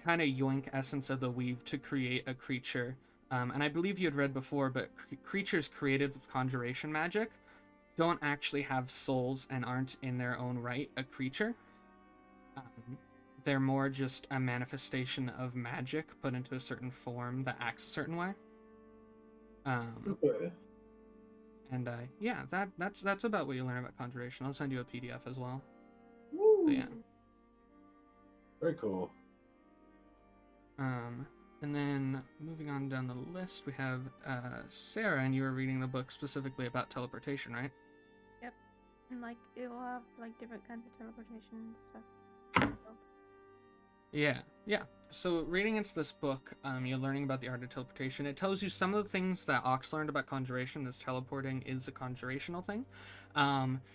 kind of yoink essence of the weave to create a creature. And I believe you had read before, but creatures created with conjuration magic don't actually have souls and aren't in their own right a creature. They're more just a manifestation of magic put into a certain form that acts a certain way. Okay. And yeah, that's about what you learn about conjuration. I'll send you a PDF as well. Woo. So, yeah. Very cool. And then moving on down the list, we have Sarah, and you were reading the book specifically about teleportation, right? Yep. And like it will have like different kinds of teleportation and stuff. Yeah. So reading into this book, you're learning about the art of teleportation. It tells you some of the things that Ox learned about conjuration, as teleporting is a conjurational thing.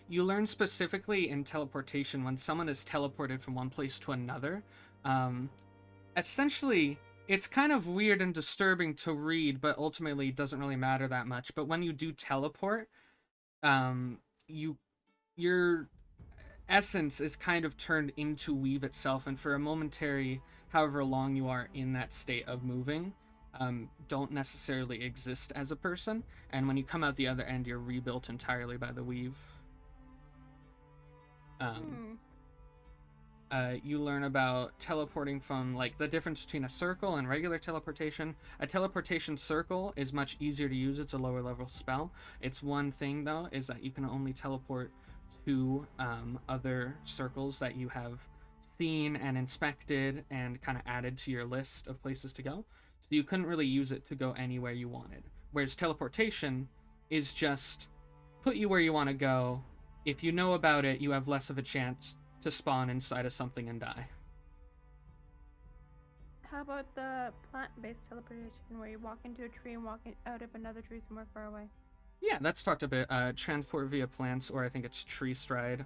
You learn specifically in teleportation when someone is teleported from one place to another. Essentially, it's kind of weird and disturbing to read, but ultimately it doesn't really matter that much. But when you do teleport, your essence is kind of turned into weave itself, and for a momentary, however long you are in that state of moving, don't necessarily exist as a person, and when you come out the other end, you're rebuilt entirely by the weave. You learn about teleporting from, like, the difference between a circle and regular teleportation. A teleportation circle is much easier to use. It's a lower level spell. Its one thing, though, is that you can only teleport to other circles that you have seen and inspected and kind of added to your list of places to go. So you couldn't really use it to go anywhere you wanted. Whereas teleportation is just put you where you want to go. If you know about it, you have less of a chance to spawn inside of something and die. How about the plant-based teleportation, where you walk into a tree and walk out of another tree somewhere far away? Yeah, that's talked a bit. Transport via plants, or I think it's tree stride.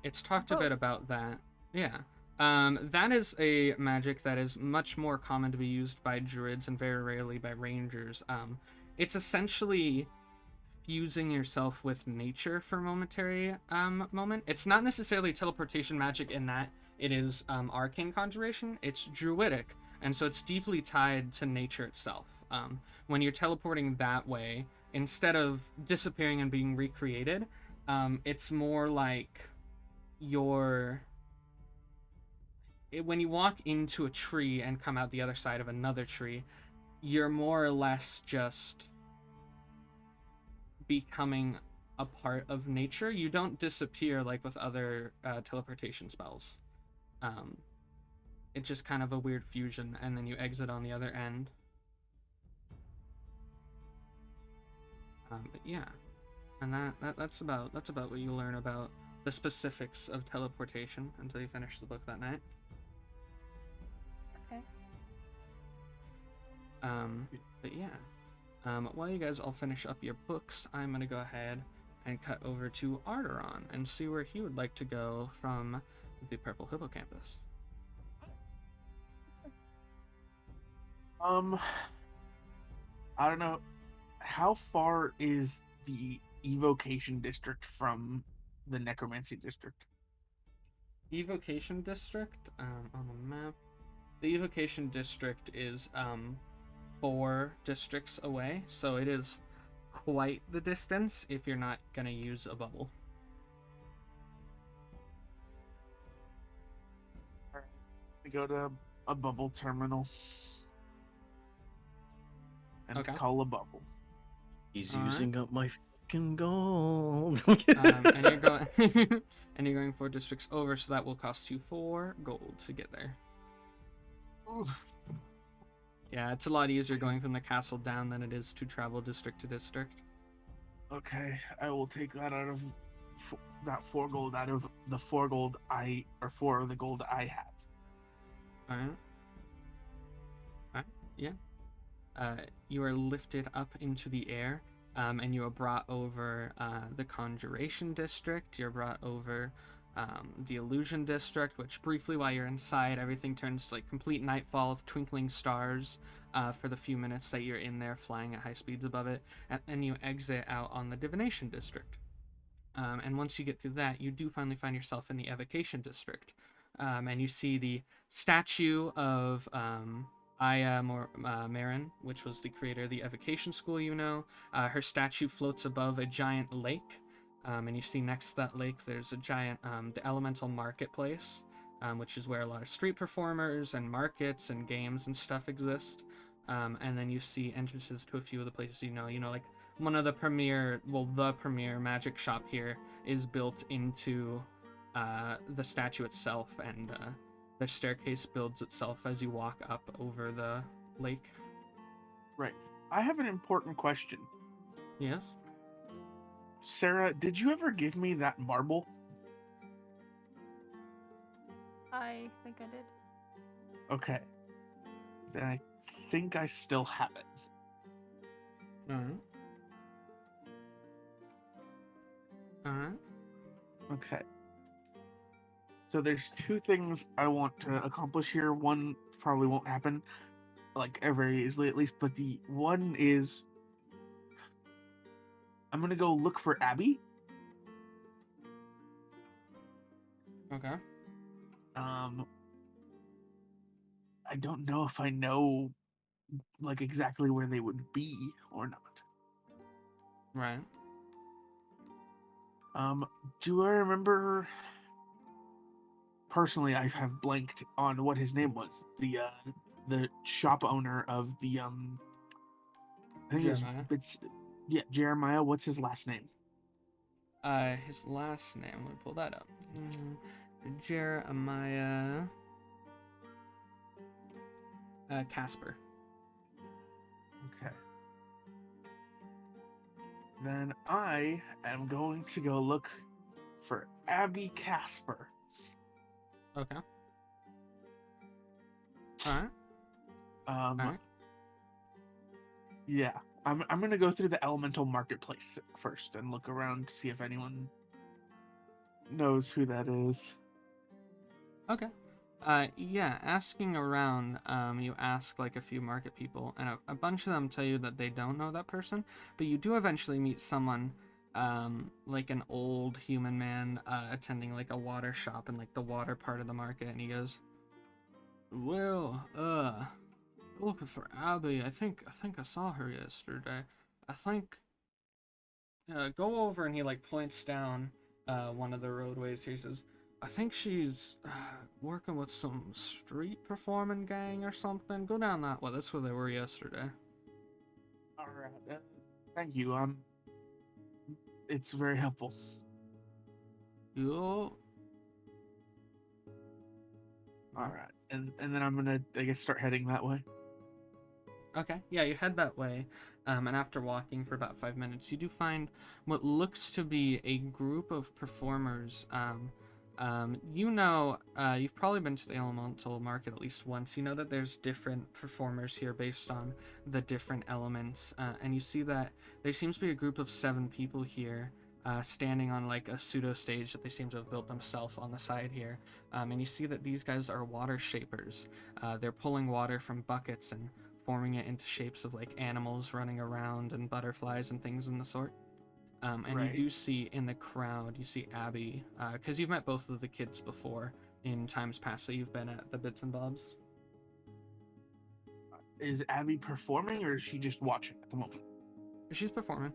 It's talked a bit about that. Yeah. That is a magic that is much more common to be used by druids and very rarely by rangers. It's essentially fusing yourself with nature for a momentary moment. It's not necessarily teleportation magic in that it is arcane conjuration. It's druidic, and so it's deeply tied to nature itself. When you're teleporting that way, instead of disappearing and being recreated, it's more like when you walk into a tree and come out the other side of another tree, you're more or less just becoming a part of nature. You don't disappear like with other teleportation spells. It's just kind of a weird fusion, and then you exit on the other end. But yeah, and that's about what you learn about the specifics of teleportation until you finish the book that night. Okay. But yeah, while you guys all finish up your books, I'm gonna go ahead and cut over to Arrtaron and see where he would like to go from the Purple Hippocampus. I don't know. How far is the evocation district from the necromancy district? Evocation district, on the map. The evocation district is 4 districts away, so it is quite the distance if you're not gonna use a bubble. We go to a bubble terminal and Okay. call a bubble. He's All using up my fucking gold. And you're going and you're going 4 districts over, so that will cost you 4 gold to get there. Oof. Yeah, it's a lot easier going from the castle down than it is to travel district to district. Okay, I will take that out of that 4 gold out of the 4 gold 4 of the gold I have. Alright. Yeah. You are lifted up into the air, and you are brought over the Conjuration District. You're brought over the Illusion District, which briefly while you're inside, everything turns to like complete nightfall of twinkling stars for the few minutes that you're in there flying at high speeds above it, and then you exit out on the Divination District. And once you get through that, you do finally find yourself in the Evocation District, and you see the statue of Marin, which was the creator of the Evocation School, you know. Her statue floats above a giant lake, and you see next to that lake there's a giant, the Elemental Marketplace, which is where a lot of street performers and markets and games and stuff exist. And then you see entrances to a few of the places you know, like one of the premier magic shop here is built into the statue itself, and the staircase builds itself as you walk up over the lake. Right. I have an important question. Yes? Sarah, did you ever give me that marble? I think I did. Okay. Then I think I still have it. Alright. Okay. So there's two things I want to accomplish here. One probably won't happen, like, very easily at least, but the one is I'm gonna go look for Abby. Okay. I don't know if I know, like, exactly where they would be or not. Right. Do I remember... Personally, I have blanked on what his name was. The shop owner of the, I think Jeremiah. Yeah, Jeremiah. What's his last name? His last name, let me pull that up. Jeremiah Casper. Okay. Then I am going to go look for Abby Casper. Okay. Alright. Alright. Yeah. I'm gonna go through the Elemental Marketplace first and look around to see if anyone knows who that is. Okay. Yeah, asking around, you ask like a few market people, and a bunch of them tell you that they don't know that person, but you do eventually meet someone, like an old human man, attending like a water shop in like the water part of the market, and he goes, "Well, looking for Abby. I think I saw her yesterday. I think, go over," and he like points down, one of the roadways here. He says, "I think she's working with some street performing gang or something. Go down that way. That's where they were yesterday." All right. Thank you. It's very helpful. Yo. All right. And then I'm gonna, I guess, start heading that way. Okay, yeah, you head that way, and after walking for about 5 minutes, you do find what looks to be a group of performers. You know, you've probably been to the Elemental Market at least once. You know that there's different performers here based on the different elements, and you see that there seems to be a group of 7 people here, standing on like a pseudo stage that they seem to have built themselves on the side here, and you see that these guys are water shapers. They're pulling water from buckets and forming it into shapes of like animals running around and butterflies and things in the sort. And Right. you do see in the crowd, you see Abby, because you've met both of the kids before in times past that you've been at the Bits and Bobs. Is Abby performing or is she just watching at the moment? She's performing.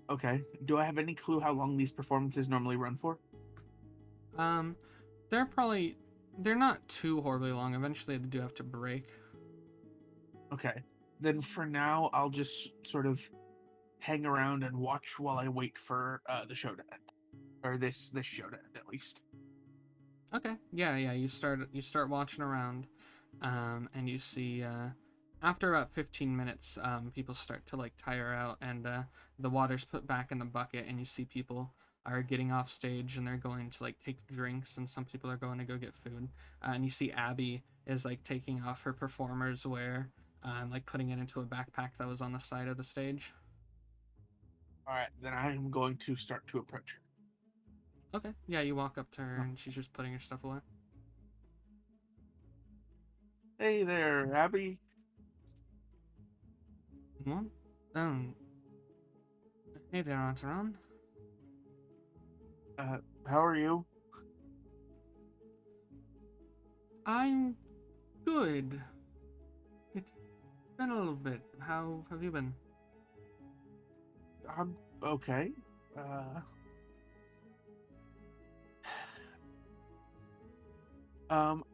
Okay. Do I have any clue how long these performances normally run for? They're not too horribly long. Eventually they do have to break. Okay. Then for now, I'll just sort of hang around and watch while I wait for the show to end. Or this show to end, at least. Okay. Yeah, you start watching around, and you see, after about 15 minutes, people start to like tire out, and the water's put back in the bucket, and you see people are getting off stage and they're going to like take drinks, and some people are going to go get food, and you see Abby is like taking off her performer's wear, like putting it into a backpack that was on the side of the stage. All right, then I am going to start to approach her. Okay. Yeah, you walk up to her and she's just putting her stuff away. Hey there, Abby. What? Um. Hey there, Arrtaron. How are you? I'm good. It's been a little bit. How have you been? I'm okay.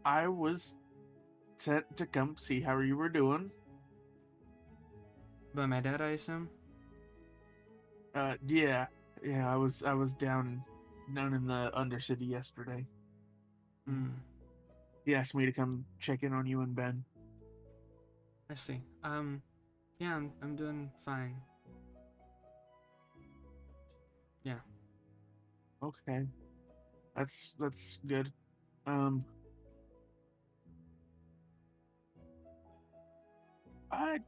I was sent to come see how you were doing. By my dad, I assume? Yeah, I was down in the Undercity yesterday. Hmm. He asked me to come check in on you and Ben. I see. Yeah, I'm doing fine. Yeah. Okay, that's good. Um, I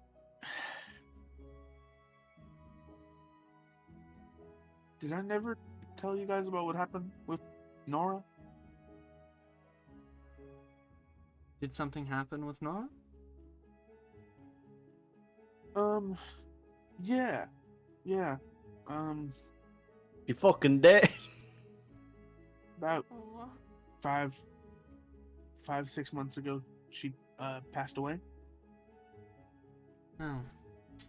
did I never tell you guys about what happened with Nora? Did something happen with Nora? Yeah, yeah. You fucking dead. About Oh, 6 months ago, she passed away. Oh,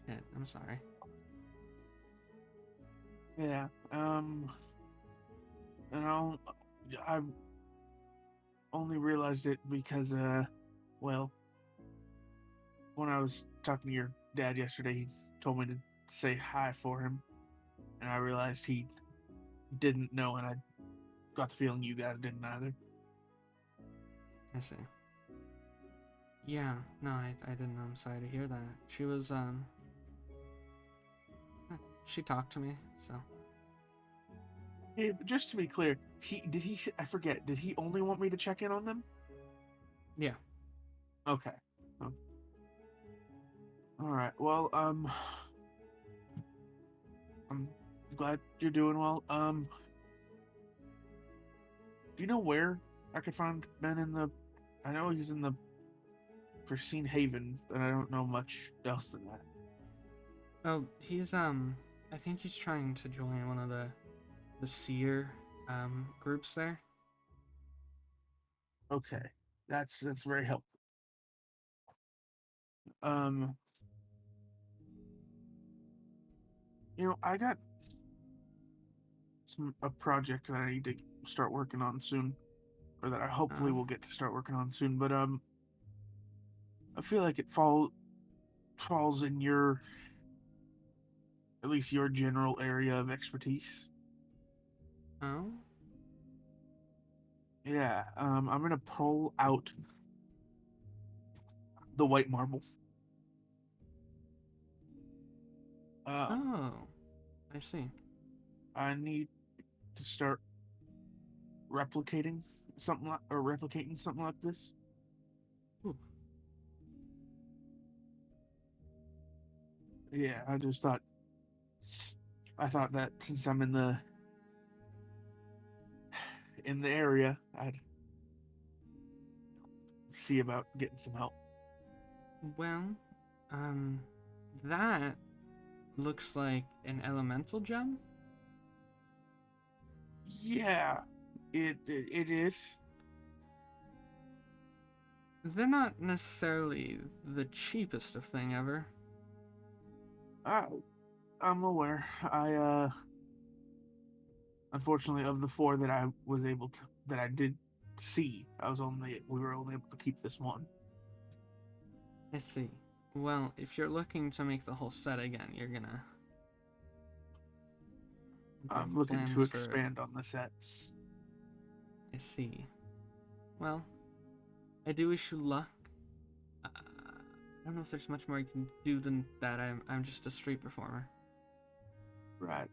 shit. I'm sorry. Yeah. And I only realized it because well, when I was talking to your dad yesterday, he told me to say hi for him, and I realized he didn't know, and I got the feeling you guys didn't either. I see. Yeah, no, I didn't know. I'm sorry to hear that. She was, she talked to me, so. Yeah, but just to be clear, I forget, did he only want me to check in on them? Yeah. Okay. All right. Well, I'm glad you're doing well. Do you know where I could find Ben in the? I know he's in the Pristine Haven, but I don't know much else than that. Oh, he's, I think he's trying to join one of the seer, groups there. Okay, that's very helpful. Um, I got a project that I need to start working on soon, or that I hopefully will get to start working on soon. But I feel like it falls in at least your general area of expertise. Oh? Yeah. I'm gonna pull out the white marble. Oh, I see. I need to start replicating replicating something like this. Ooh. Yeah, I thought that since I'm in the area, I'd see about getting some help. Well, that looks like an elemental gem. Yeah, it is. They're not necessarily the cheapest of thing ever. I'm aware. Unfortunately, of the four that I did see, we were only able to keep this one. I see. Well, if you're looking to make the whole set again, you're gonna. I'm looking to expand on the set. I see. Well, I do wish you luck. I don't know if there's much more you can do than that. I'm just a street performer. Right.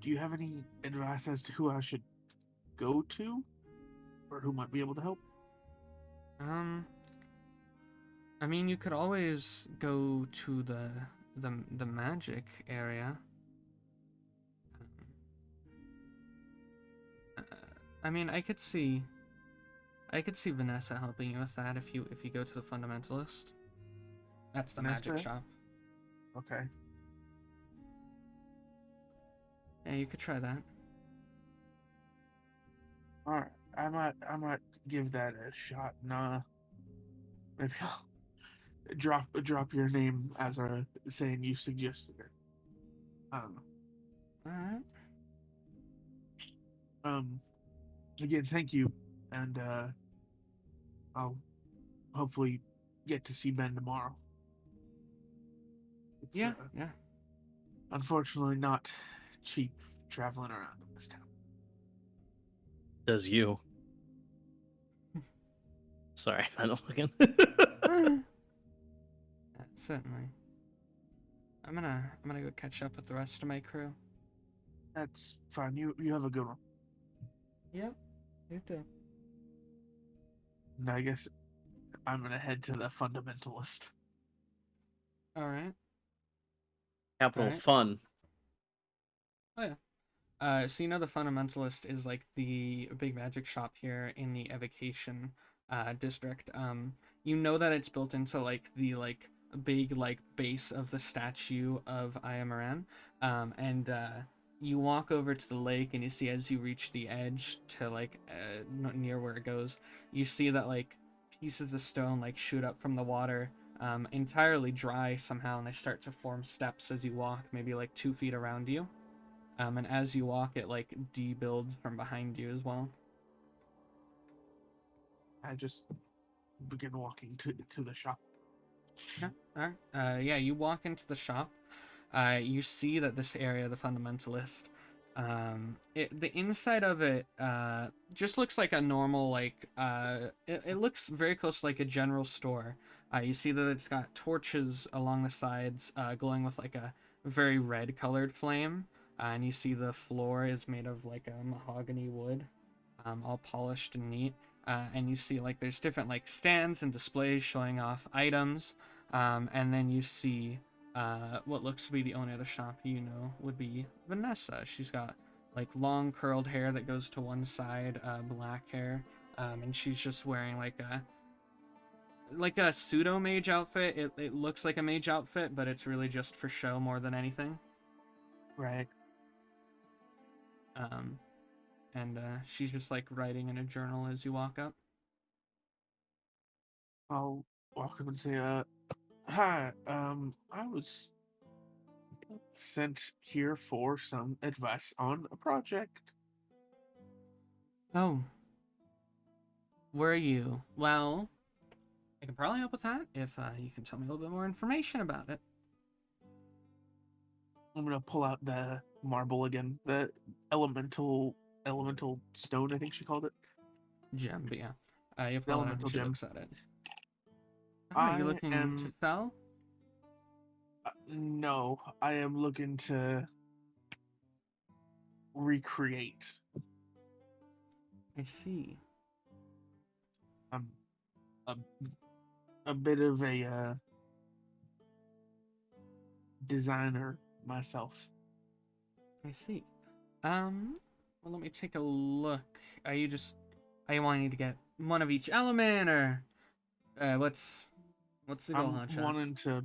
Do you have any advice as to who I should go to, or who might be able to help? I mean, you could always go to the magic area. I mean, I could see Vanessa helping you with that if you go to the fundamentalist. That's the magic Vanessa? shop. Okay. Yeah, you could try that. All right. I might give that a shot. Nah. Maybe I'll drop your name as a saying you suggested it. I don't know. All right. Again, thank you, and I'll hopefully get to see Ben tomorrow. It's, Yeah, yeah. unfortunately not cheap traveling around in this town. Does you? Sorry, I don't fucking. Yeah, certainly. I'm gonna go catch up with the rest of my crew. That's fine. You have a good one. Yep. You too. And I guess I'm gonna head to the fundamentalist. All right. Capital Alright. fun. Oh yeah. So you know the fundamentalist is like the big magic shop here in the evocation district. You know that it's built into like the big base of the statue of Arrtaron. And you walk over to the lake and you see as you reach the edge to near where it goes, you see that like pieces of stone like shoot up from the water, entirely dry somehow, and they start to form steps as you walk, maybe like 2 feet around you. And as you walk, it like debuilds from behind you as well. I just begin walking to the shop. Yeah. All right. Yeah. You walk into the shop. You see that this area, the fundamentalist, the inside of it just looks like a normal it looks very close to like a general store. You see that it's got torches along the sides, glowing with like a very red colored flame. And you see the floor is made of like a mahogany wood, all polished and neat. And you see like there's different like stands and displays showing off items. And then you see what looks to be the owner of the shop, would be Vanessa. She's got like long curled hair that goes to one side, black hair, and she's just wearing like a pseudo mage outfit. It looks like a mage outfit, but it's really just for show more than anything. Right. And she's just like writing in a journal as you walk up. I'll walk up and say, hi, I was sent here for some advice on a project. Oh. Were you? Well, I can probably help with that if you can tell me a little bit more information about it. I'm gonna pull out the marble again, the elemental stone, I think she called it. Gem, but yeah. You The pull it out and elemental she gem. looks at it. Oh, you're looking to sell? No, I am looking to recreate. I see. I'm a bit of a designer myself. I see. Well, let me take a look. Are you wanting to get one of each element, or what's the goal, I'm Hotshot? wanting to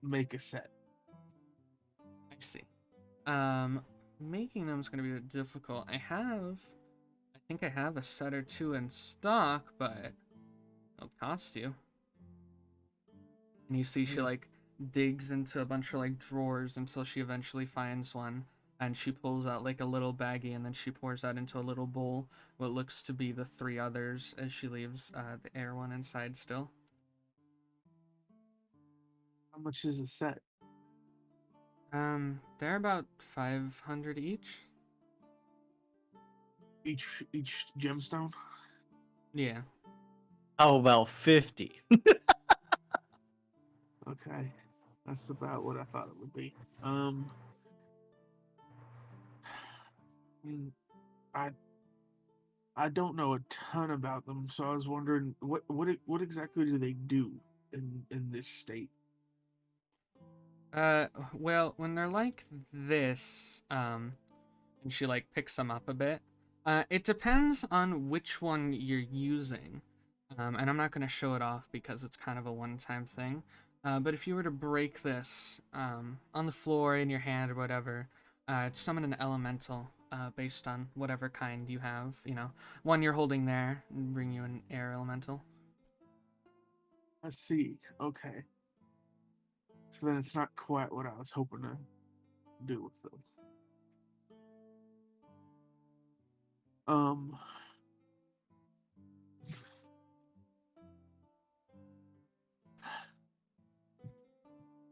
make a set. I see. Making them is gonna be difficult. I think I have a set or two in stock, but it'll cost you. And you see she like digs into a bunch of like drawers until she eventually finds one, and she pulls out like a little baggie, and then she pours out into a little bowl what looks to be the 3 others as she leaves the air one inside still. How much is a set? They're about 500 each. Each gemstone? Yeah. How about 50? Okay. That's about what I thought it would be. I don't know a ton about them, so I was wondering what exactly do they do in this state? Well, when they're like this, and she like picks them up a bit, it depends on which one you're using. And I'm not going to show it off because it's kind of a one-time thing. But if you were to break this on the floor, in your hand, or whatever, summon an elemental based on whatever kind you have. You know, one you're holding there, and bring you an air elemental. I see. Okay. So then it's not quite what I was hoping to do with them.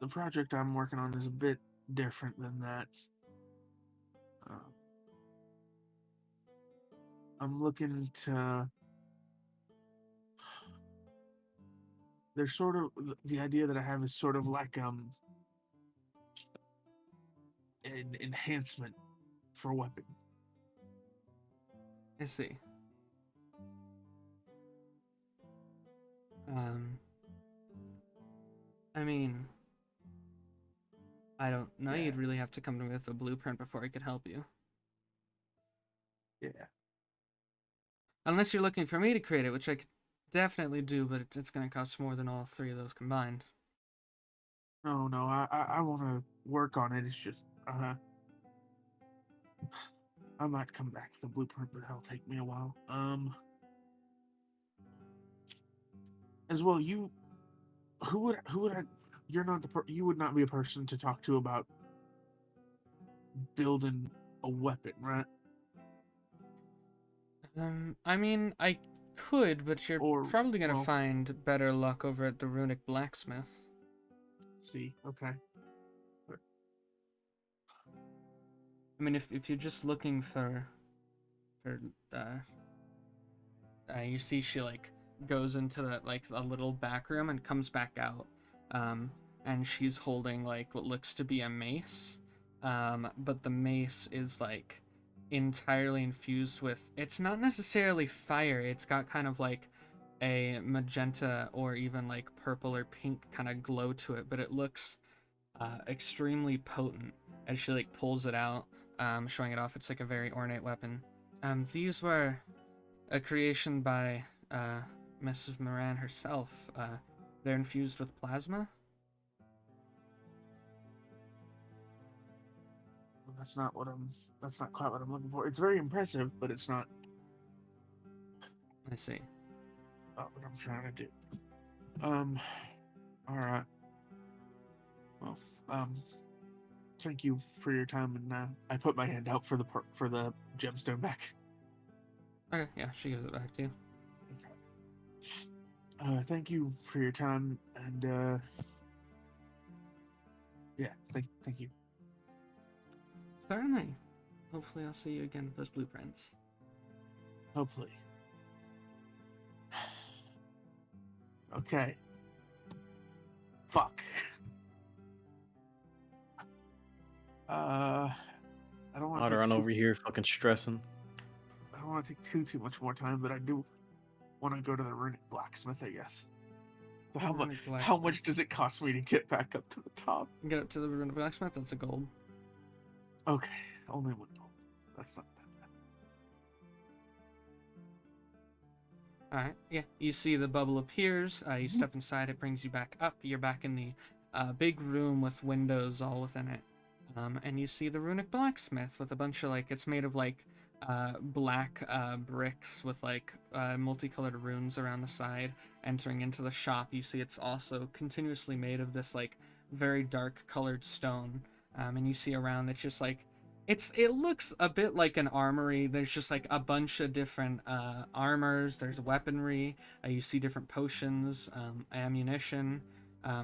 The project I'm working on is a bit different than that. I'm looking to. There's sort of the idea that I have is sort of like an enhancement for a weapon. I see. I mean, I don't know. Yeah. You'd really have to come to me with a blueprint before I could help you. Yeah. Unless you're looking for me to create it, which I could definitely do, but it's going to cost more than all three of those combined. No, I want to work on it. It's just, I might come back with a blueprint, but it'll take me a while. As well, who would I? You're not you would not be a person to talk to about building a weapon, right? I mean, I could, but you're probably going to well- find better luck over at the Runic Blacksmith. See, okay. I mean, if you're just looking for you see she like goes into that like a little back room and comes back out, and she's holding like what looks to be a mace, but the mace is like entirely infused with, it's not necessarily fire, it's got kind of like a magenta or even like purple or pink kind of glow to it, but it looks extremely potent as she like pulls it out, showing it off. It's like a very ornate weapon. These were a creation by Mrs. Moran herself. They're infused with plasma. That's not quite what I'm looking for. It's very impressive, but it's not I see. what I'm trying to do. All right. Well, thank you for your time, and I put my hand out for the gemstone back. Okay, yeah, she gives it back to you. Okay. Thank you for your time, and yeah, thank you. Certainly. Hopefully I'll see you again with those blueprints. Hopefully. Okay. Fuck. I don't want to Arrtaron over here fucking stressing. I don't want to take too much more time, but I do want to go to the Runic Blacksmith, I guess. So how much does it cost me to get back up to the top? Get up to the Runic Blacksmith, that's a gold. Okay, only one gold. That's not that bad. Alright, yeah, you see the bubble appears, you step inside, it brings you back up, you're back in the big room with windows all within it. And you see the Runic Blacksmith with a bunch of like, it's made of like black bricks with like multicolored runes around the side. Entering into the shop, you see it's also continuously made of this like very dark colored stone. And you see around it's just like, it looks a bit like an armory. There's just like a bunch of different armors, there's weaponry, you see different potions, ammunition,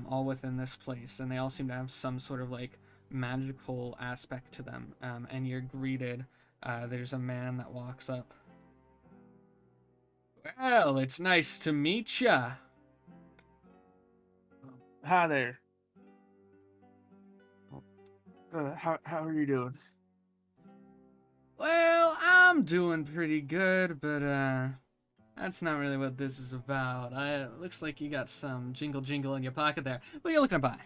all within this place. And they all seem to have some sort of like magical aspect to them. And you're greeted, there's a man that walks up. Well, it's nice to meet ya. Hi there. How are you doing? Well, I'm doing pretty good, but that's not really what this is about. Looks like you got some jingle in your pocket there. What are you looking to buy?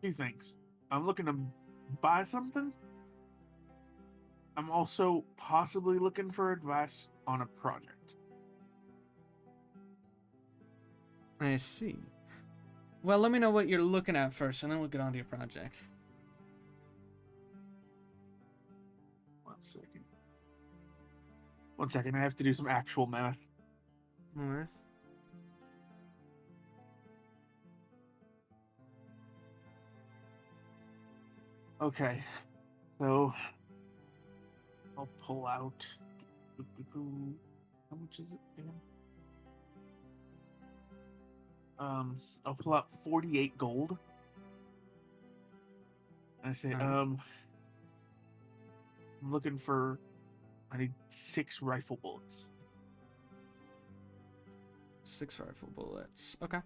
Two things. I'm looking to buy something. I'm also possibly looking for advice on a project. I see. Well, let me know what you're looking at first, and then we'll get on to your project. 1 second. 1 second. I have to do some actual math. North. Okay. So I'll pull out. How much is it again? I'll pull out 48 gold. I say, Alright. I'm looking for. I need 6 rifle bullets. 6 rifle bullets. Okay.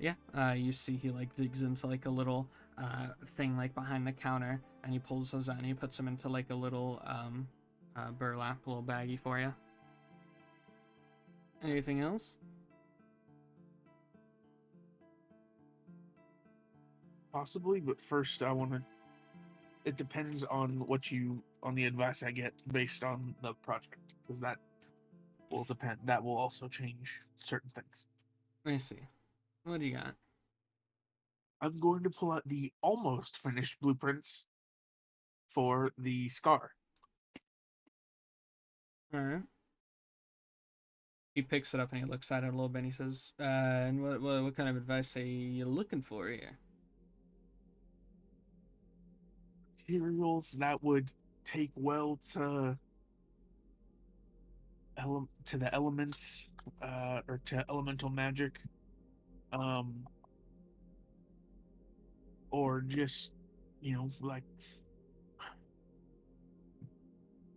Yeah. You see he like digs into like a little thing like behind the counter, and he pulls those out and he puts them into like a little burlap, little baggie for you. Anything else? Possibly, but first I want to. It depends on the advice I get based on the project, because that will depend. That will also change certain things. Let me see. What do you got? I'm going to pull out the almost finished blueprints for the scar. Alright. He picks it up and he looks at it a little bit and he says, and what kind of advice are you looking for here? Materials that would take well to the elements, or to elemental magic, or just, like,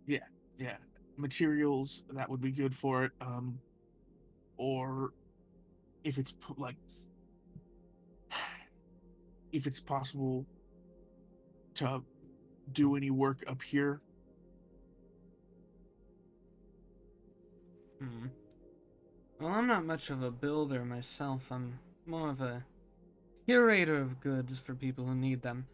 yeah, materials that would be good for it, or if it's if it's possible to do any work up here. Well, I'm not much of a builder myself. I'm more of a curator of goods for people who need them.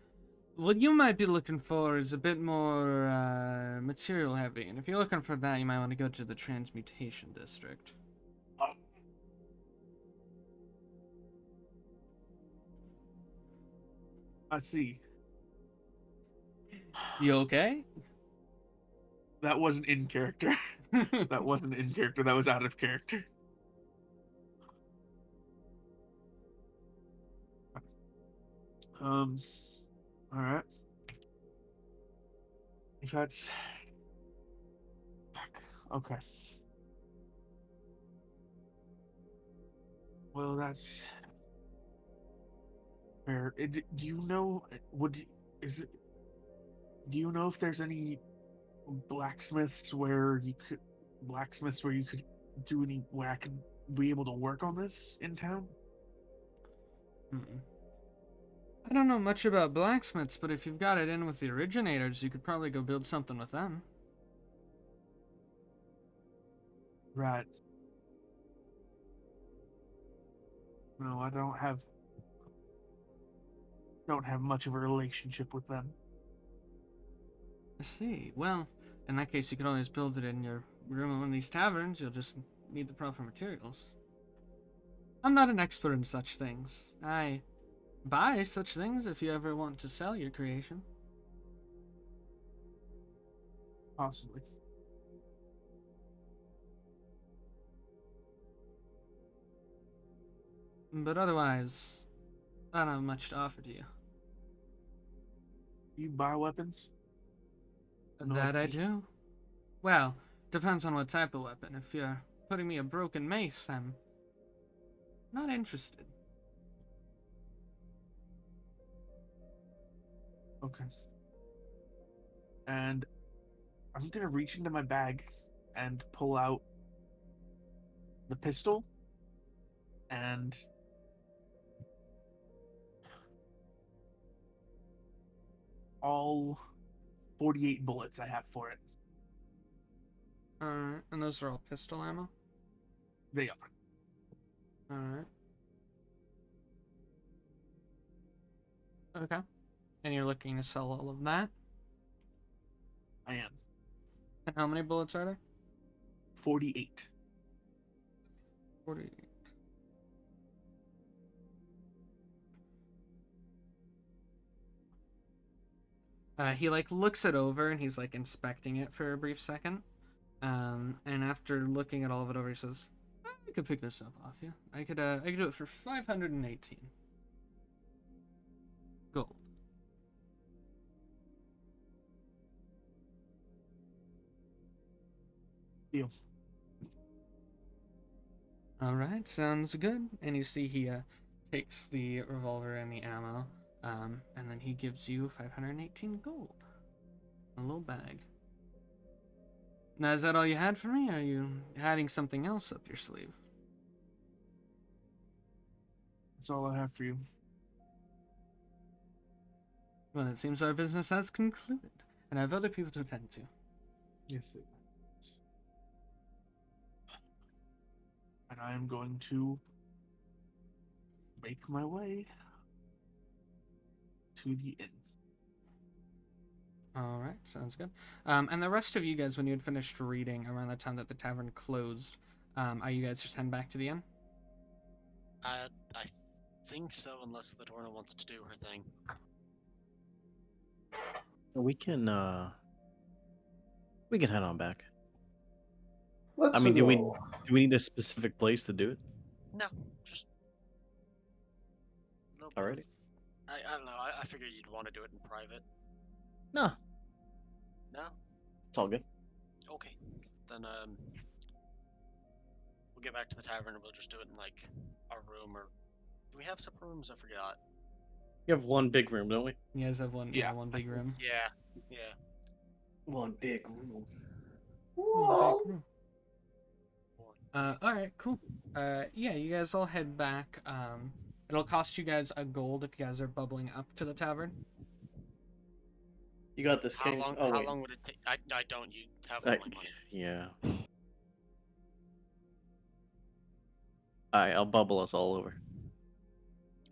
What you might be looking for is a bit more material heavy, and if you're looking for that, you might want to go to the Transmutation District. I see. You okay? That wasn't in character. That wasn't in character. That was out of character. All right. If that's okay. Well, that's fair. Do you know? Do you know if there's any blacksmiths where you could do any where I could be able to work on this in town? I don't know much about blacksmiths, but if you've got it in with the originators, you could probably go build something with them. Right. No, I don't have much of a relationship with them. I see. Well, in that case, you could always build it in your room in one of these taverns. You'll just need the proper materials. I'm not an expert in such things. I buy such things if you ever want to sell your creation. Possibly. But otherwise, I don't have much to offer to you. You buy weapons? That I do. Well, depends on what type of weapon. If you're putting me a broken mace, I'm not interested. Okay. And I'm gonna reach into my bag and pull out the pistol and all 48 bullets I have for it. Alright, and those are all pistol ammo? They are. Alright. Okay. And you're looking to sell all of that? I am. And how many bullets are there? 48. 48. He like looks it over and he's like inspecting it for a brief second. And after looking at all of it over, he says, "I could pick this up off you. I could do it for 518 gold." Deal. All right, sounds good. And you see he takes the revolver and the ammo, and then he gives you 518 gold. A little bag. Now, is that all you had for me? Or are you hiding something else up your sleeve? That's all I have for you. Well, it seems our business has concluded, and I have other people to attend to. Yes, it is. And I am going to make my way to the inn. All right, sounds good. And the rest of you guys, when you had finished reading around the time that the tavern closed, are you guys just heading back to the inn? I think so, unless Ladorna wants to do her thing. We can head on back. Let's I mean, do we go. need a specific place to do it? No, just a little bit Alrighty. of- I don't know. I figured you'd want to do it in private. No, No? it's all good. Okay. Then we'll get back to the tavern and we'll just do it in like our room, or do we have separate rooms? I forgot. You have one big room, don't we? You guys have one, Yeah. one big room. Yeah. Yeah. One big room. One big room. All right, cool. Yeah, you guys all head back. It'll cost you guys a gold if you guys are bubbling up to the tavern. You got this, How King. long? Oh, how wait. long would it take? I don't. You have all my money. Yeah. Alright, I'll bubble us all over.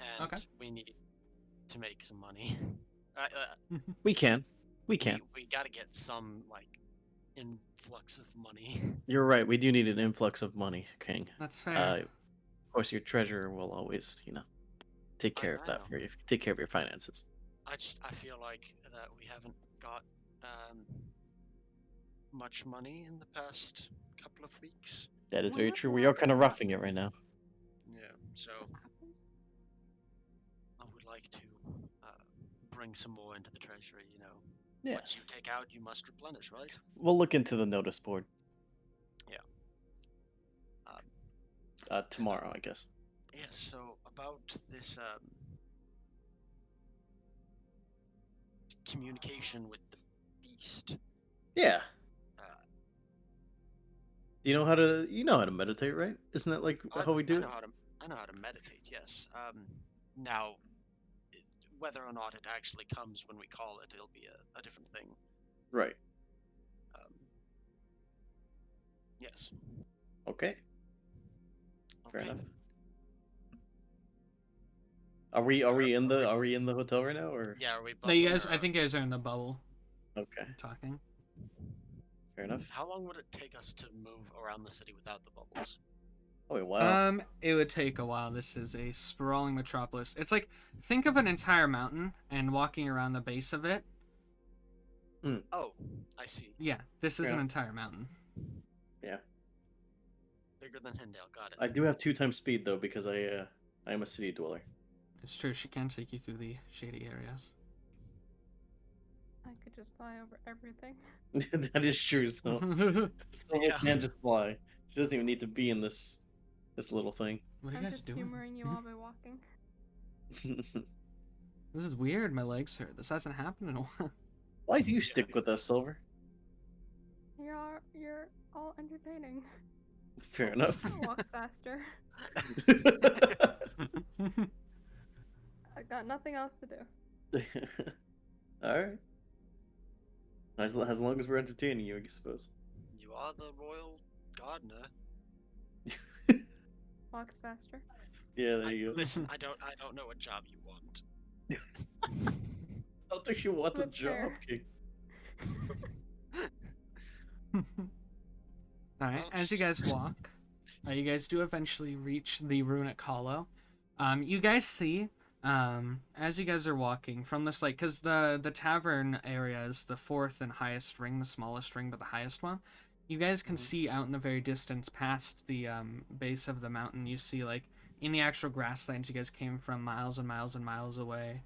And Okay. we need to make some money. We can. We can. We gotta get some like influx of money. You're right. We do need an influx of money, King. That's fair. Of course, your treasurer will always, take care of I that know. for you. Take care of your finances. I feel like that we haven't got much money in the past couple of weeks. That is When very was true. the We are last kind of time roughing it right now. Yeah, so What happens? I would like to bring some more into the treasury. What you Yes. take out, you must replenish, right? We'll look into the notice board. Yeah. Tomorrow, I guess. Yes. So about this communication with the beast. Yeah. Uh, Do you know how to meditate, right? Isn't that like how we do I it? know how to meditate. Yes. Now, whether or not it actually comes when we call it, it'll be a different thing. Right. Yes. Okay. Fair Okay. enough. Are we in the hotel right now, or? Yeah. Are we? No, you bubbling guys. or- I think you guys are in the bubble Okay. talking. Fair enough. How long would it take us to move around the city without the bubbles? Oh wait, wow. It would take a while. This is a sprawling metropolis. It's like, think of an entire mountain and walking around the base of it. Oh, I see. Yeah, this is Yeah. an entire mountain. Yeah. Bigger than Hindale. Got it. I do have 2 times speed though because I am a city dweller. It's true. She can take you through the shady areas. I could just fly over everything. That is true. So Yeah. can't just fly. She doesn't even need to be in this little thing. What are you I'm guys just doing? humoring you all by walking. This is weird. My legs hurt. This hasn't happened in a while. Why do you stick with us, Silver? You're all entertaining. Fair enough. I'll walk faster. I got nothing else to do. All right. As long as we're entertaining you, I suppose. You are the royal gardener. Walks faster. Yeah, there you go. Listen, I don't know what job you want. don't think she wants a Flip job. her. King. Alright, as you guys walk, you guys do eventually reach the runic hollow. You guys see, as you guys are walking from this, like, because the tavern area is the fourth and highest ring, the smallest ring, but the highest one. You guys can see out in the very distance, past the base of the mountain, you see, like, in the actual grasslands you guys came from miles and miles and miles away.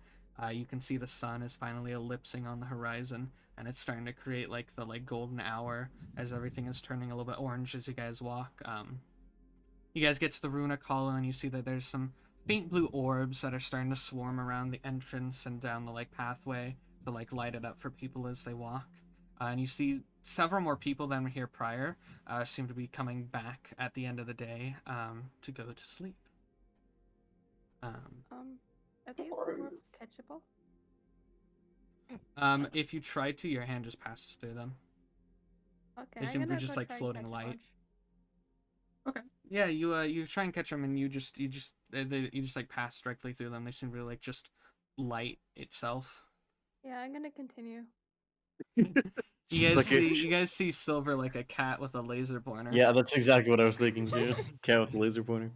You can see the sun is finally ellipsing on the horizon, and it's starting to create, like, the, like, golden hour as everything is turning a little bit orange as you guys walk. You guys get to the runic hollow, and you see that there's some faint blue orbs that are starting to swarm around the entrance and down the, like, pathway to, like, light it up for people as they walk. And you see several more people than were here prior seem to be coming back at the end of the day to go to sleep. Are these orbs catchable? If you try to, your hand just passes through them. Okay, They seem to be just, like, floating catch light. one. Okay. Yeah, you try and catch them, and you just like pass directly through them. They seem to be, like, just light itself. Yeah, I'm gonna continue. You guys see Silver like a cat with a laser pointer. Yeah, that's exactly what I was thinking too. Cat with the laser pointer.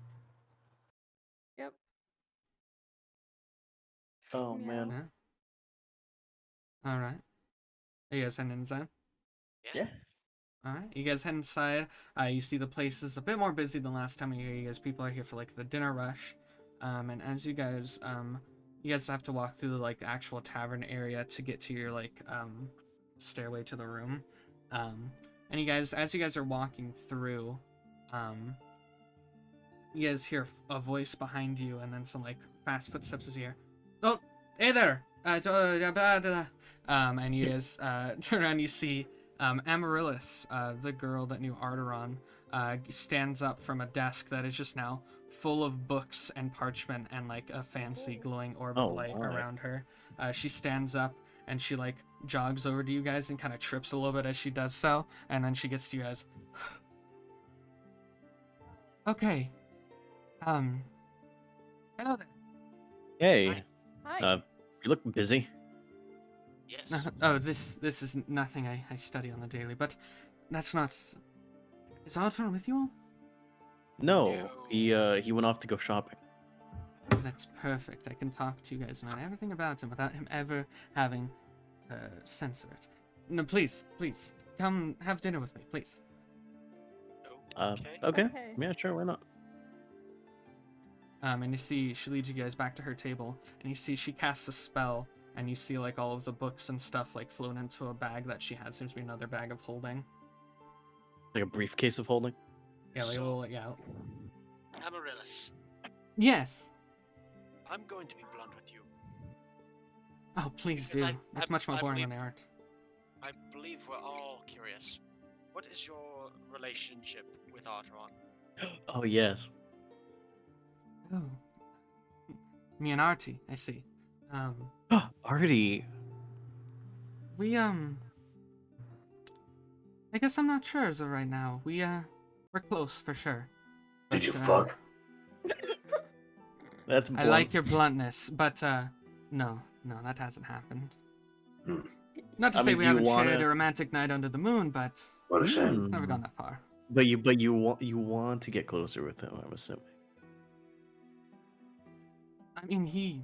Yep. Oh Yeah. man. Yeah. All right. Are you guys heading inside? Yeah. All right. You guys head inside. You see the place is a bit more busy than last time you here. You guys people are here for, like, the dinner rush. And as you guys have to walk through the, like, actual tavern area to get to your, like, stairway to the room. And you guys, as you guys are walking through, you guys hear a voice behind you, and then some, like, fast footsteps is here. Oh, hey there! And you guys turn around, you see Amaryllis, the girl that knew Arrtaron, stands up from a desk that is just now full of books and parchment and, like, a fancy glowing orb of light around her. She stands up and she, like, jogs over to you guys and kind of trips a little bit as she does so, and then she gets to you guys. Okay. Hello there. Hey. Hi. You look busy. Yes. Oh, this is nothing I study on the daily, but that's not... Is Arrtaron with you all? No, he went off to go shopping. That's perfect. I can talk to you guys about everything about him without him ever having to censor it. No, please, come have dinner with me, please. Okay. Okay. Okay. Yeah, sure, why not? And you see she leads you guys back to her table, and you see she casts a spell, and you see, like, all of the books and stuff, like, flown into a bag that she had. Seems to be another bag of holding. Like a briefcase of holding. Yeah, like a little, yeah. Amaryllis, Yes. I'm going to be blunt with you. Oh, please do. Because It's I- much more I boring than believe- they aren't. I believe we're all curious. What is your relationship with Arrtaron? Oh yes. Oh. Me and Artie, I see. Artie. We, I guess I'm not sure as of right now. We're close for sure. Did you But, fuck? That's I blunt. like your bluntness, but, no, that hasn't happened. Hmm. Not to I say mean, we do you haven't shared wanna- a romantic night under the moon, but What a shame. it's never gone that far. But you want to get closer with him, I'm assuming. I mean, we've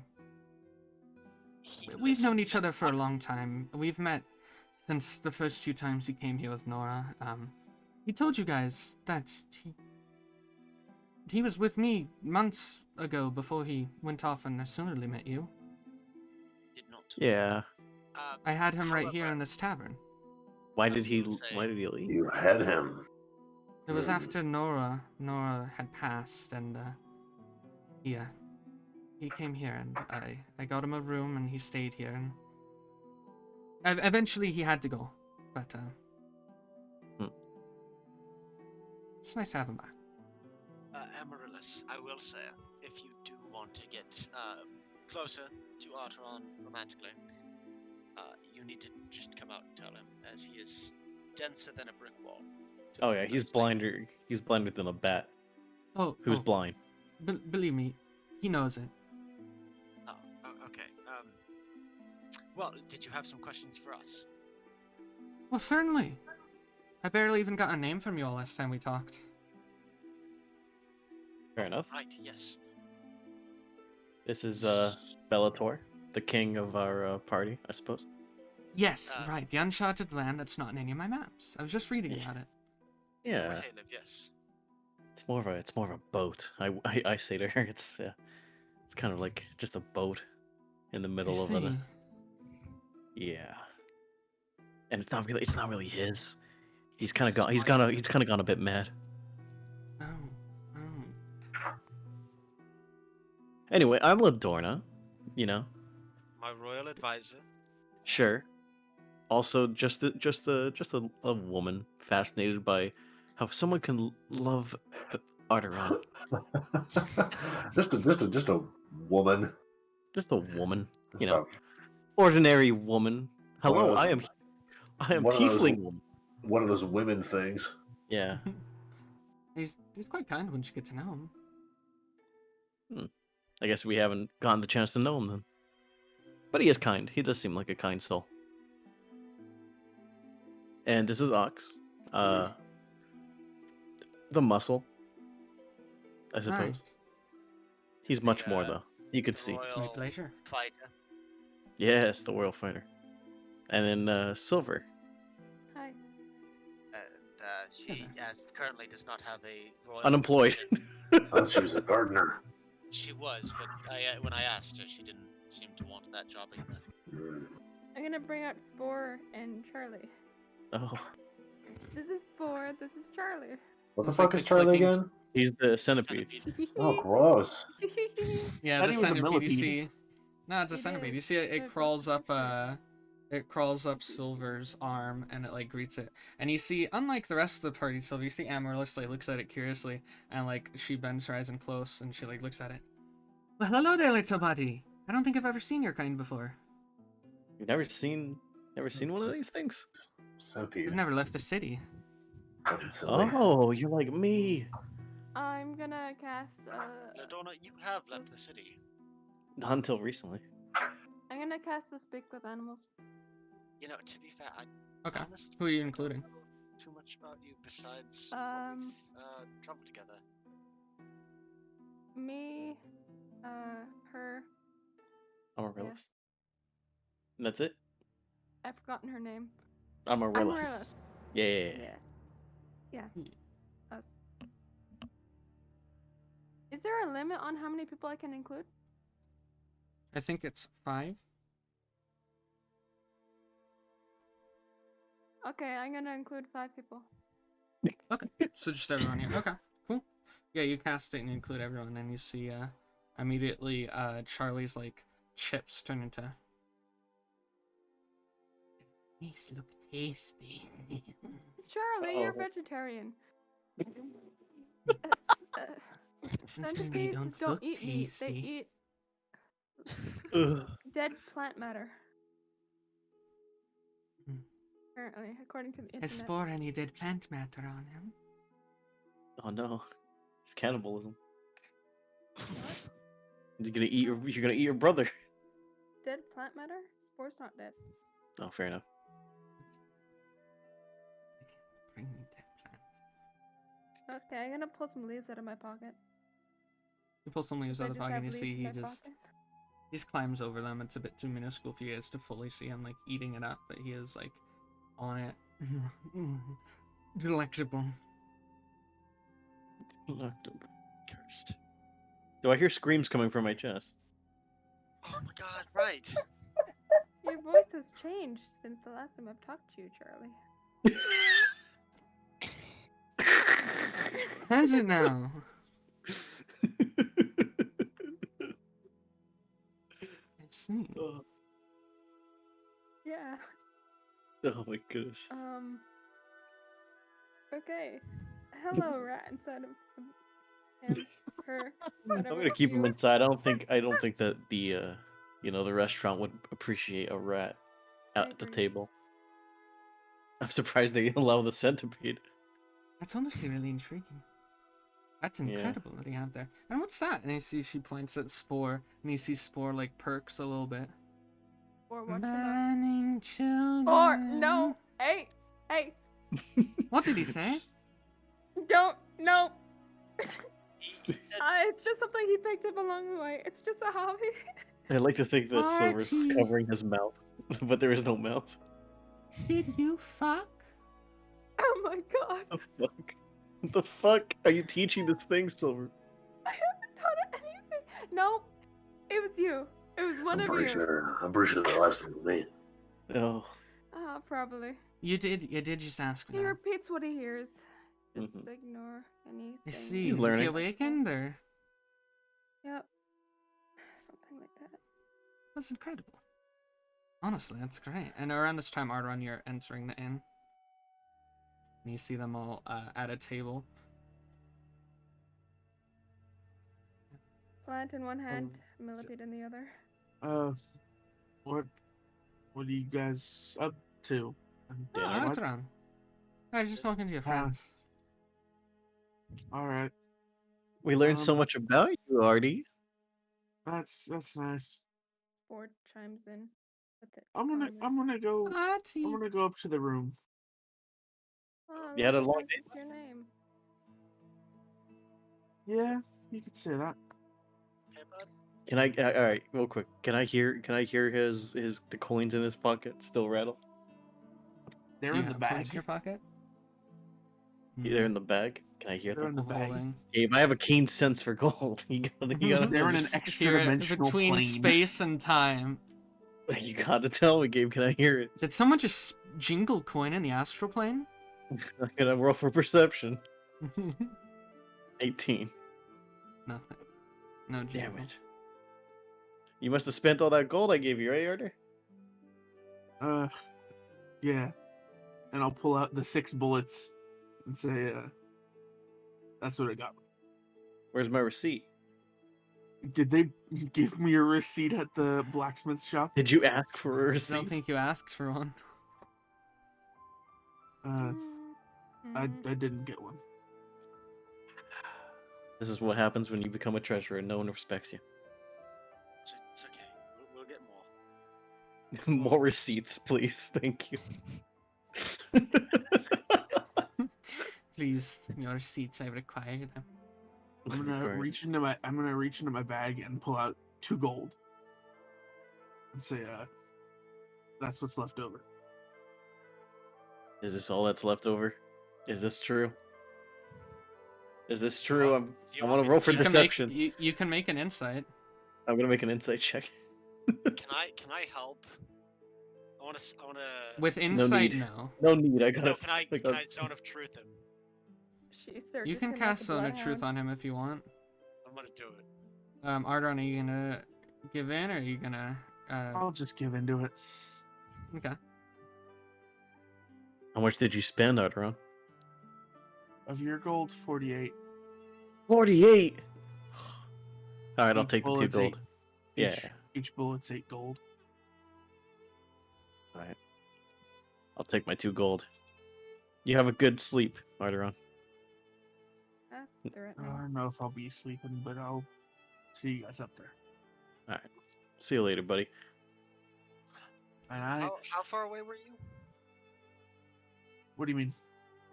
Listen, known each other for a long time. We've met since the first 2 times he came here with Nora. He told you guys that he was with me months ago before he went off and assumedly met you. Did not. Yeah. I had him right here However- in this tavern. Why did he Say- leave? You had him. It was Hmm. after Nora had passed, and he came here, and I got him a room, and he stayed here, and eventually he had to go, but it's nice to have him back. Amaryllis, I will say, if you do want to get closer to Arrtaron romantically, you need to just come out and tell him, as he is denser than a brick wall. to Oh put yeah, it he's nicely. blinder. He's blinder than a bat. Who's Oh, blind? believe me, he knows it. Oh, okay. Well, did you have some questions for us? Well, certainly. I barely even got a name from you all last time we talked. Fair enough. Right, yes. This is Bellator, the king of our party, I suppose. Yes, right. The uncharted land that's not in any of my maps. I was just reading about it. Yeah. Where they live, yes. It's more of a boat. I say to her, it's kind of like just a boat in the middle of see. yeah. And it's not really his. He's kind of gone a bit mad. Oh. Oh. Anyway, I'm Ladorna, you know. My royal advisor. Sure. Also, just a woman fascinated by how someone can love Arrtaron. just a woman. Just a woman, Just you know, a- ordinary woman. One of Hello, those- I am one of those- tiefling woman. one of those women things. Yeah. He's quite kind once you get to know him. I guess we haven't gotten the chance to know him then. But he is kind. He does seem like a kind soul. And this is Ox. The muscle, I suppose. Right. He's much more, though. You could see. It's my pleasure. Fighter. Yes, the royal fighter. And then Silver. Hi. And she, as currently, does not have a royal Unemployed. position. Oh, she was a gardener. She was, but when I asked her, she didn't seem to want that job either. I'm gonna bring out Spore and Charlie. Oh, This is Spore, this is Charlie. What the It's fuck like is the Charlie clicking again? he's the centipede. Oh, gross. Yeah, Thought the he was a centipede. You millipede. see, no, it's a It centipede. is. You see, it It's crawls a up. It crawls up Silver's arm, and it like greets it. And you see, unlike the rest of the party, Silver, you see Amaryllis like looks at it curiously, and like she bends her eyes in close, and she like looks at it. Well, hello there, little buddy. I don't think I've ever seen your kind before. You've never seen one of these things? Centipede. I've never left the city. Fucking silly. Oh, you're like me. I'm gonna cast Ladorna, you have left the city. Not until recently. I'm gonna cast the Speak with Animals. You know, to be fair, I Okay. honestly Who are you don't including? know too much about you besides Um, we've traveled together. Me, her, Amaryllis. And that's it? I've forgotten her name. Amaryllis. Yeah. Yeah. Us. Is there a limit on how many people I can include? I think it's 5. Okay, I'm gonna include 5 people. Okay, so just everyone here. Okay, cool. Yeah, you cast it and you include everyone, and you see immediately Charlie's like chips turn into. These look tasty. Charlie, you're Oh. vegetarian. Since when they Centipedes don't don't look eat meat, they tasty. eat Ugh. dead plant matter. Hmm. Apparently, according to the Has internet. Spore any dead plant matter on him? Oh no. It's cannibalism. You're gonna eat your brother. Dead plant matter? Spore's not dead. Oh, fair enough. Bring me dead plants. Okay, I'm gonna pull some leaves out of my pocket. You pull some leaves I out of the just pocket have and you see leaves in he my just pocket. climbs over them. It's a bit too minuscule for you guys to fully see him like eating it up, but he is like on it. Delectable. Cursed. Do I hear screams coming from my chest? Oh my god, right. Your voice has changed since the last time I've talked to you, Charlie. Has it now? I see. Yeah. Oh my goodness. Okay. Hello, rat inside of him, her, I'm whatever. gonna keep him you- inside. I don't think that the the restaurant would appreciate a rat I at the agree. table. I'm surprised they allow the centipede. That's honestly really intriguing. That's Yeah. incredible that you have there. And what's that? And you see she points at Spore, and you see Spore like perks a little bit. Or what? Shema? Burning children. Or no. Hey. What did he say? Don't. No. He said, It's just something he picked up along the way. It's just a hobby. I like to think that Silver's Party. covering his mouth, but there is no mouth. Did you fuck? Oh my god. What the fuck? What the fuck are you teaching this thing, Silver? I haven't done anything. No. It was you. It was one I'm of pretty you. sure. I'm pretty sure the last one was me. No. Probably. You did just ask me He that. repeats what he hears. Just Mhm. ignore anything. I see. He's Is he learning. awakened or? Yep. Something like that. That's incredible. Honestly, that's great. And around this time, Arrtaron, you're entering the inn. And you see them all at a table. Plant in one hand, millipede in the other. What are you guys up to? Oh, Dinner? What? Arrtaron. I was just talking to your friends. All right, We learned so much about you, Artie. that's nice. Ford chimes in with it. I'm gonna go Artie. up to the room. Oh, You had a Lily long knows day it's your name. Yeah, you could say that. okay, bud. Can I? All right, real quick. Can I hear his the coins in his pocket still rattle? They're Do you in the have coins bag. in your pocket? They're in the bag. Can I hear They're them? in the bag. Holding. Gabe, I have a keen sense for gold. You gotta They're in an Hear extra it dimensional between plane. space and time. You gotta tell me, Gabe. Can I hear it? Did someone just jingle coin in the astral plane? I'm gonna roll for perception. 18. Nothing. No jingle. Damn it. You must have spent all that gold I gave you, right, Arter? Yeah. And I'll pull out the 6 bullets and say, that's what I got. Where's my receipt? Did they give me a receipt at the blacksmith shop? Did you ask for a I receipt? don't think you asked for one. I didn't get one. This is what happens when you become a treasurer and no one respects you. It's okay. We'll get more. More receipts, please. Thank you. Please, your receipts, I require them. I'm gonna Correct. reach into my bag and pull out 2 gold. And say, that's what's left over. Is this all that's left over? Is this true? Is this true? Do you I want want me to roll to for check? deception. You can make an insight. I'm gonna make an insight check. Can I help? I wanna. With insight, need. no. No need. I gotta. No, can I zone of truth him? She searches You can him cast like Zone a of Truth bloodhound. on him if you want. I'm gonna do it. Arrtaron, are you gonna give in or are you gonna I'll just give into it. okay. How much did you spend, Arrtaron? Of your gold, 48. 48. All right, I'll Each take the 2 bullet's gold. Yeah. Each bullet's 8 gold. All right. I'll take my 2 gold. You have a good sleep, Arrtaron. That's threatening. I don't know if I'll be sleeping, but I'll see you guys up there. All right. See you later, buddy. And I. How far away were you? What do you mean?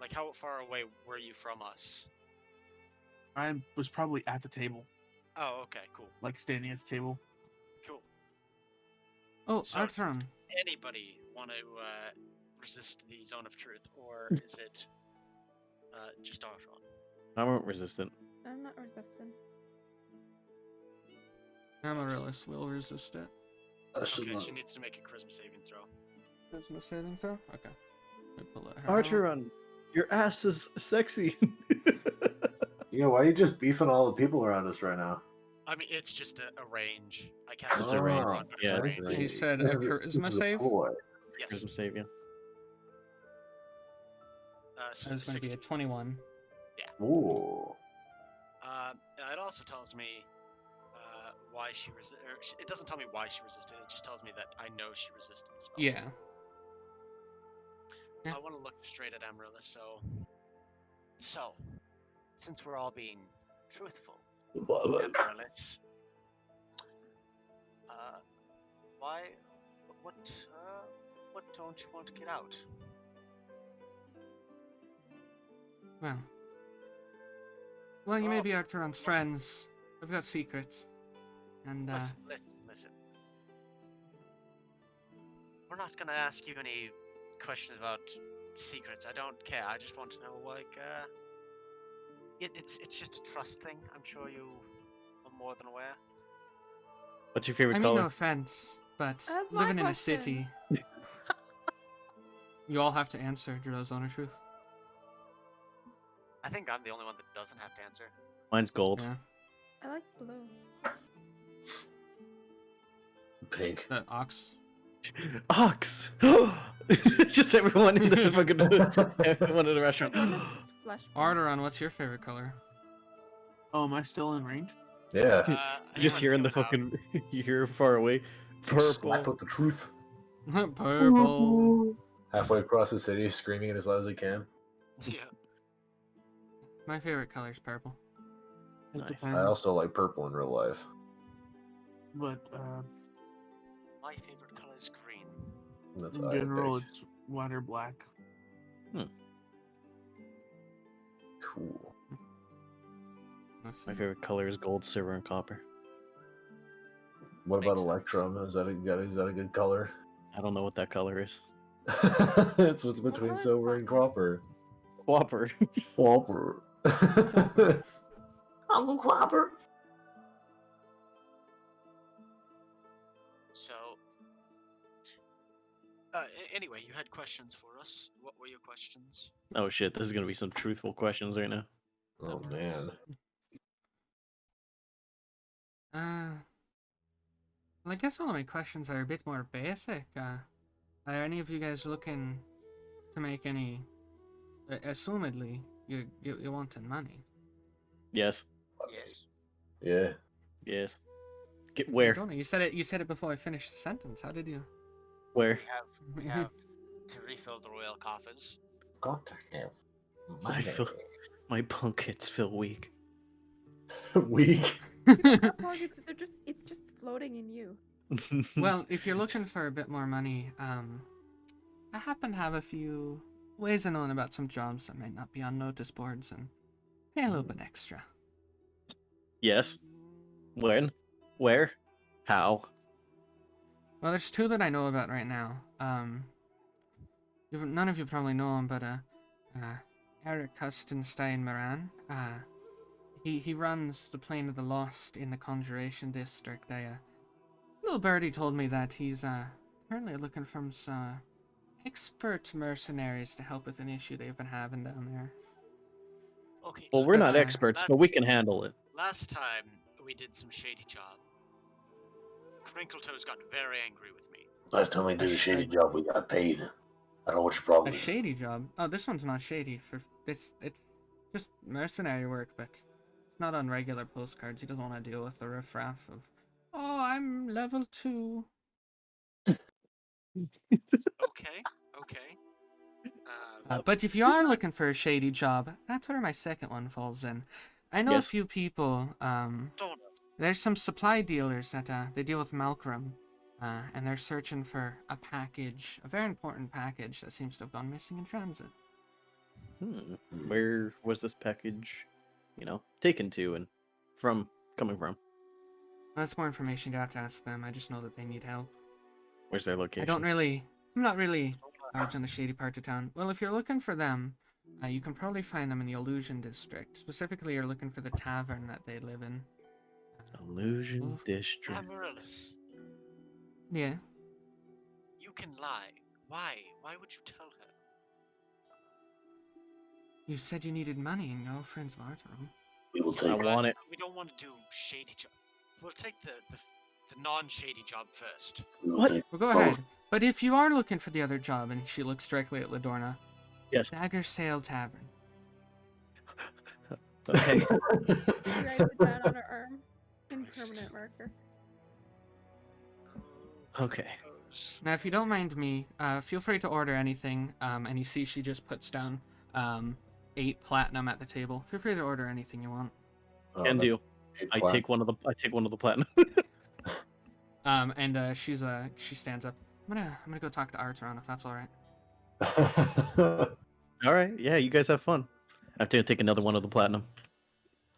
Like, how far away were you from us? I was probably at the table, Oh, okay, cool. like standing at the table. Cool. Oh, So, Arrtaron. Anybody want to resist the zone of truth, or is it just Arrtaron? I'm resistant. I'm not resistant. Amaryllis will resist it. Okay, she needs to make a charisma saving throw. Charisma saving throw? Okay. Let me pull it out. Arrtaron, your ass is sexy. Yeah, why are you just beefing all the people around us right now? I mean, it's just a range. I cast It's it a for range. Arrtaron, but it's Yeah, a it's range. a She range. said a This is charisma a save? boy. Yes. Charisma save, yeah. So That's going to be a 16. 21. Ooh. It also tells me why she resisted. It doesn't tell me why she resisted. It just tells me that I know she resisted the spell. Yeah. Yeah. I want to look straight at Amaryllis. So, since we're all being truthful, Amaryllis, what don't you want to get out? Well, you may be Oh. Arrtaron's friends. I've got secrets. And, Listen. We're not gonna ask you any questions about secrets. I don't care. I just want to know, like, it's just a trust thing. I'm sure you are more than aware. What's your favorite I mean, color? no offense, but That's my living in a question. city, you all have to answer Drill's Honor Truth. I think I'm the only one that doesn't have to answer. Mine's gold. Yeah. I like blue. Pink. The ox. Ox. Just everyone in the fucking everyone in the restaurant. Like, one is flesh pink. Arrtaron, what's your favorite color? Oh, am I still in range? Yeah. You just hear in the fucking you hear far away. Slap Purple. with the truth. Purple. Halfway across the city, screaming as loud as he can. Yeah. My favorite color is purple. It Nice. depends. I also like purple in real life. But My favorite color is green. That's in I general, pick. it's white or black. Cool. Let's My see. favorite color is gold, silver, and copper. What about Makes sense. Electrum? Is that a good color? I don't know what that color is. It's what's between color is silver and copper. Whopper. Copper. Uncle Copper. So, anyway, you had questions for us. What were your questions? Oh shit, this is gonna be some truthful questions right now. Oh man. Well, I guess all of my questions are a bit more basic. Are any of you guys looking to make any? Assumedly, you wanting money. Yes. Yes. Yeah. Yes. Get I where? don't know. You said it. You said it before I finished the sentence. How did you? Where? We have to refill the royal coffers. Got to have I feel my pockets feel weak. weak. Your pockets, it's just floating in you. Well, if you're looking for a bit more money, I happen to have a few ways of knowing about some jobs that might not be on notice boards and pay a little bit extra. Yes. When? Where? How? Well, there's two that I know about right now. None of you probably know him, but Eric Kustenstein Moran. He runs the Plane of the Lost in the Conjuration District. Little birdie told me that he's currently looking for some expert mercenaries to help with an issue they've been having down there. Okay. Well, we're not Uh, experts, but we can handle it. Last time we did some shady job. Crinkletoes got very angry with me. Last time we did a shady job, we got paid. I don't know what your A problem is. shady job? Oh, this one's not shady. It's just mercenary work, but it's not on regular postcards. He doesn't want to deal with the riffraff of, oh, I'm level 2. Okay. But if you are looking for a shady job, that's where my second one falls in. I know Yes. a few people. Don't. There's some supply dealers that they deal with Malcolm, and they're searching for a package, a very important package that seems to have gone missing in transit. Where was this package, taken to and coming from? That's more information you have to ask them. I just know that they need help. Where's their location? I'm not really large on the shady part of town. Well, if you're looking for them, you can probably find them in the Illusion District. Specifically, you're looking for the tavern that they live in. Illusion Oof. District. Amaryllis, Yeah. you can lie. Why? Why would you tell her? You said you needed money and you're all friends of Arrtaron. We will take I want it. We don't want to do shady job. We'll take the non-shady job first. We will What? take Well, go both. ahead. But if you are looking for the other job, and she looks directly at Ladorna, Yes. Dagger Sail Tavern. Okay. She writes it down on her arm in permanent marker. Okay. Now, if you don't mind me, feel free to order anything. And you see she just puts down 8 platinum at the table. Feel free to order anything you want. Can do. I Plat- take one of the platinum. And she stands up. I'm gonna go talk to Arrtaron if that's all right. All right, yeah, you guys have fun. I have to take another one of the platinum.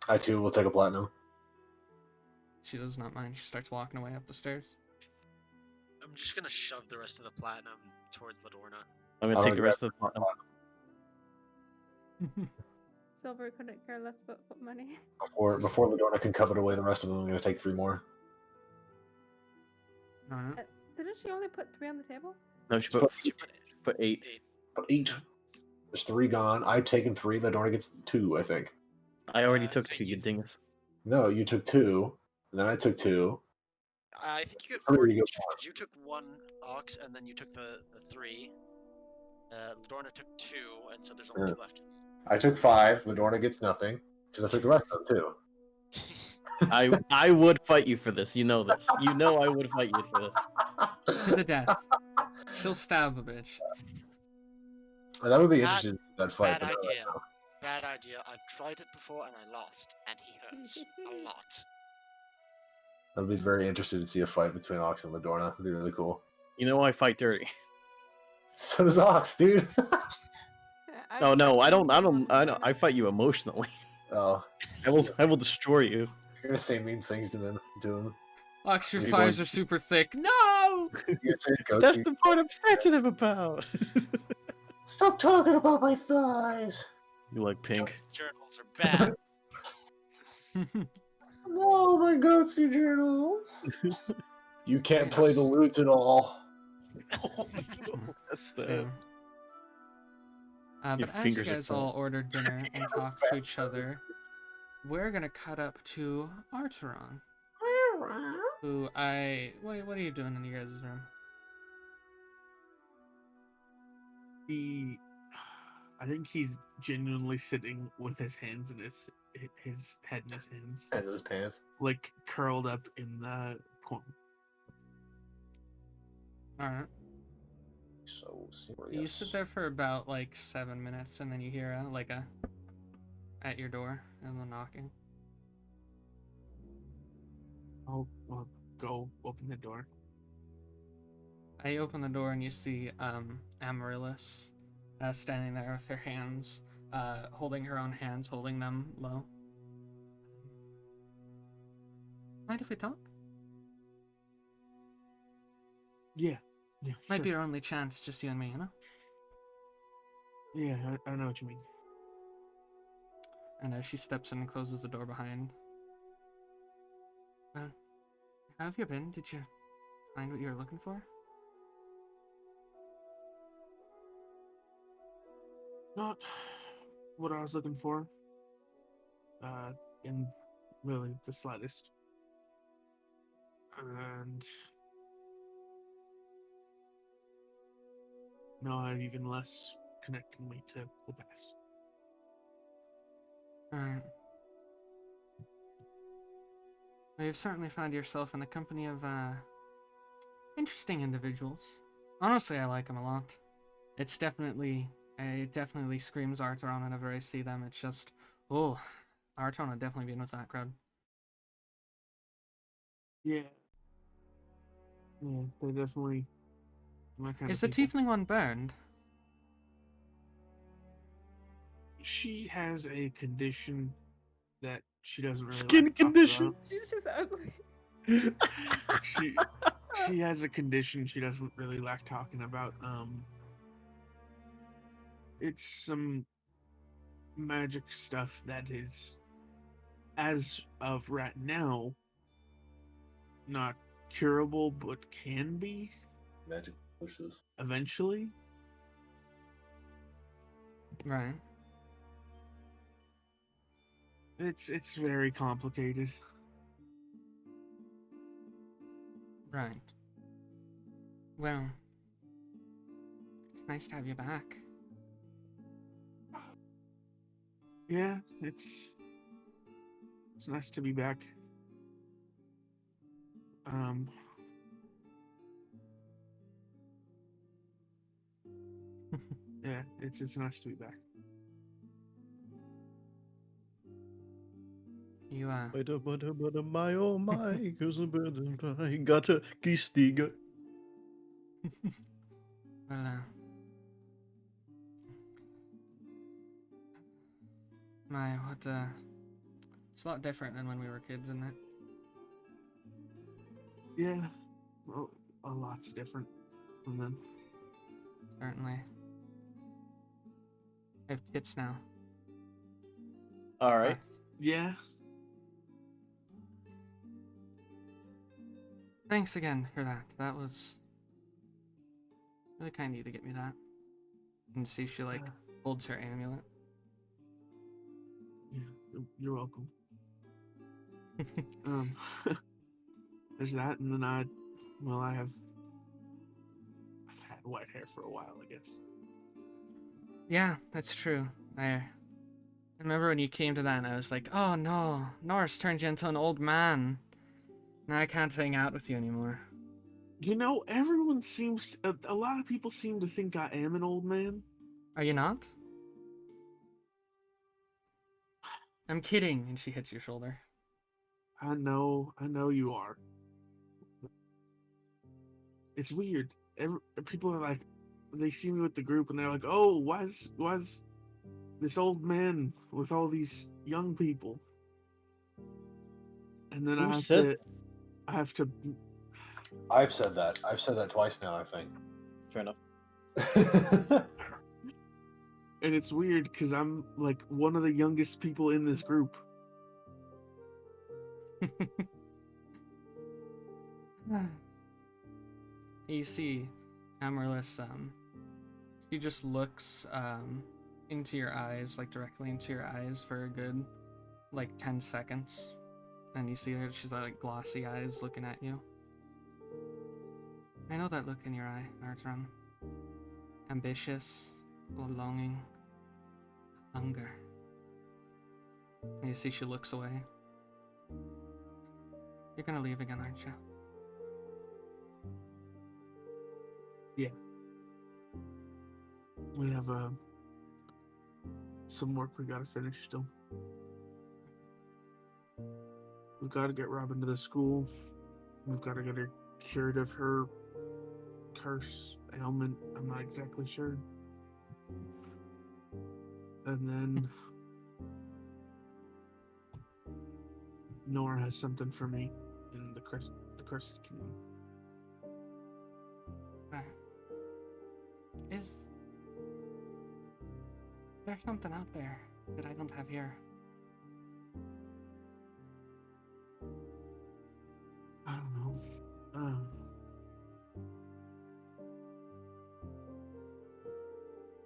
I too will take a platinum. She does not mind. She starts walking away up the stairs. I'm just gonna shove the rest of the platinum towards Ladorna. I'm gonna take the rest of the platinum. Silver couldn't care less about money. Before Ladorna can covet away the rest of them, I'm gonna take 3 more. Alright. Didn't she only put 3 on the table? No, she put 8. But 8. There's 3 gone. I've taken 3. Ladorna gets 2, I think. I already took 2, you dingus. No, you took 2. And then I took 2. I think you get 3 4 you each, get because you took 1 ox, and then you took the 3. Ladorna took 2, and so there's only 2 left. I took 5. Ladorna gets nothing because I took the rest of them too. I would fight you for this. You know this. You know I would fight you for this. To the death. She'll stab a bitch. That would be interesting to see that fight. Bad but idea. Bad idea. I've tried it before and I lost, and he hurts a lot. I'd be very interested to see a fight between Ox and Ladorna. It'd be really cool. You know I fight dirty. So does Ox, dude. No, I don't. I fight you emotionally. Oh, I will destroy you. You're gonna say mean things to him. Ox, your He's thighs going- are super thick. No! You're gonna say goatee. That's the part I'm sensitive about. Stop talking about my thighs. You like pink? Journals are bad. No, my goatee journals. You can't play the lute at all. That's Yeah. But Your as you fingers are guys fat. all ordered dinner and talked to each other, we're gonna cut up to Arrtaron, who what are you doing in your guys' room? I think he's genuinely sitting with his hands in his head in his hands, Hands in his pants. like curled up in the corner. All right. So serious. You sit there for about like 7 minutes, and then you hear a at your door and the knocking. I'll go open the door. I open the door and you see Amaryllis standing there with her hands, holding her own hands, holding them low. Mind if we talk? Yeah, Might sure. be our only chance, just you and me, you know? Yeah, I know what you mean. And as she steps in and closes the door behind. How have you been? Did you find what you were looking for? Not what I was looking for. In really the slightest. And no, I'm even less connecting me to the past. Alright. Well, you've certainly found yourself in the company of, interesting individuals. Honestly, I like them a lot. It definitely screams Arrtaron whenever I see them. It's just, oh, Arrtaron would definitely be in with that crowd. Yeah. Yeah, they're definitely my kind Is of the people. tiefling one burned? She has a condition that she doesn't really Skin like to talk condition. about. She's just ugly. She has a condition she doesn't really like talking about. It's some magic stuff that is, as of right now, not curable, but can be Magic pushes. eventually. Right. It's very complicated. Right. Well, it's nice to have you back. Yeah, it's nice to be back. Yeah, it's nice to be back. You, My oh my, cause a bird and pie got a kistiga. Well, it's a lot different than when we were kids, isn't it? Yeah, well, a lot's different from then. Certainly. I have tits now. All right. Yeah. Thanks again for that. That was really kind of you to get me that. And see, she like holds her amulet. Yeah, you're welcome. There's that, and then I've had white hair for a while, I guess. Yeah, that's true. I remember when you came to that and I was like, oh no, Norris turned you into an old man. Now I can't hang out with you anymore. You know, everyone seems, a lot of people seem to think I am an old man. Are you not? I'm kidding. And she hits your shoulder. I know you are. It's weird. People are like, they see me with the group and they're like, oh, why's this old man with all these young people? And then Who I says have to. I've said that. I've said that twice now, I think. Fair enough. And it's weird because I'm like one of the youngest people in this group. You see, Amaryllis, she just looks into your eyes, like directly into your eyes for a good, like 10 seconds. And you see her, she's like glossy eyes looking at you. I know that look in your eye, Arrtaron. Ambitious, longing, hunger. And you see she looks away. You're gonna leave again, aren't you? Yeah. We have some work we gotta finish still. We've got to get Robyn to the school. We've got to get her cured of her curse ailment. I'm not exactly sure. And then Nora has something for me in the cursed kingdom. Is there something out there that I don't have here? I don't know.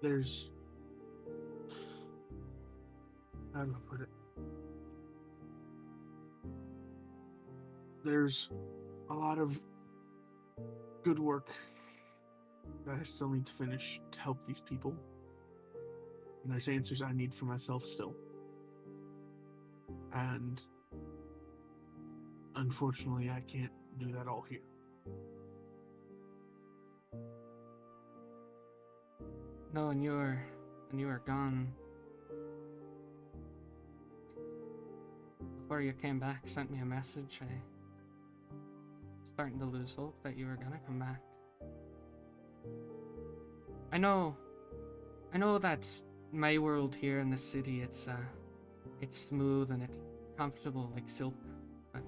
There's, how do I put it? There's a lot of good work that I still need to finish to help these people. And there's answers I need for myself still. And unfortunately, I can't do that all here. No, and you were gone. Before you came back, sent me a message. I was starting to lose hope that you were gonna come back. I know that's my world here in the city. It's smooth and it's comfortable like silk, but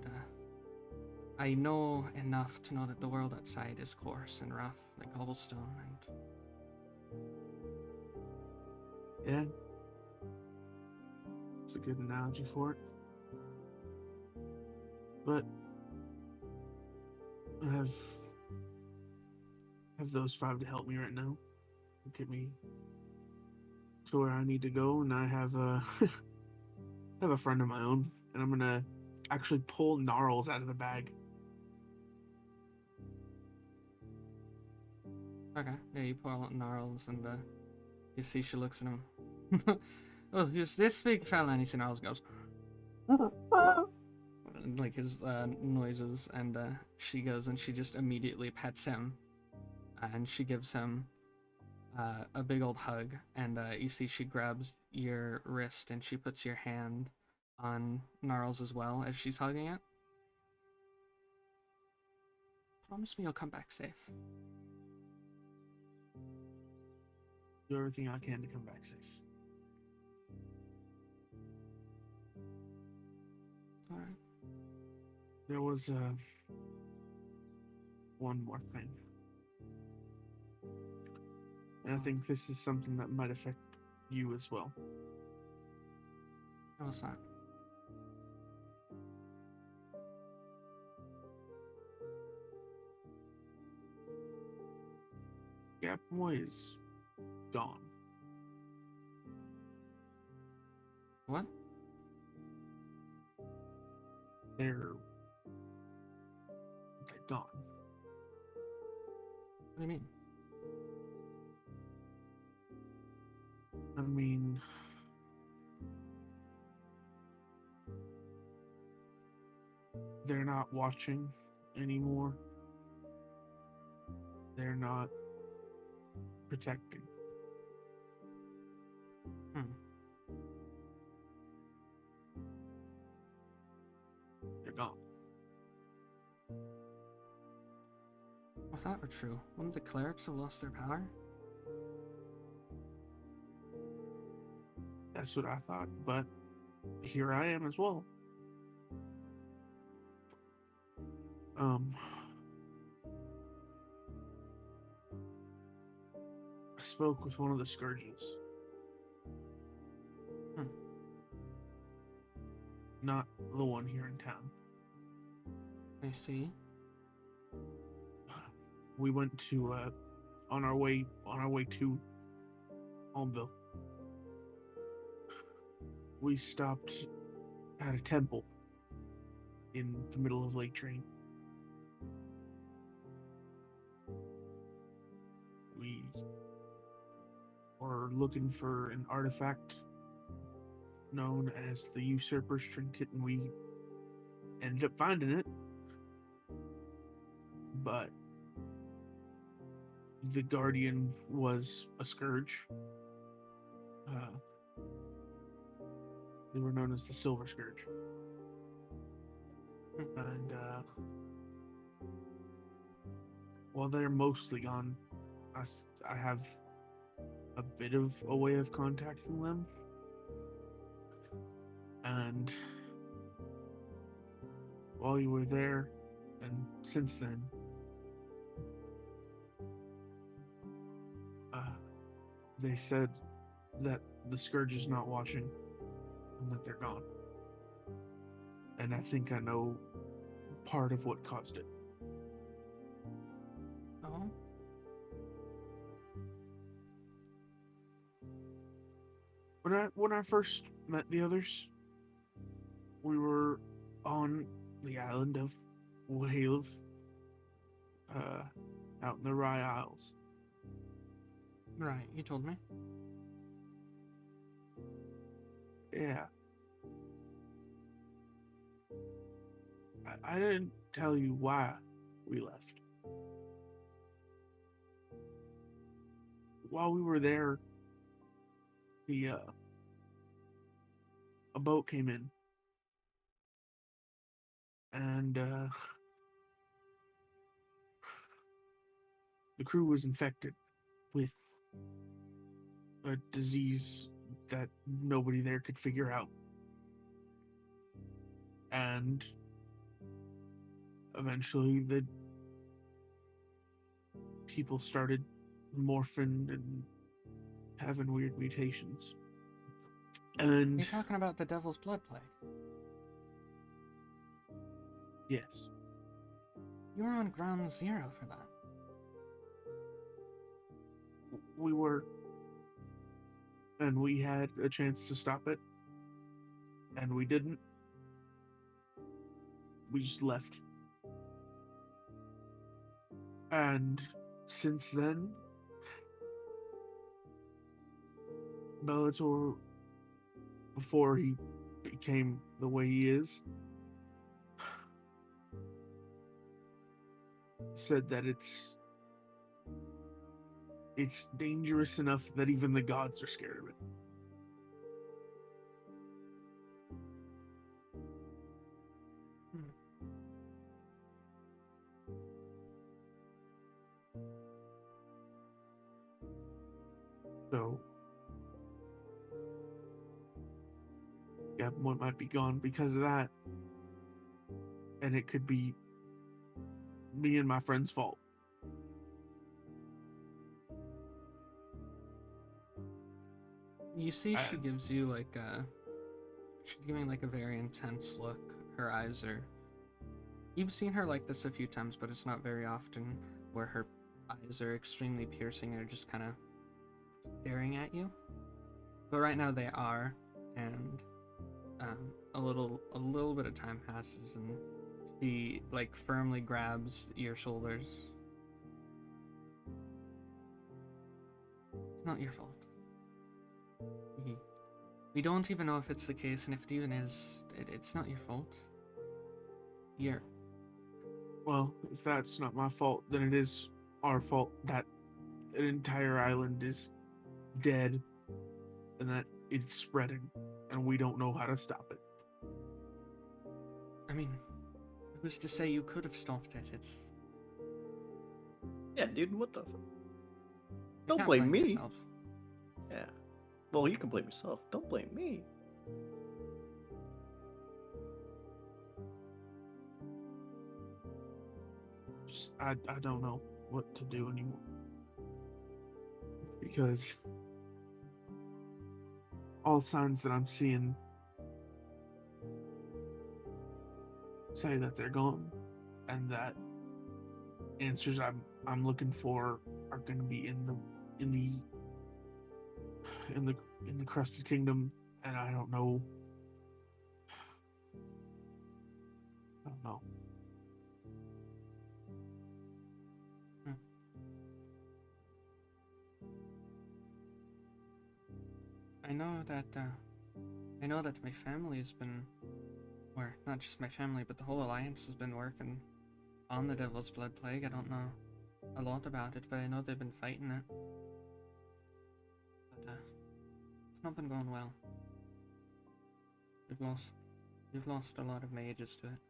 I know enough to know that the world outside is coarse and rough like cobblestone. And yeah, it's a good analogy for it. But I have those 5 to help me right now, get me to where I need to go, and I have a friend of my own, and I'm gonna actually pull gnarls out of the bag. okay, yeah, you pull out Gnarls and you see she looks at him. Oh, who's this big fella? And you see Gnarls goes like his noises, and she goes and she just immediately pets him, and she gives him a big old hug, and you see she grabs your wrist and she puts your hand on Gnarls as well as she's hugging it. Promise me you'll come back safe. do everything I can to come back safe. Alright. There was one more thing. And I think this is something that might affect you as well. What's that? Gabmoy is gone. What? They're gone. What do you mean? I mean, they're not watching anymore. They're not protecting. Hmm. They're gone. If that were true, wouldn't the clerics have lost their power? That's what I thought, but here I am as well. I spoke with one of the scourges. Hmm. Not the one here in town. I see. We went to on our way to Almville. We stopped at a temple in the middle of Lake Train. We were looking for an artifact known as the Usurper's Trinket, and we ended up finding it. But the Guardian was a scourge. They were known as the Silver Scourge. And while they're mostly gone, I have a bit of a way of contacting them. And while you were there, and since then, they said that the Scourge is not watching and that they're gone. And I think I know part of what caused it. Oh? When I first met the others, we were on the island of Whale, out in the Rye Isles. Right, you told me. Yeah. I didn't tell you why we left. While we were there, a boat came in, and the crew was infected with a disease that nobody there could figure out. And eventually the people started morphing and having weird mutations. And You're talking about the Devil's Blood Plague. yes, You were on ground zero for that. we were, and we had a chance to stop it, and we didn't. We just left. And since then, Bellator, before he became the way he is, said that it's dangerous enough that even the gods are scared of it. So Gabmoy might be gone because of that. And it could be me and my friend's fault. You see, she gives you like she's giving like a very intense look. Her eyes are. You've seen her like this a few times, but it's not very often where her eyes are extremely piercing and are just kind of staring at you. But right now they are, and a little bit of time passes, and she like firmly grabs your shoulders. It's not your fault. We don't even know if it's the case, and if it even is, it's not your fault. You're... Well, if that's not my fault, then it is our fault that an entire island is dead and that it's spreading, and we don't know how to stop it. I mean, who's to say you could have stopped it? It's... Yeah, dude, what the fuck? You Don't can't blame me. yourself. Yeah. Well, you can blame yourself. Don't blame me. Just, I don't know what to do anymore. Because all signs that I'm seeing say that they're gone, and that answers I'm looking for are going to be in the Crusted Kingdom, and I don't know. I don't know. I know that my family has been, or not just my family, but the whole alliance has been working on the Devil's Blood Plague. I don't know a lot about it, but I know they've been fighting it. But it's not been going well. We've lost a lot of mages to it.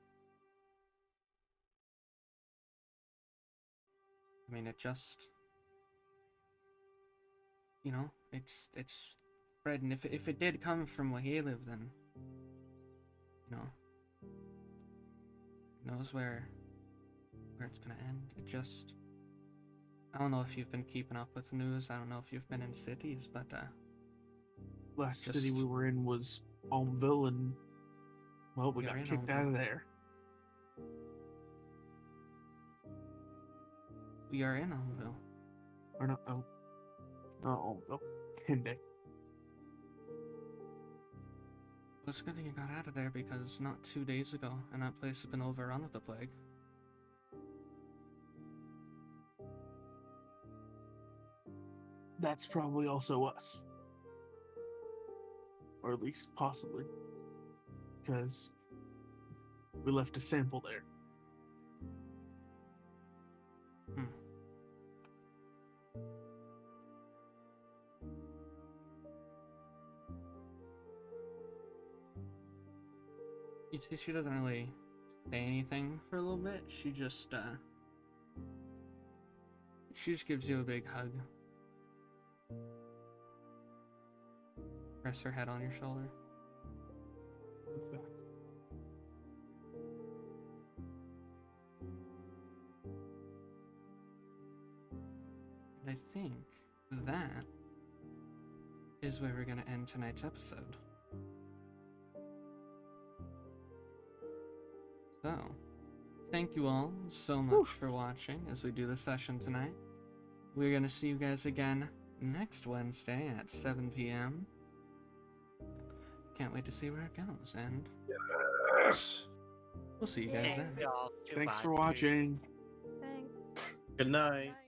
I mean, it just, you know, it's spread, and if it did come from where he lived, then, you know, who knows where it's gonna end. It just, I don't know if you've been keeping up with the news. I don't know if you've been in cities, but Last city we were in was Almville, and well, we got kicked out of there. We are in Almville. Or not Almville. Hinde. Well, it's good that you got out of there, because not 2 days ago, and that place has been overrun with the plague. That's probably also us. Or at least possibly. Because we left a sample there. You see, she doesn't really say anything for a little bit. She just gives you a big hug. Press her head on your shoulder. And I think that is where we're gonna end tonight's episode. So, thank you all so much for watching as we do the session tonight. We're going to see you guys again next Wednesday at 7 p.m. Can't wait to see where it goes, and Yes. we'll see you guys then. Thanks for watching. Thanks. Good night. Bye.